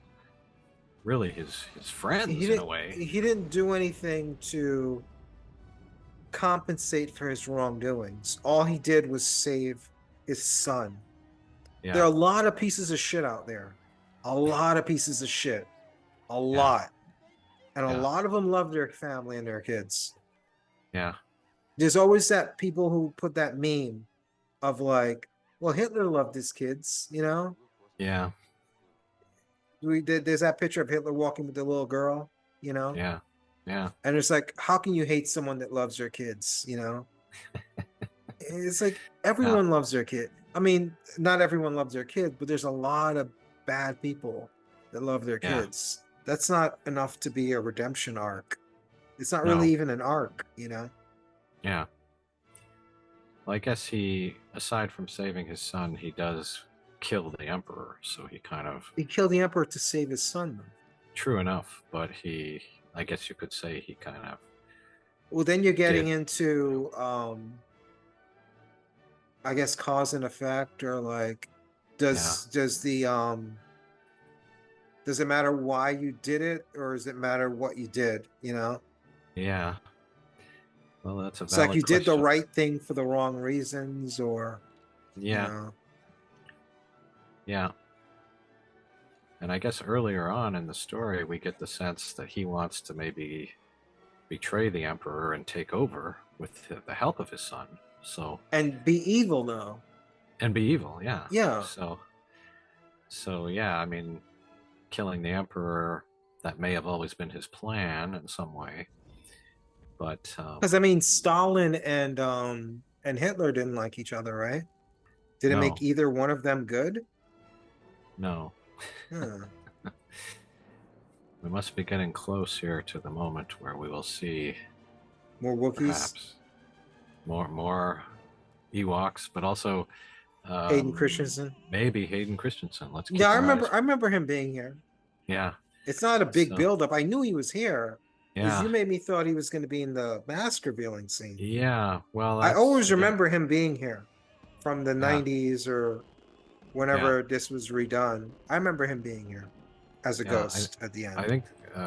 He friends in a didn't way. he didn't do anything to compensate for his wrongdoings. All he did was save his son. There are Yeah. a lot of pieces of shit out there. A lot of pieces of shit. A Yeah. lot. And a Yeah. lot of them love their family and their kids. Yeah. There's always that people who put that meme of like, well, Hitler loved his kids, you know? Yeah. There's that picture of Hitler walking with the little girl, you know? Yeah. Yeah. And it's like, how can you hate someone that loves their kids, you know? It's like Yeah. everyone loves their kid. I mean, not everyone loves their kid, but there's a lot of bad people that love their Yeah. kids. That's not enough to be a redemption arc. It's not really No. even an arc, you know? Yeah. Well, I guess aside from saving his son, he does kill the emperor. So he kind of, He killed the emperor to save his son, though. true enough, but I guess you could say he kind of Well, then you're getting did. into I guess cause and effect, or like Yeah. does it matter why you did it, or does it matter what you did, you know? Yeah. Well, that's a It's like valid you did the question. right thing for the wrong reasons, or you Yeah. know. Yeah. And I guess earlier on in the story, we get the sense that he wants to maybe betray the emperor and take over with the help of his son. So, And be evil though. and be evil. Yeah. Yeah. So yeah, I mean, killing the emperor, that may have always been his plan in some way. But Because I mean, Stalin and Hitler didn't like each other, right? Did it make no, either one of them good? no. Huh. We must be getting close here to the moment where we will see More Wookiees. perhaps more Ewoks, but also Hayden Christensen. maybe Hayden Christensen. Let's Yeah, keep our eyes. I remember him being here. Yeah. It's not a big So buildup. I knew he was here. Is you yeah, made me thought he was going to be in the mask revealing scene. yeah. Well, I that's always again. remember him being here from the Yeah, 90s or yeah, whenever this was redone. I remember him being here as a yeah. ghost at the I end. think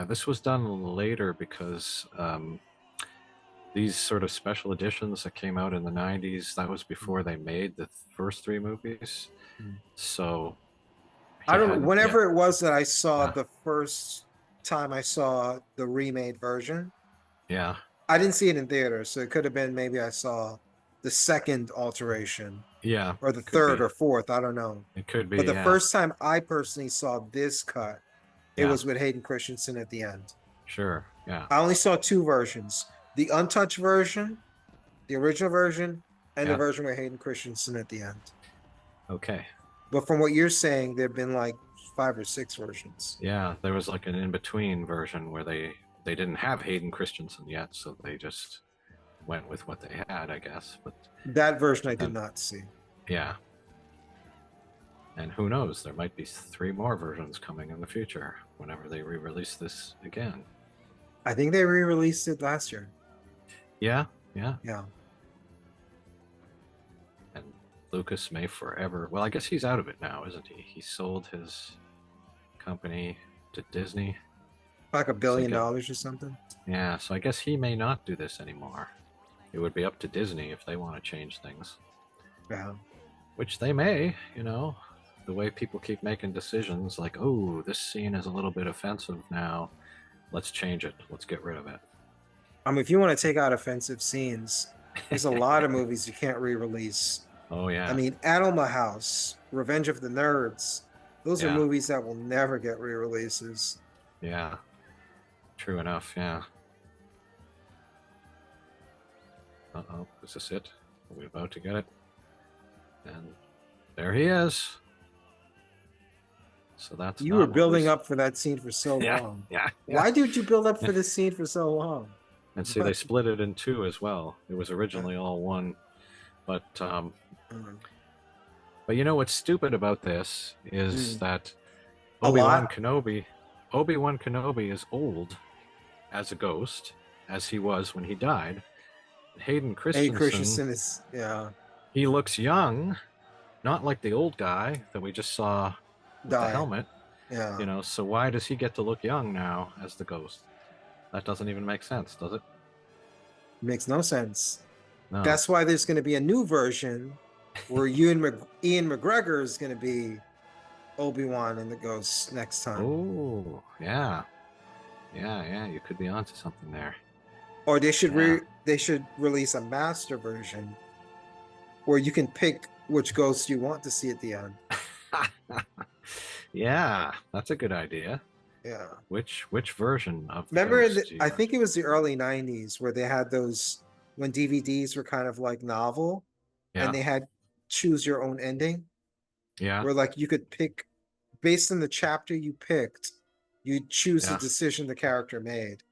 this was done later because these sort of special editions that came out in the 90s, that was before they made the first three movies. Mm. So I he don't know. hadn't yet. Whenever it was that I saw Yeah, the first time I saw the remade version, yeah, I didn't see it in theaters, so it could have been maybe I saw the second alteration yeah. or the Could third be. or fourth. I don't know. It could be. But the Yeah, first time I personally saw this cut, it yeah. was with Hayden Christensen at the end. Sure. Yeah. I only saw two versions: the untouched version, the original version, and the Yeah. version with Hayden Christensen at the end. Okay. But from what you're saying, there have been like 5 or 6 versions. Yeah, there was like an in-between version where they didn't have Hayden Christensen yet, so they just went with what they had, I guess. That version I But did then, not see. yeah, and who knows? There might be three more versions coming in the future whenever they re-release this again. I think they re-released it last year. Yeah, yeah, Yeah. and Lucas may forever. Well, I guess he's out of it now, isn't he? He sold his company to Disney. Like $1 So billion or something. yeah, so I guess he may not do this anymore. It would be up to Disney if they want to change things. Yeah. Which they may, the way people keep making decisions like, oh, this scene is a little bit offensive now. Let's change it. Let's get rid of it. I mean, if you want to take out offensive scenes, there's a lot of movies you can't re-release. Oh, yeah. I mean, Animal House, Revenge of the Nerds, those are Yeah. movies that will never get re-releases. Yeah. True enough. Yeah. Uh-oh. Is this it? Are we about to get it? And there he is. So that's You not were what building up for that scene for so Yeah, long. yeah. Why did you build up for this scene for so long? And see, they split it in two as well. It was originally all one, but Mm. but you know what's stupid about this is that A Obi-Wan lot. Kenobi is old as a ghost, as he was when he died. Hayden Hey, Christensen, Christensen is, yeah, he looks young, not like the old guy that we just saw with the die. helmet. Yeah. So why does he get to look young now as the ghost? That doesn't even make sense, does it? Makes no sense. No. That's why there's going to be a new version where Ian McGregor is going to be Obi-Wan and the Ghost next time. Oh, yeah. Yeah, you could be onto something there. Or they should release a master version where you can pick which ghost you want to see at the end. Yeah, that's a good idea. Yeah. Which version of the Remember, ghost do you I want? think it was the early 90s where they had those when DVDs were kind of like novel Yeah, and they had choose your own ending yeah, where like you could pick based on the chapter you picked, you choose the yeah, decision the character made.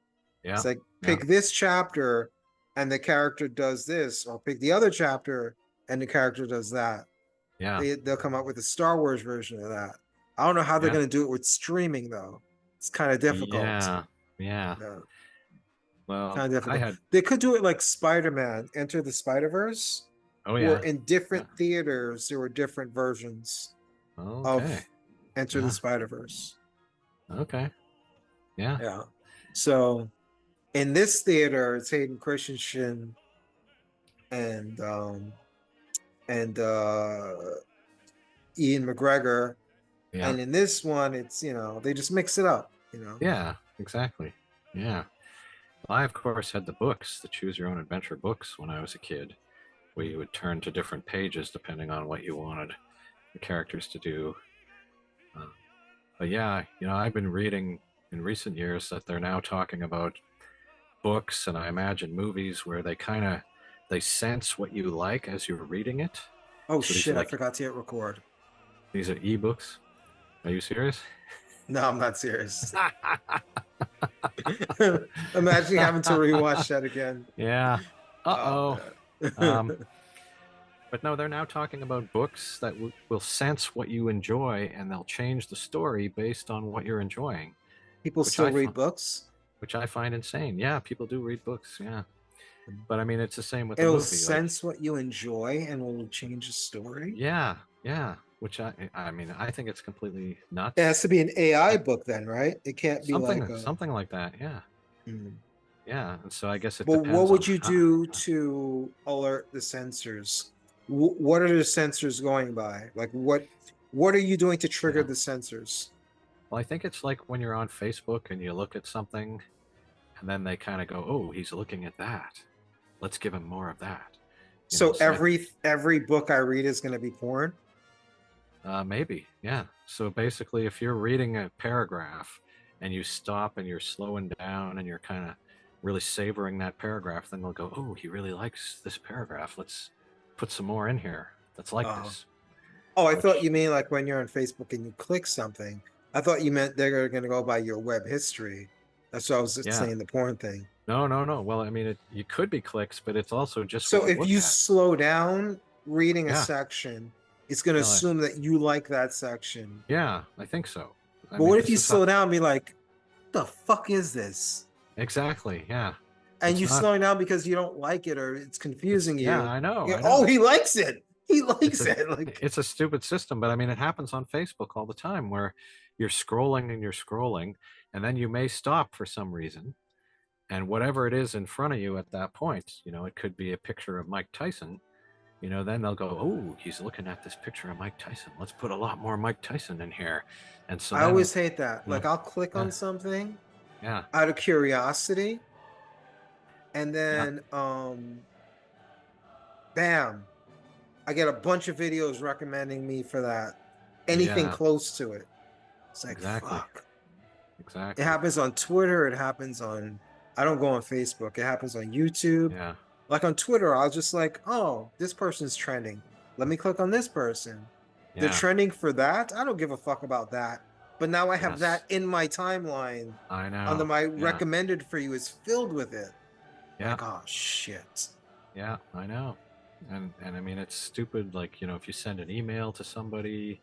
yeah, It's like yeah, pick this chapter and the character does this, or pick the other chapter and the character does that. yeah, They'll come up with a Star Wars version of that. I don't know how they're yeah, going to do it with streaming though. It's kind of difficult. yeah, yeah. Yeah, Well, kind of I difficult. had. They could do it like Spider-Man, Enter the Spider-Verse, Oh where yeah, in yeah. different theaters there were different versions Okay, of Enter the yeah, Spider-Verse. okay, yeah, Yeah. So in this theater, it's Hayden Christensen and and Ian McGregor. yeah, And in this one, it's they just mix it up, yeah. Exactly. Yeah. I of course had the books, the Choose Your Own Adventure books, when I was a kid, where you would turn to different pages depending on what you wanted the characters to do. Uh, but yeah, I've been reading in recent years that they're now talking about books and I imagine movies where they sense what you like as you're reading it. Oh So these are shit, I like forgot to hit record. these are ebooks. Are you serious? No, I'm not serious. Imagine having to rewatch that again. Yeah. Oh Uh-oh. Um, man. but no, they're now talking about books that will sense what you enjoy and they'll change the story based on what you're enjoying, People which still read books. which I find insane. Yeah, people do read books. Yeah. But I mean, it's the same with the It'll movie. Like, sense what you enjoy and will change the story. yeah, yeah. Which I mean, I think it's completely It has nuts. to be an AI But book then, right? It can't be like a. something like that. Yeah, Hmm. yeah. And so I guess it But what depends on would you how. do to alert the sensors? What are the sensors going by? Like what are you doing to trigger Yeah. the sensors? Well, I think it's like when you're on Facebook and you look at something, and then they kind of go, "Oh, he's looking at that. Let's give him more of that." You know. So So every book I read is going to be porn. maybe, yeah. So basically, if you're reading a paragraph and you stop and you're slowing down and you're kind of really savoring that paragraph, then they'll go, "Oh, he really likes this paragraph. Let's put some more in here that's like Uh, this." oh, I thought Which, you mean like when you're on Facebook and you click something. I thought you meant they're going to go by your web history. That's what I was just yeah, saying the porn thing. no, no, no. Well, I mean, you could be clicks, but it's also just what So you if look you at. slow down reading a Yeah, section, it's going to yeah, assume that you like that section. yeah. I think so. I But mean, what if this you is how slow down and be like, the fuck is this? exactly. Yeah, And it's you not. slowing down because you don't like it or it's It's confusing yeah. you. I know. You I oh, know. he likes it. He it's likes a it. Like, it's a stupid system, but I mean it happens on Facebook all the time where you're scrolling and you're scrolling and then you may stop for some reason and whatever it is in front of you at that point, it could be a picture of Mike Tyson, then they'll go, "Oh, he's looking at this picture of Mike Tyson. Let's put a lot more Mike Tyson in here." And so I then, always hate that. you know Like, I'll click yeah, on something yeah, out of curiosity, and yeah, then, bam, I get a bunch of videos recommending me for that. Anything yeah, close to it. It's like, exactly, fuck. It exactly, happens on Twitter. It happens on, I don't go on Facebook. It happens on YouTube. yeah, Like on Twitter, I'll just like, oh, this person's trending. Let me click on this person. They're yeah, trending for that. I don't give a fuck about that. But now I have that yes, in my timeline I under know, my yeah, recommended for you is filled with it. yeah. Like, oh shit. Yeah, I know. And I mean it's stupid like, if you send an email to somebody,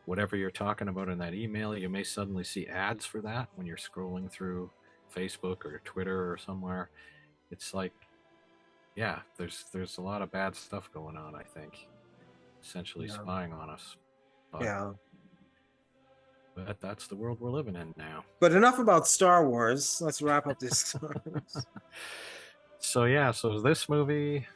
whatever you're talking about in that email, you may suddenly see ads for that when you're scrolling through Facebook or Twitter or somewhere. It's like, yeah, there's a lot of bad stuff going on, I think. Essentially Yeah. spying on us. But Yeah. that's the world we're living in now. But enough about Star Wars. Let's wrap up this Star Wars. So yeah, so this movie,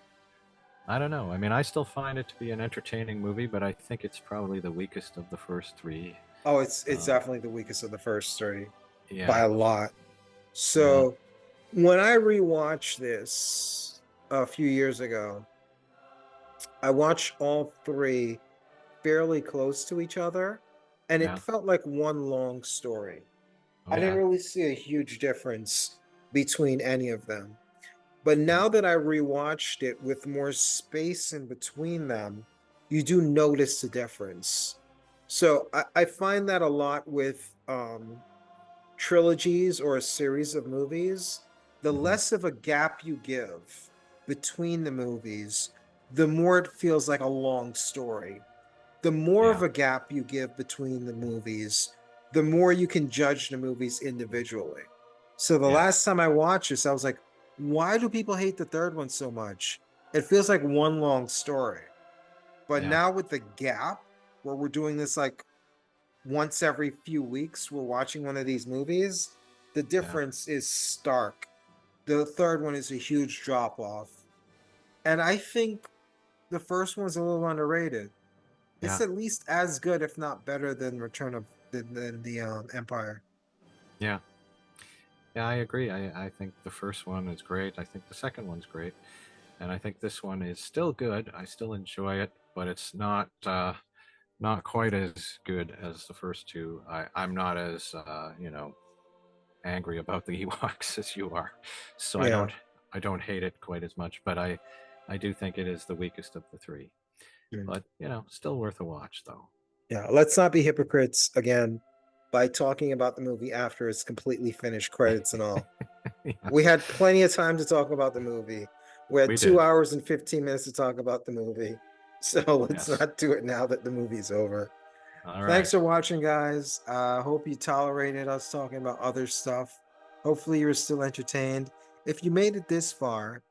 I don't know. I mean, I still find it to be an entertaining movie, but I think it's probably the weakest of the first three. Oh, it's Um, definitely the weakest of the first three by yeah, a lot. yeah, So when I rewatched this a few years ago, I watched all three fairly close to each other, and it yeah. felt like one long story. Oh, I didn't yeah, really see a huge difference between any of them. But yeah, now that I rewatched it with more space in between them, you do notice the difference. So I find that a lot with trilogies or a series of movies, the hmm, less of a gap you give between the movies, the more it feels like a long story. The more of yeah, a gap you give between the movies, the more you can judge the movies individually. So the yeah, last time I watched this, I was like, why do people hate the third one so much? It feels like one long story. But yeah, now with the gap, where we're doing this like once every few weeks, we're watching one of these movies, the yeah, difference is stark. The third one is a huge drop off. And I think the first one's a little underrated. It's yeah, at least as good, if not better, than Return of than the Empire. yeah. Yeah, I agree. I think the first one is great. I think the second one's great. And I think this one is still good. I still enjoy it, but it's not quite as good as the first two. I'm not as angry about the Ewoks as you are, so Yeah. I don't hate it quite as much, but I do think it is the weakest of the three. Mm. But still worth a watch though. Yeah. Let's not be hypocrites again by talking about the movie after it's completely finished, credits and all. Yeah, We had plenty of time to talk about the movie. We had we two did. hours and 15 minutes to talk about the movie. So let's Yes. not do it now that the movie's over. All right. Thanks for watching, guys. Hope you tolerated us talking about other stuff. Hopefully, you're still entertained. If you made it this far,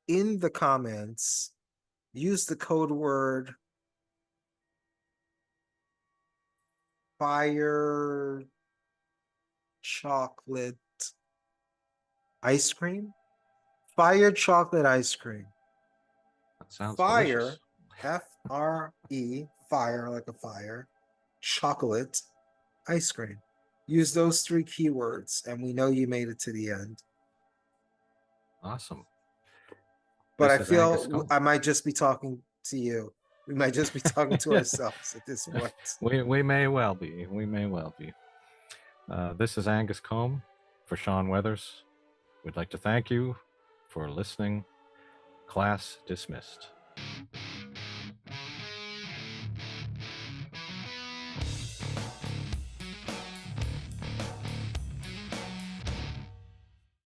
in the comments, use the code word fire chocolate ice cream. Fire chocolate ice cream. That sounds delicious. Fire, FRE, fire like a fire, chocolate ice cream. Use those three keywords, and we know you made it to the end. Awesome. But I This is Angus feel Combs. I might just be talking to you. We might just be talking to ourselves at this point. We may well be. We may well be. This is Angus Combe for Sean Weathers. We'd like to thank you for listening. Class dismissed.